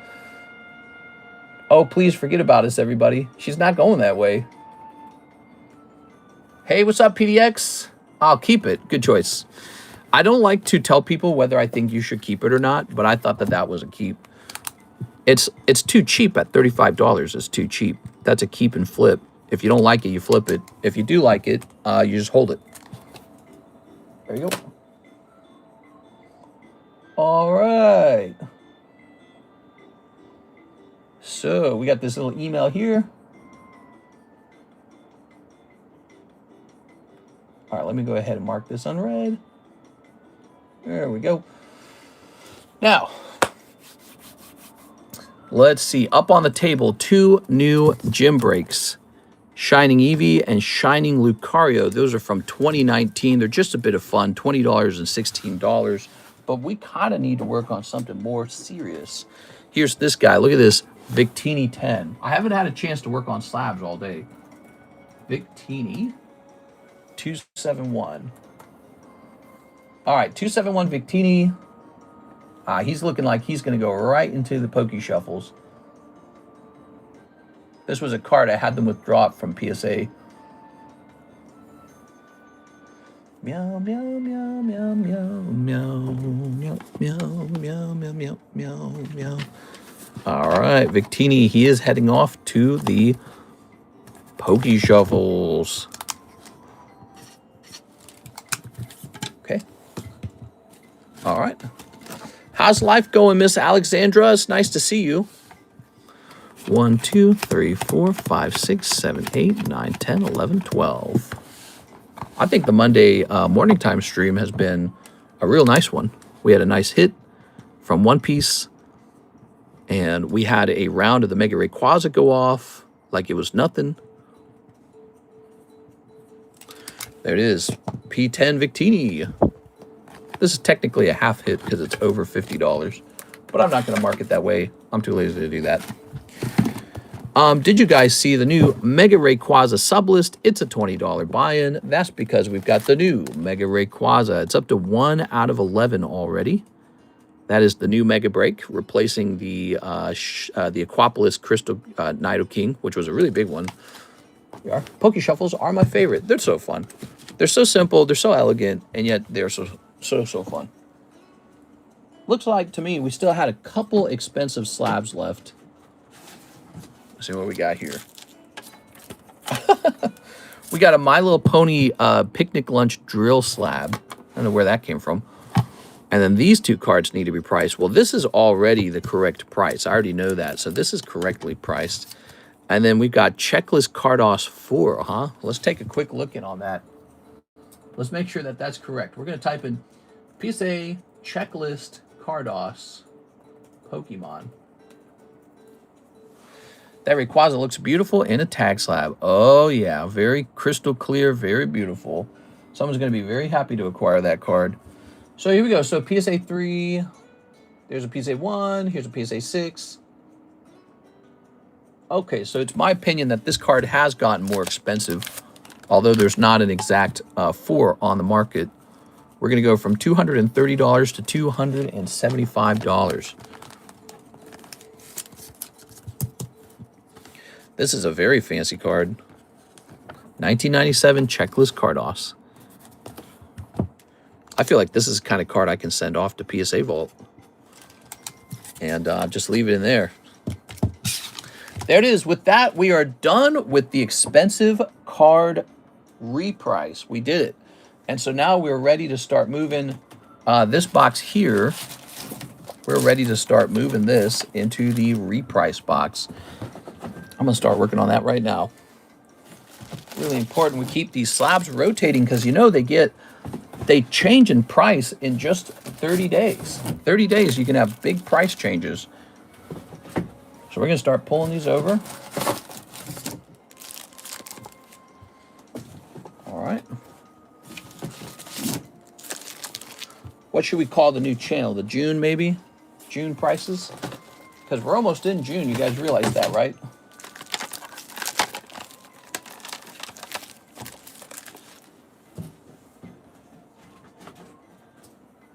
Speaker 1: Oh, please forget about us, everybody. She's not going that way. Hey, what's up, PDX? I'll keep it. Good choice. I don't like to tell people whether I think you should keep it or not, but I thought that that was a keep. It's too cheap at $35. It's too cheap. That's a keep and flip. If you don't like it, you flip it. If you do like it, you just hold it. There you go. All right. So we got this little email here. All right, let me go ahead and mark this unread. There we go. Now, Let's see. Up on the table, 2 new gym breaks. Shining Eevee and Shining Lucario. Those are from 2019. They're just a bit of fun, $20 and $16. But we kind of need to work on something more serious. Here's this guy. Look at this. Victini 10. I haven't had a chance to work on slabs all day. Victini 271. All right, 271 Victini. He's looking like he's going to go right into the Poke Shuffles. This was a card I had them withdraw from PSA. Meow, meow, meow, meow, meow, meow, meow, meow, meow, meow, meow, meow, meow. All right, Victini, he is heading off to the Poke Shuffles. Okay. All right. How's life going, Miss Alexandra? It's nice to see you. 1, 2, 3, 4, 5, 6, 7, 8, 9, 10, 11, 12. I think the Monday morning time stream has been a real nice one. We had a nice hit from One Piece, and we had a round of the Mega Rayquaza go off like it was nothing. There it is, P10 Victini. This is technically a half hit because it's over $50, but I'm not going to mark it that way. I'm too lazy to do that. Did you guys see the new Mega Rayquaza Sublist? It's a $20 buy-in. That's because we've got the new Mega Rayquaza. It's up to 1 out of 11 already. That is the new Mega Break, replacing the Aquapolis Crystal Nidoking, which was a really big one. Poke Shuffles are my favorite. They're so fun. They're so simple, they're so elegant, and yet they're so fun. Looks like to me we still had a couple expensive slabs left. Let's see what we got here. We got a My Little Pony Picnic Lunch Drill Slab. I don't know where that came from. And then these 2 cards need to be priced. Well, this is already the correct price. I already know that. So this is correctly priced. And then we've got Checklist Cardos 4, huh? Let's take a quick look in on that. Let's make sure that that's correct. We're going to type in PSA Checklist Cardos Pokemon. That Rayquaza looks beautiful in a tag slab. Oh, yeah. Very crystal clear. Very beautiful. Someone's going to be very happy to acquire that card. So here we go. So PSA 3. There's a PSA 1. Here's a PSA 6. Okay, so it's my opinion that this card has gotten more expensive, although there's not an exact 4 on the market. We're going to go from $230 to $275. This is a very fancy card. 1997 Checklist Cardos. I feel like this is the kind of card I can send off to PSA Vault. And just leave it in there. There it is. With that, we are done with the expensive card reprice. We did it. And so now we're ready to start moving this box here. We're ready to start moving this into the reprice box. I'm going to start working on that right now. Really important we keep these slabs rotating because, you know, they change in price in just 30 days. 30 days, you can have big price changes. So we're going to start pulling these over. All right. What should we call the new channel? The June, maybe? June prices? Because we're almost in June. You guys realize that, right?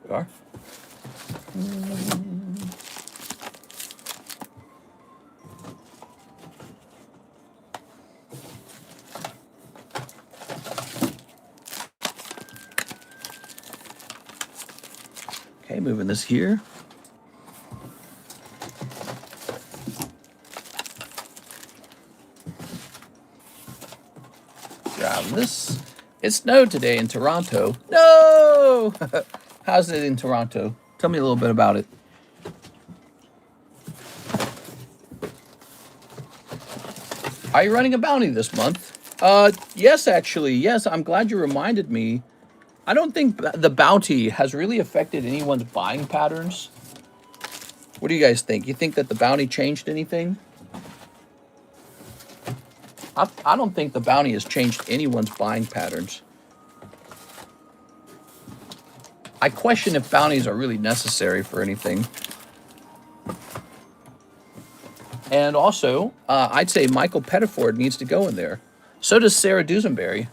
Speaker 1: We are. Okay, moving this here. Grab this. It snowed today in Toronto. No! How's it in Toronto? Tell me a little bit about it. Are you running a bounty this month? Yes, actually. Yes, I'm glad you reminded me. I don't think the bounty has really affected anyone's buying patterns. What do you guys think? You think that the bounty changed anything? I don't think the bounty has changed anyone's buying patterns. I question if bounties are really necessary for anything. And also, I'd say Michael Pettiford needs to go in there. So does Sarah Dusenberry.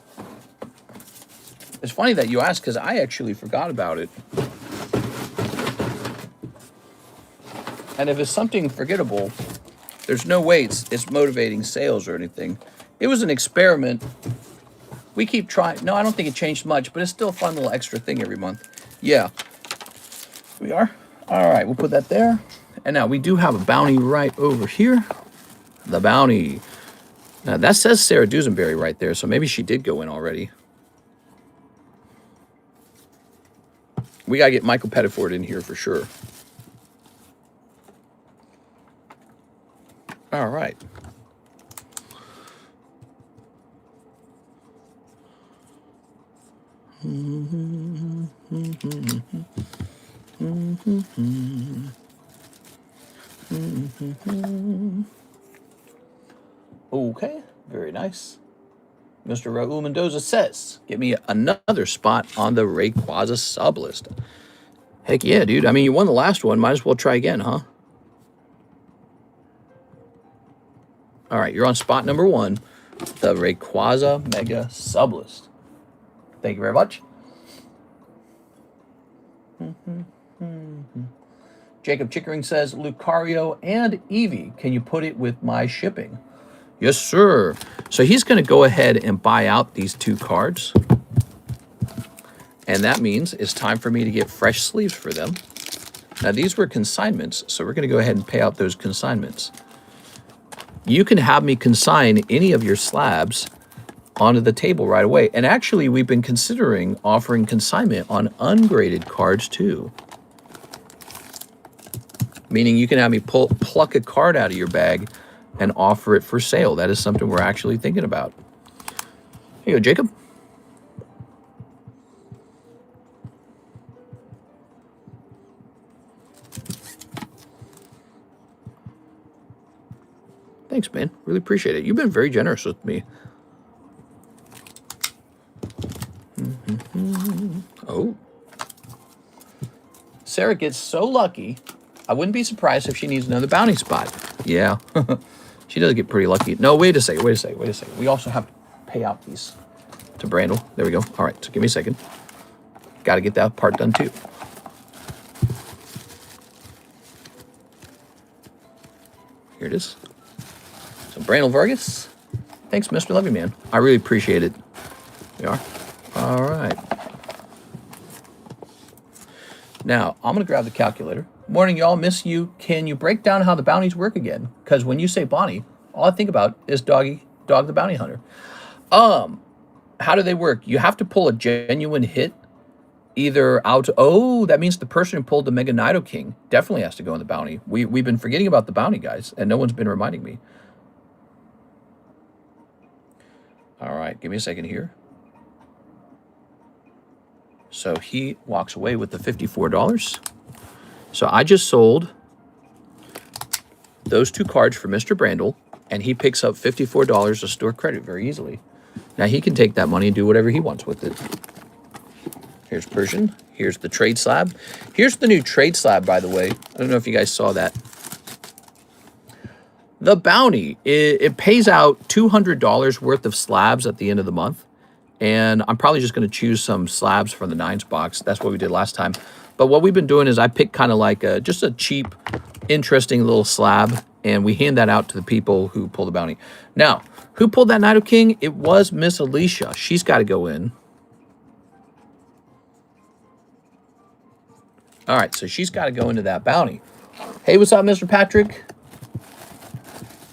Speaker 1: It's funny that you asked because I actually forgot about it. And if it's something forgettable, there's no way it's motivating sales or anything. It was an experiment. We keep trying. No, I don't think it changed much, but it's still a fun little extra thing every month. Yeah. We are. All right, we'll put that there. And now we do have a bounty right over here. The bounty. Now that says Sarah Dusenberry right there, so maybe she did go in already. We got to get Michael Pettiford in here for sure. All right. Okay, very nice. Mr. Raul Mendoza says, give me another spot on the Rayquaza sublist. Heck yeah, dude. I mean, you won the last one. Might as well try again, huh? All right, you're on spot number 1, the Rayquaza Mega Sublist. Thank you very much. Jacob Chickering says, Lucario and Eevee, can you put it with my shipping? Yes, sir. So he's going to go ahead and buy out these 2 cards. And that means it's time for me to get fresh sleeves for them. Now, these were consignments, so we're going to go ahead and pay out those consignments. You can have me consign any of your slabs onto the table right away. And actually, we've been considering offering consignment on ungraded cards too. Meaning you can have me pluck a card out of your bag and offer it for sale. That is something we're actually thinking about. Here you go, Jacob. Thanks, man. Really appreciate it. You've been very generous with me. Oh. Sarah gets so lucky. I wouldn't be surprised if she needs another bounty spot. Yeah. She does get pretty lucky. No, wait a second. We also have to pay out these to Brandel. There we go. All right, so give me a second. Got to get that part done too. Here it is. So Brandel Vargas. Thanks, Mr. Love you, man. I really appreciate it. We are. All right. Now, I'm going to grab the calculator. Morning, y'all. Miss you. Can you break down how the bounties work again? Because when you say Bonnie, all I think about is Dog the Bounty Hunter. How do they work? You have to pull a genuine hit either out. Oh, that means the person who pulled the Mega Nidoking definitely has to go in the bounty. We've been forgetting about the bounty, guys, and no one's been reminding me. All right, give me a second here. So he walks away with the $54. So I just sold those 2 cards for Mr. Brandel, and he picks up $54 of store credit very easily. Now he can take that money and do whatever he wants with it. Here's Persian. Here's the trade slab. Here's the new trade slab, by the way. I don't know if you guys saw that. The bounty, it pays out $200 worth of slabs at the end of the month. And I'm probably just going to choose some slabs from the 9s box. That's what we did last time. But what we've been doing is I pick kind of like just a cheap, interesting little slab. And we hand that out to the people who pull the bounty. Now, who pulled that Nidoking? It was Miss Alicia. She's got to go in. All right, so she's got to go into that bounty. Hey, what's up, Mr. Patrick?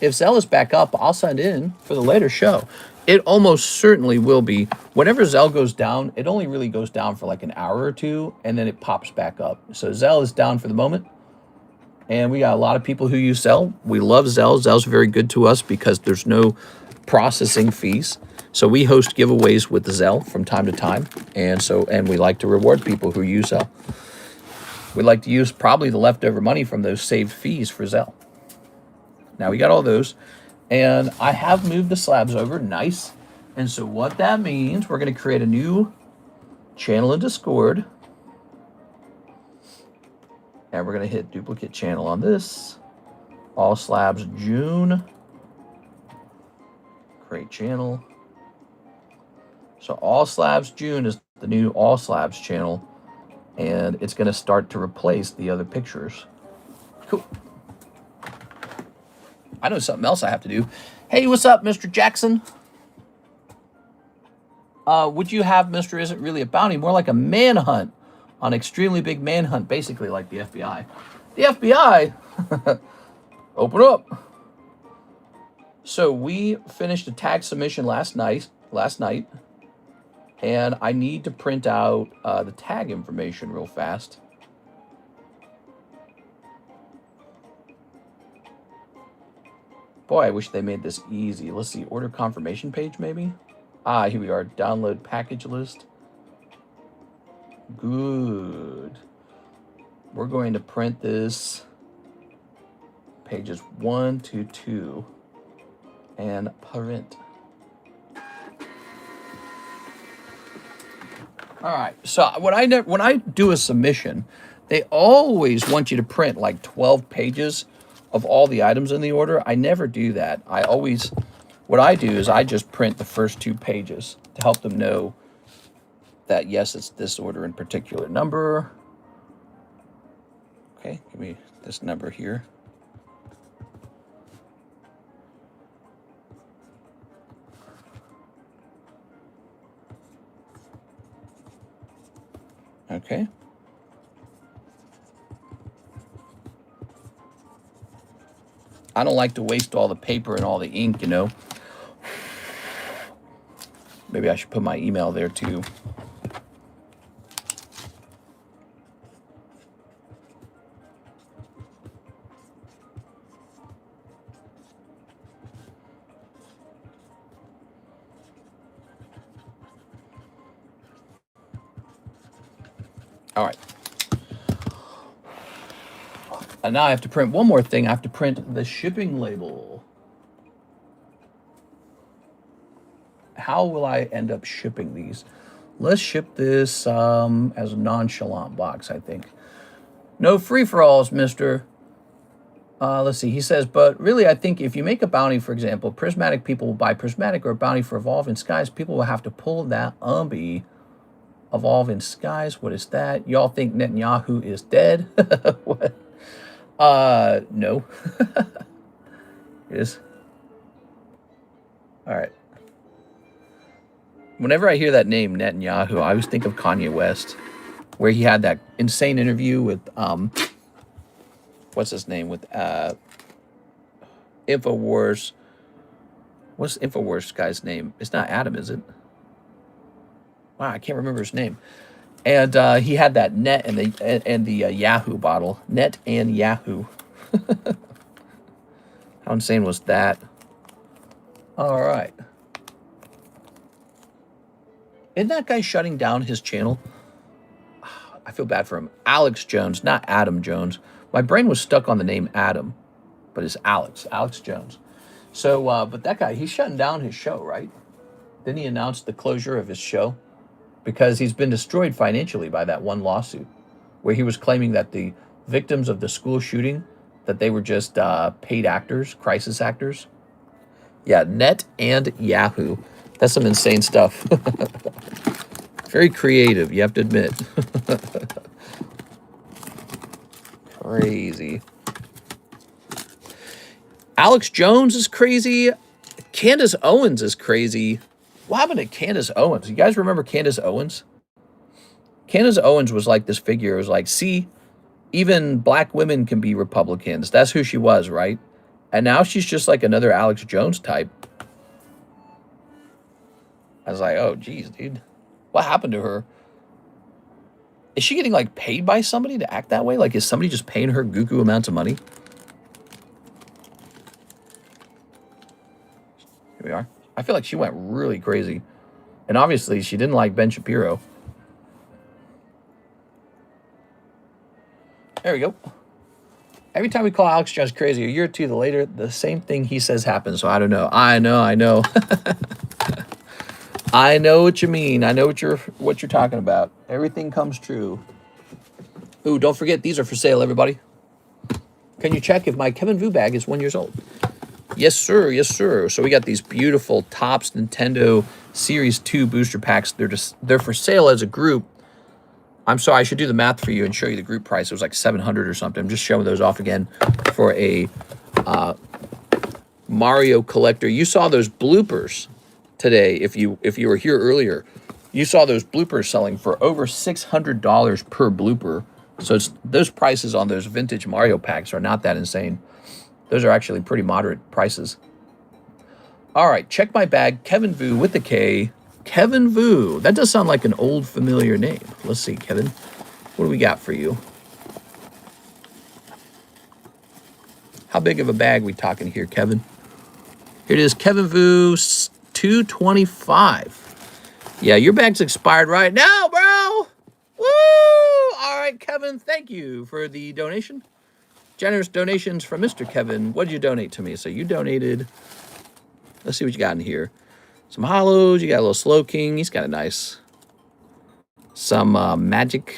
Speaker 1: If ZELLE is back up, I'll send in for the later show. It almost certainly will be. Whenever ZELLE goes down, it only really goes down for like an hour or 2, and then it pops back up. So ZELLE is down for the moment. And we got a lot of people who use ZELLE. We love ZELLE. ZELLE's very good to us because there's no processing fees. So we host giveaways with the ZELLE from time to time. And we like to reward people who use ZELLE. we'd like to use probably the leftover money from those saved fees for ZELLE. Now we got all those. And I have moved the slabs over. Nice. And so what that means, we're going to create a new channel in Discord. And we're going to hit duplicate channel on this. All slabs June. Create channel. So all slabs June is the new all slabs channel. And it's going to start to replace the other pictures. Cool. I know something else I have to do. Hey, what's up, Mr. Jackson? Would you have Mr. Isn't Really a Bounty? More like a manhunt on extremely big manhunt, basically like the FBI. The FBI? Open up. So we finished a tag submission last night. And I need to print out the tag information real fast. Boy, I wish they made this easy. Let's see, order confirmation page maybe? Ah, here we are, download package list. Good. We're going to print this pages 1 to 2 and print. All right, so when I do a submission, they always want you to print like 12 pages of all the items in the order. I never do that. What I do is I just print the first 2 pages to help them know that, yes, it's this order in particular number. Okay, give me this number here. Okay. I don't like to waste all the paper and all the ink, you know. Maybe I should put my email there too. All right. And now I have to print one more thing. I have to print the shipping label. How will I end up shipping these? Let's ship this as a nonchalant box, I think. No free-for-alls, mister. Let's see. He says, but really, I think if you make a bounty, for example, prismatic people will buy prismatic or a bounty for Evolve in Skies. People will have to pull that Evolve in Skies. What is that? Y'all think Netanyahu is dead? What? No. It is. All right. Whenever I hear that name, Netanyahu, I always think of Kanye West, where he had that insane interview with, what's his name? With, InfoWars. What's InfoWars guy's name? It's not Adam, is it? Wow, I can't remember his name. And he had that net and the Yahoo bottle. Net and Yahoo. How insane was that? All right. Isn't that guy shutting down his channel? I feel bad for him. Alex Jones, not Adam Jones. My brain was stuck on the name Adam, but it's Alex Jones. So, but that guy, he's shutting down his show, right? Didn't he announce the closure of his show? Because he's been destroyed financially by that one lawsuit where he was claiming that the victims of the school shooting, that they were just paid actors, crisis actors. Yeah, Net and Yahoo. That's some insane stuff. Very creative, you have to admit. Crazy. Alex Jones is crazy. Candace Owens is crazy. What happened to Candace Owens? You guys remember Candace Owens? Candace Owens was like this figure. It was like, see, even black women can be Republicans. That's who she was, right? And now she's just like another Alex Jones type. I was like, oh, geez, dude. What happened to her? Is she getting, like, paid by somebody to act that way? Like, is somebody just paying her goo-goo amounts of money? Here we are. I feel like she went really crazy. And obviously, she didn't like Ben Shapiro. There we go. Every time we call Alex just crazy, a year or two later, the same thing he says happens. So I don't know. I know. I know what you mean. I know what you're talking about. Everything comes true. Ooh, don't forget, these are for sale, everybody. Can you check if my Kevin Vu bag is 1 year old? Yes, sir. Yes, sir. So we got these beautiful Topps Nintendo Series 2 booster packs. They're for sale as a group. I'm sorry, I should do the math for you and show you the group price. It was like 700 or something. I'm just showing those off again for a Mario collector. You saw those bloopers today. If you were here earlier, you saw those bloopers selling for over $600 per blooper. So those prices on those vintage Mario packs are not that insane. Those are actually pretty moderate prices. All right, check my bag. Kevin Vu with the K. Kevin Vu. That does sound like an old familiar name. Let's see, Kevin. What do we got for you? How big of a bag we talking here, Kevin? Here it is, Kevin Vu 225. Yeah, your bag's expired right now, bro. Woo! All right, Kevin, thank you for the donation. Generous donations from Mr. Kevin. What did you donate to me? So you donated, let's see what you got in here. Some hollows. You got a little Slow King. He's got a nice. Some magic.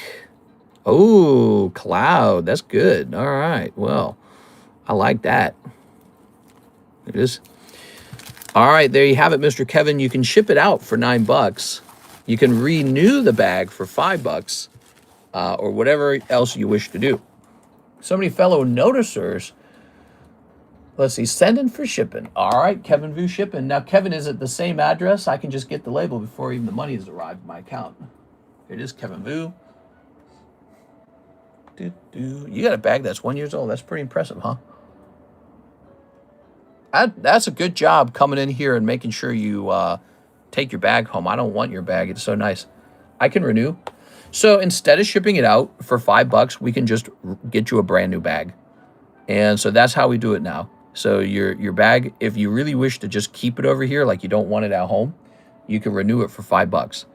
Speaker 1: Oh, Cloud. That's good. All right. Well, I like that. There it is. All right. There you have it, Mr. Kevin. You can ship it out for $9. You can renew the bag for $5 or whatever else you wish to do. So many fellow noticers. Let's see, sending for shipping. All right, Kevin Vu shipping. Now, Kevin, is it the same address? I can just get the label before even the money has arrived in my account. Here it is, Kevin Vu. You got a bag that's 1 year old. That's pretty impressive, huh? That's a good job coming in here and making sure you take your bag home. I don't want your bag. It's so nice. I can renew. So instead of shipping it out for $5, we can just get you a brand new bag. And so that's how we do it now. So your bag, if you really wish to just keep it over here, like you don't want it at home, you can renew it for $5.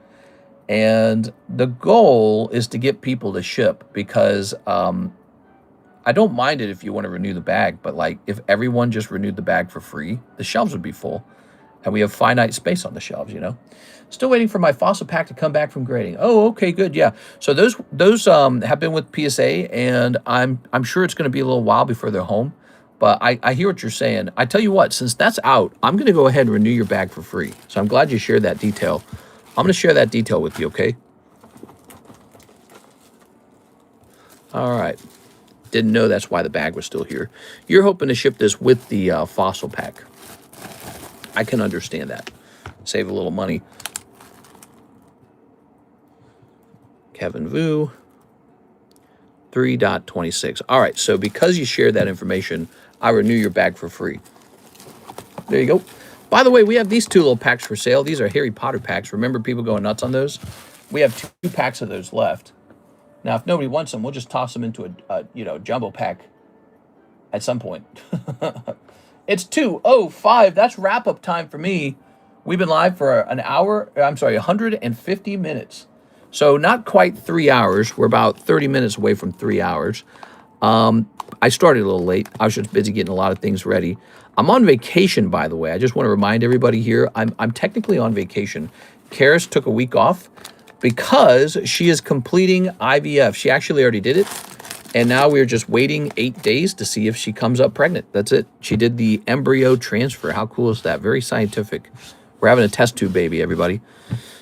Speaker 1: And the goal is to get people to ship because I don't mind it if you want to renew the bag, but like if everyone just renewed the bag for free, the shelves would be full. And we have finite space on the shelves, you know. Still waiting for my fossil pack to come back from grading. Oh, okay, good, yeah. So those have been with PSA, and I'm sure it's going to be a little while before they're home. But I hear what you're saying. I tell you what, since that's out, I'm going to go ahead and renew your bag for free. So I'm glad you shared that detail. I'm going to share that detail with you, okay? All right. Didn't know that's why the bag was still here. You're hoping to ship this with the fossil pack. I can understand that. Save a little money. Kevin Vu, 3.26. All right, so because you shared that information, I renew your bag for free. There you go. By the way, we have these two little packs for sale. These are Harry Potter packs. Remember people going nuts on those? We have 2 packs of those left. Now, if nobody wants them, we'll just toss them into a jumbo pack at some point. It's 2:05. That's wrap-up time for me. We've been live for an hour. I'm sorry, 150 minutes. So not quite 3 hours. We're about 30 minutes away from 3 hours. I started a little late. I was just busy getting a lot of things ready. I'm on vacation, by the way. I just want to remind everybody here, I'm technically on vacation. Karis took a week off because she is completing IVF. She actually already did it. And now we're just waiting 8 days to see if she comes up pregnant. That's it. She did the embryo transfer. How cool is that? Very scientific. We're having a test tube baby, everybody.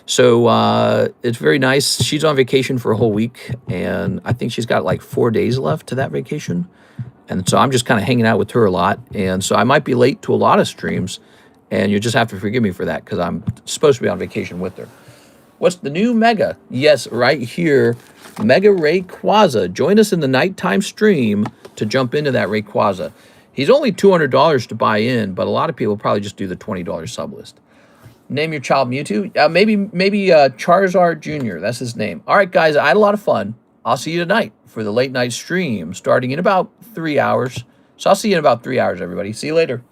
Speaker 1: So it's very nice. She's on vacation for a whole week, and I think she's got like 4 days left to that vacation. And so I'm just kind of hanging out with her a lot. And so I might be late to a lot of streams, and you just have to forgive me for that because I'm supposed to be on vacation with her. What's the new Mega? Yes, right here. Mega Rayquaza. Join us in the nighttime stream to jump into that Rayquaza. He's only $200 to buy in, but a lot of people probably just do the $20 sublist. Name your child Mewtwo. Maybe Charizard Jr. That's his name. All right, guys, I had a lot of fun. I'll see you tonight for the late night stream starting in about 3 hours. So I'll see you in about 3 hours, everybody. See you later.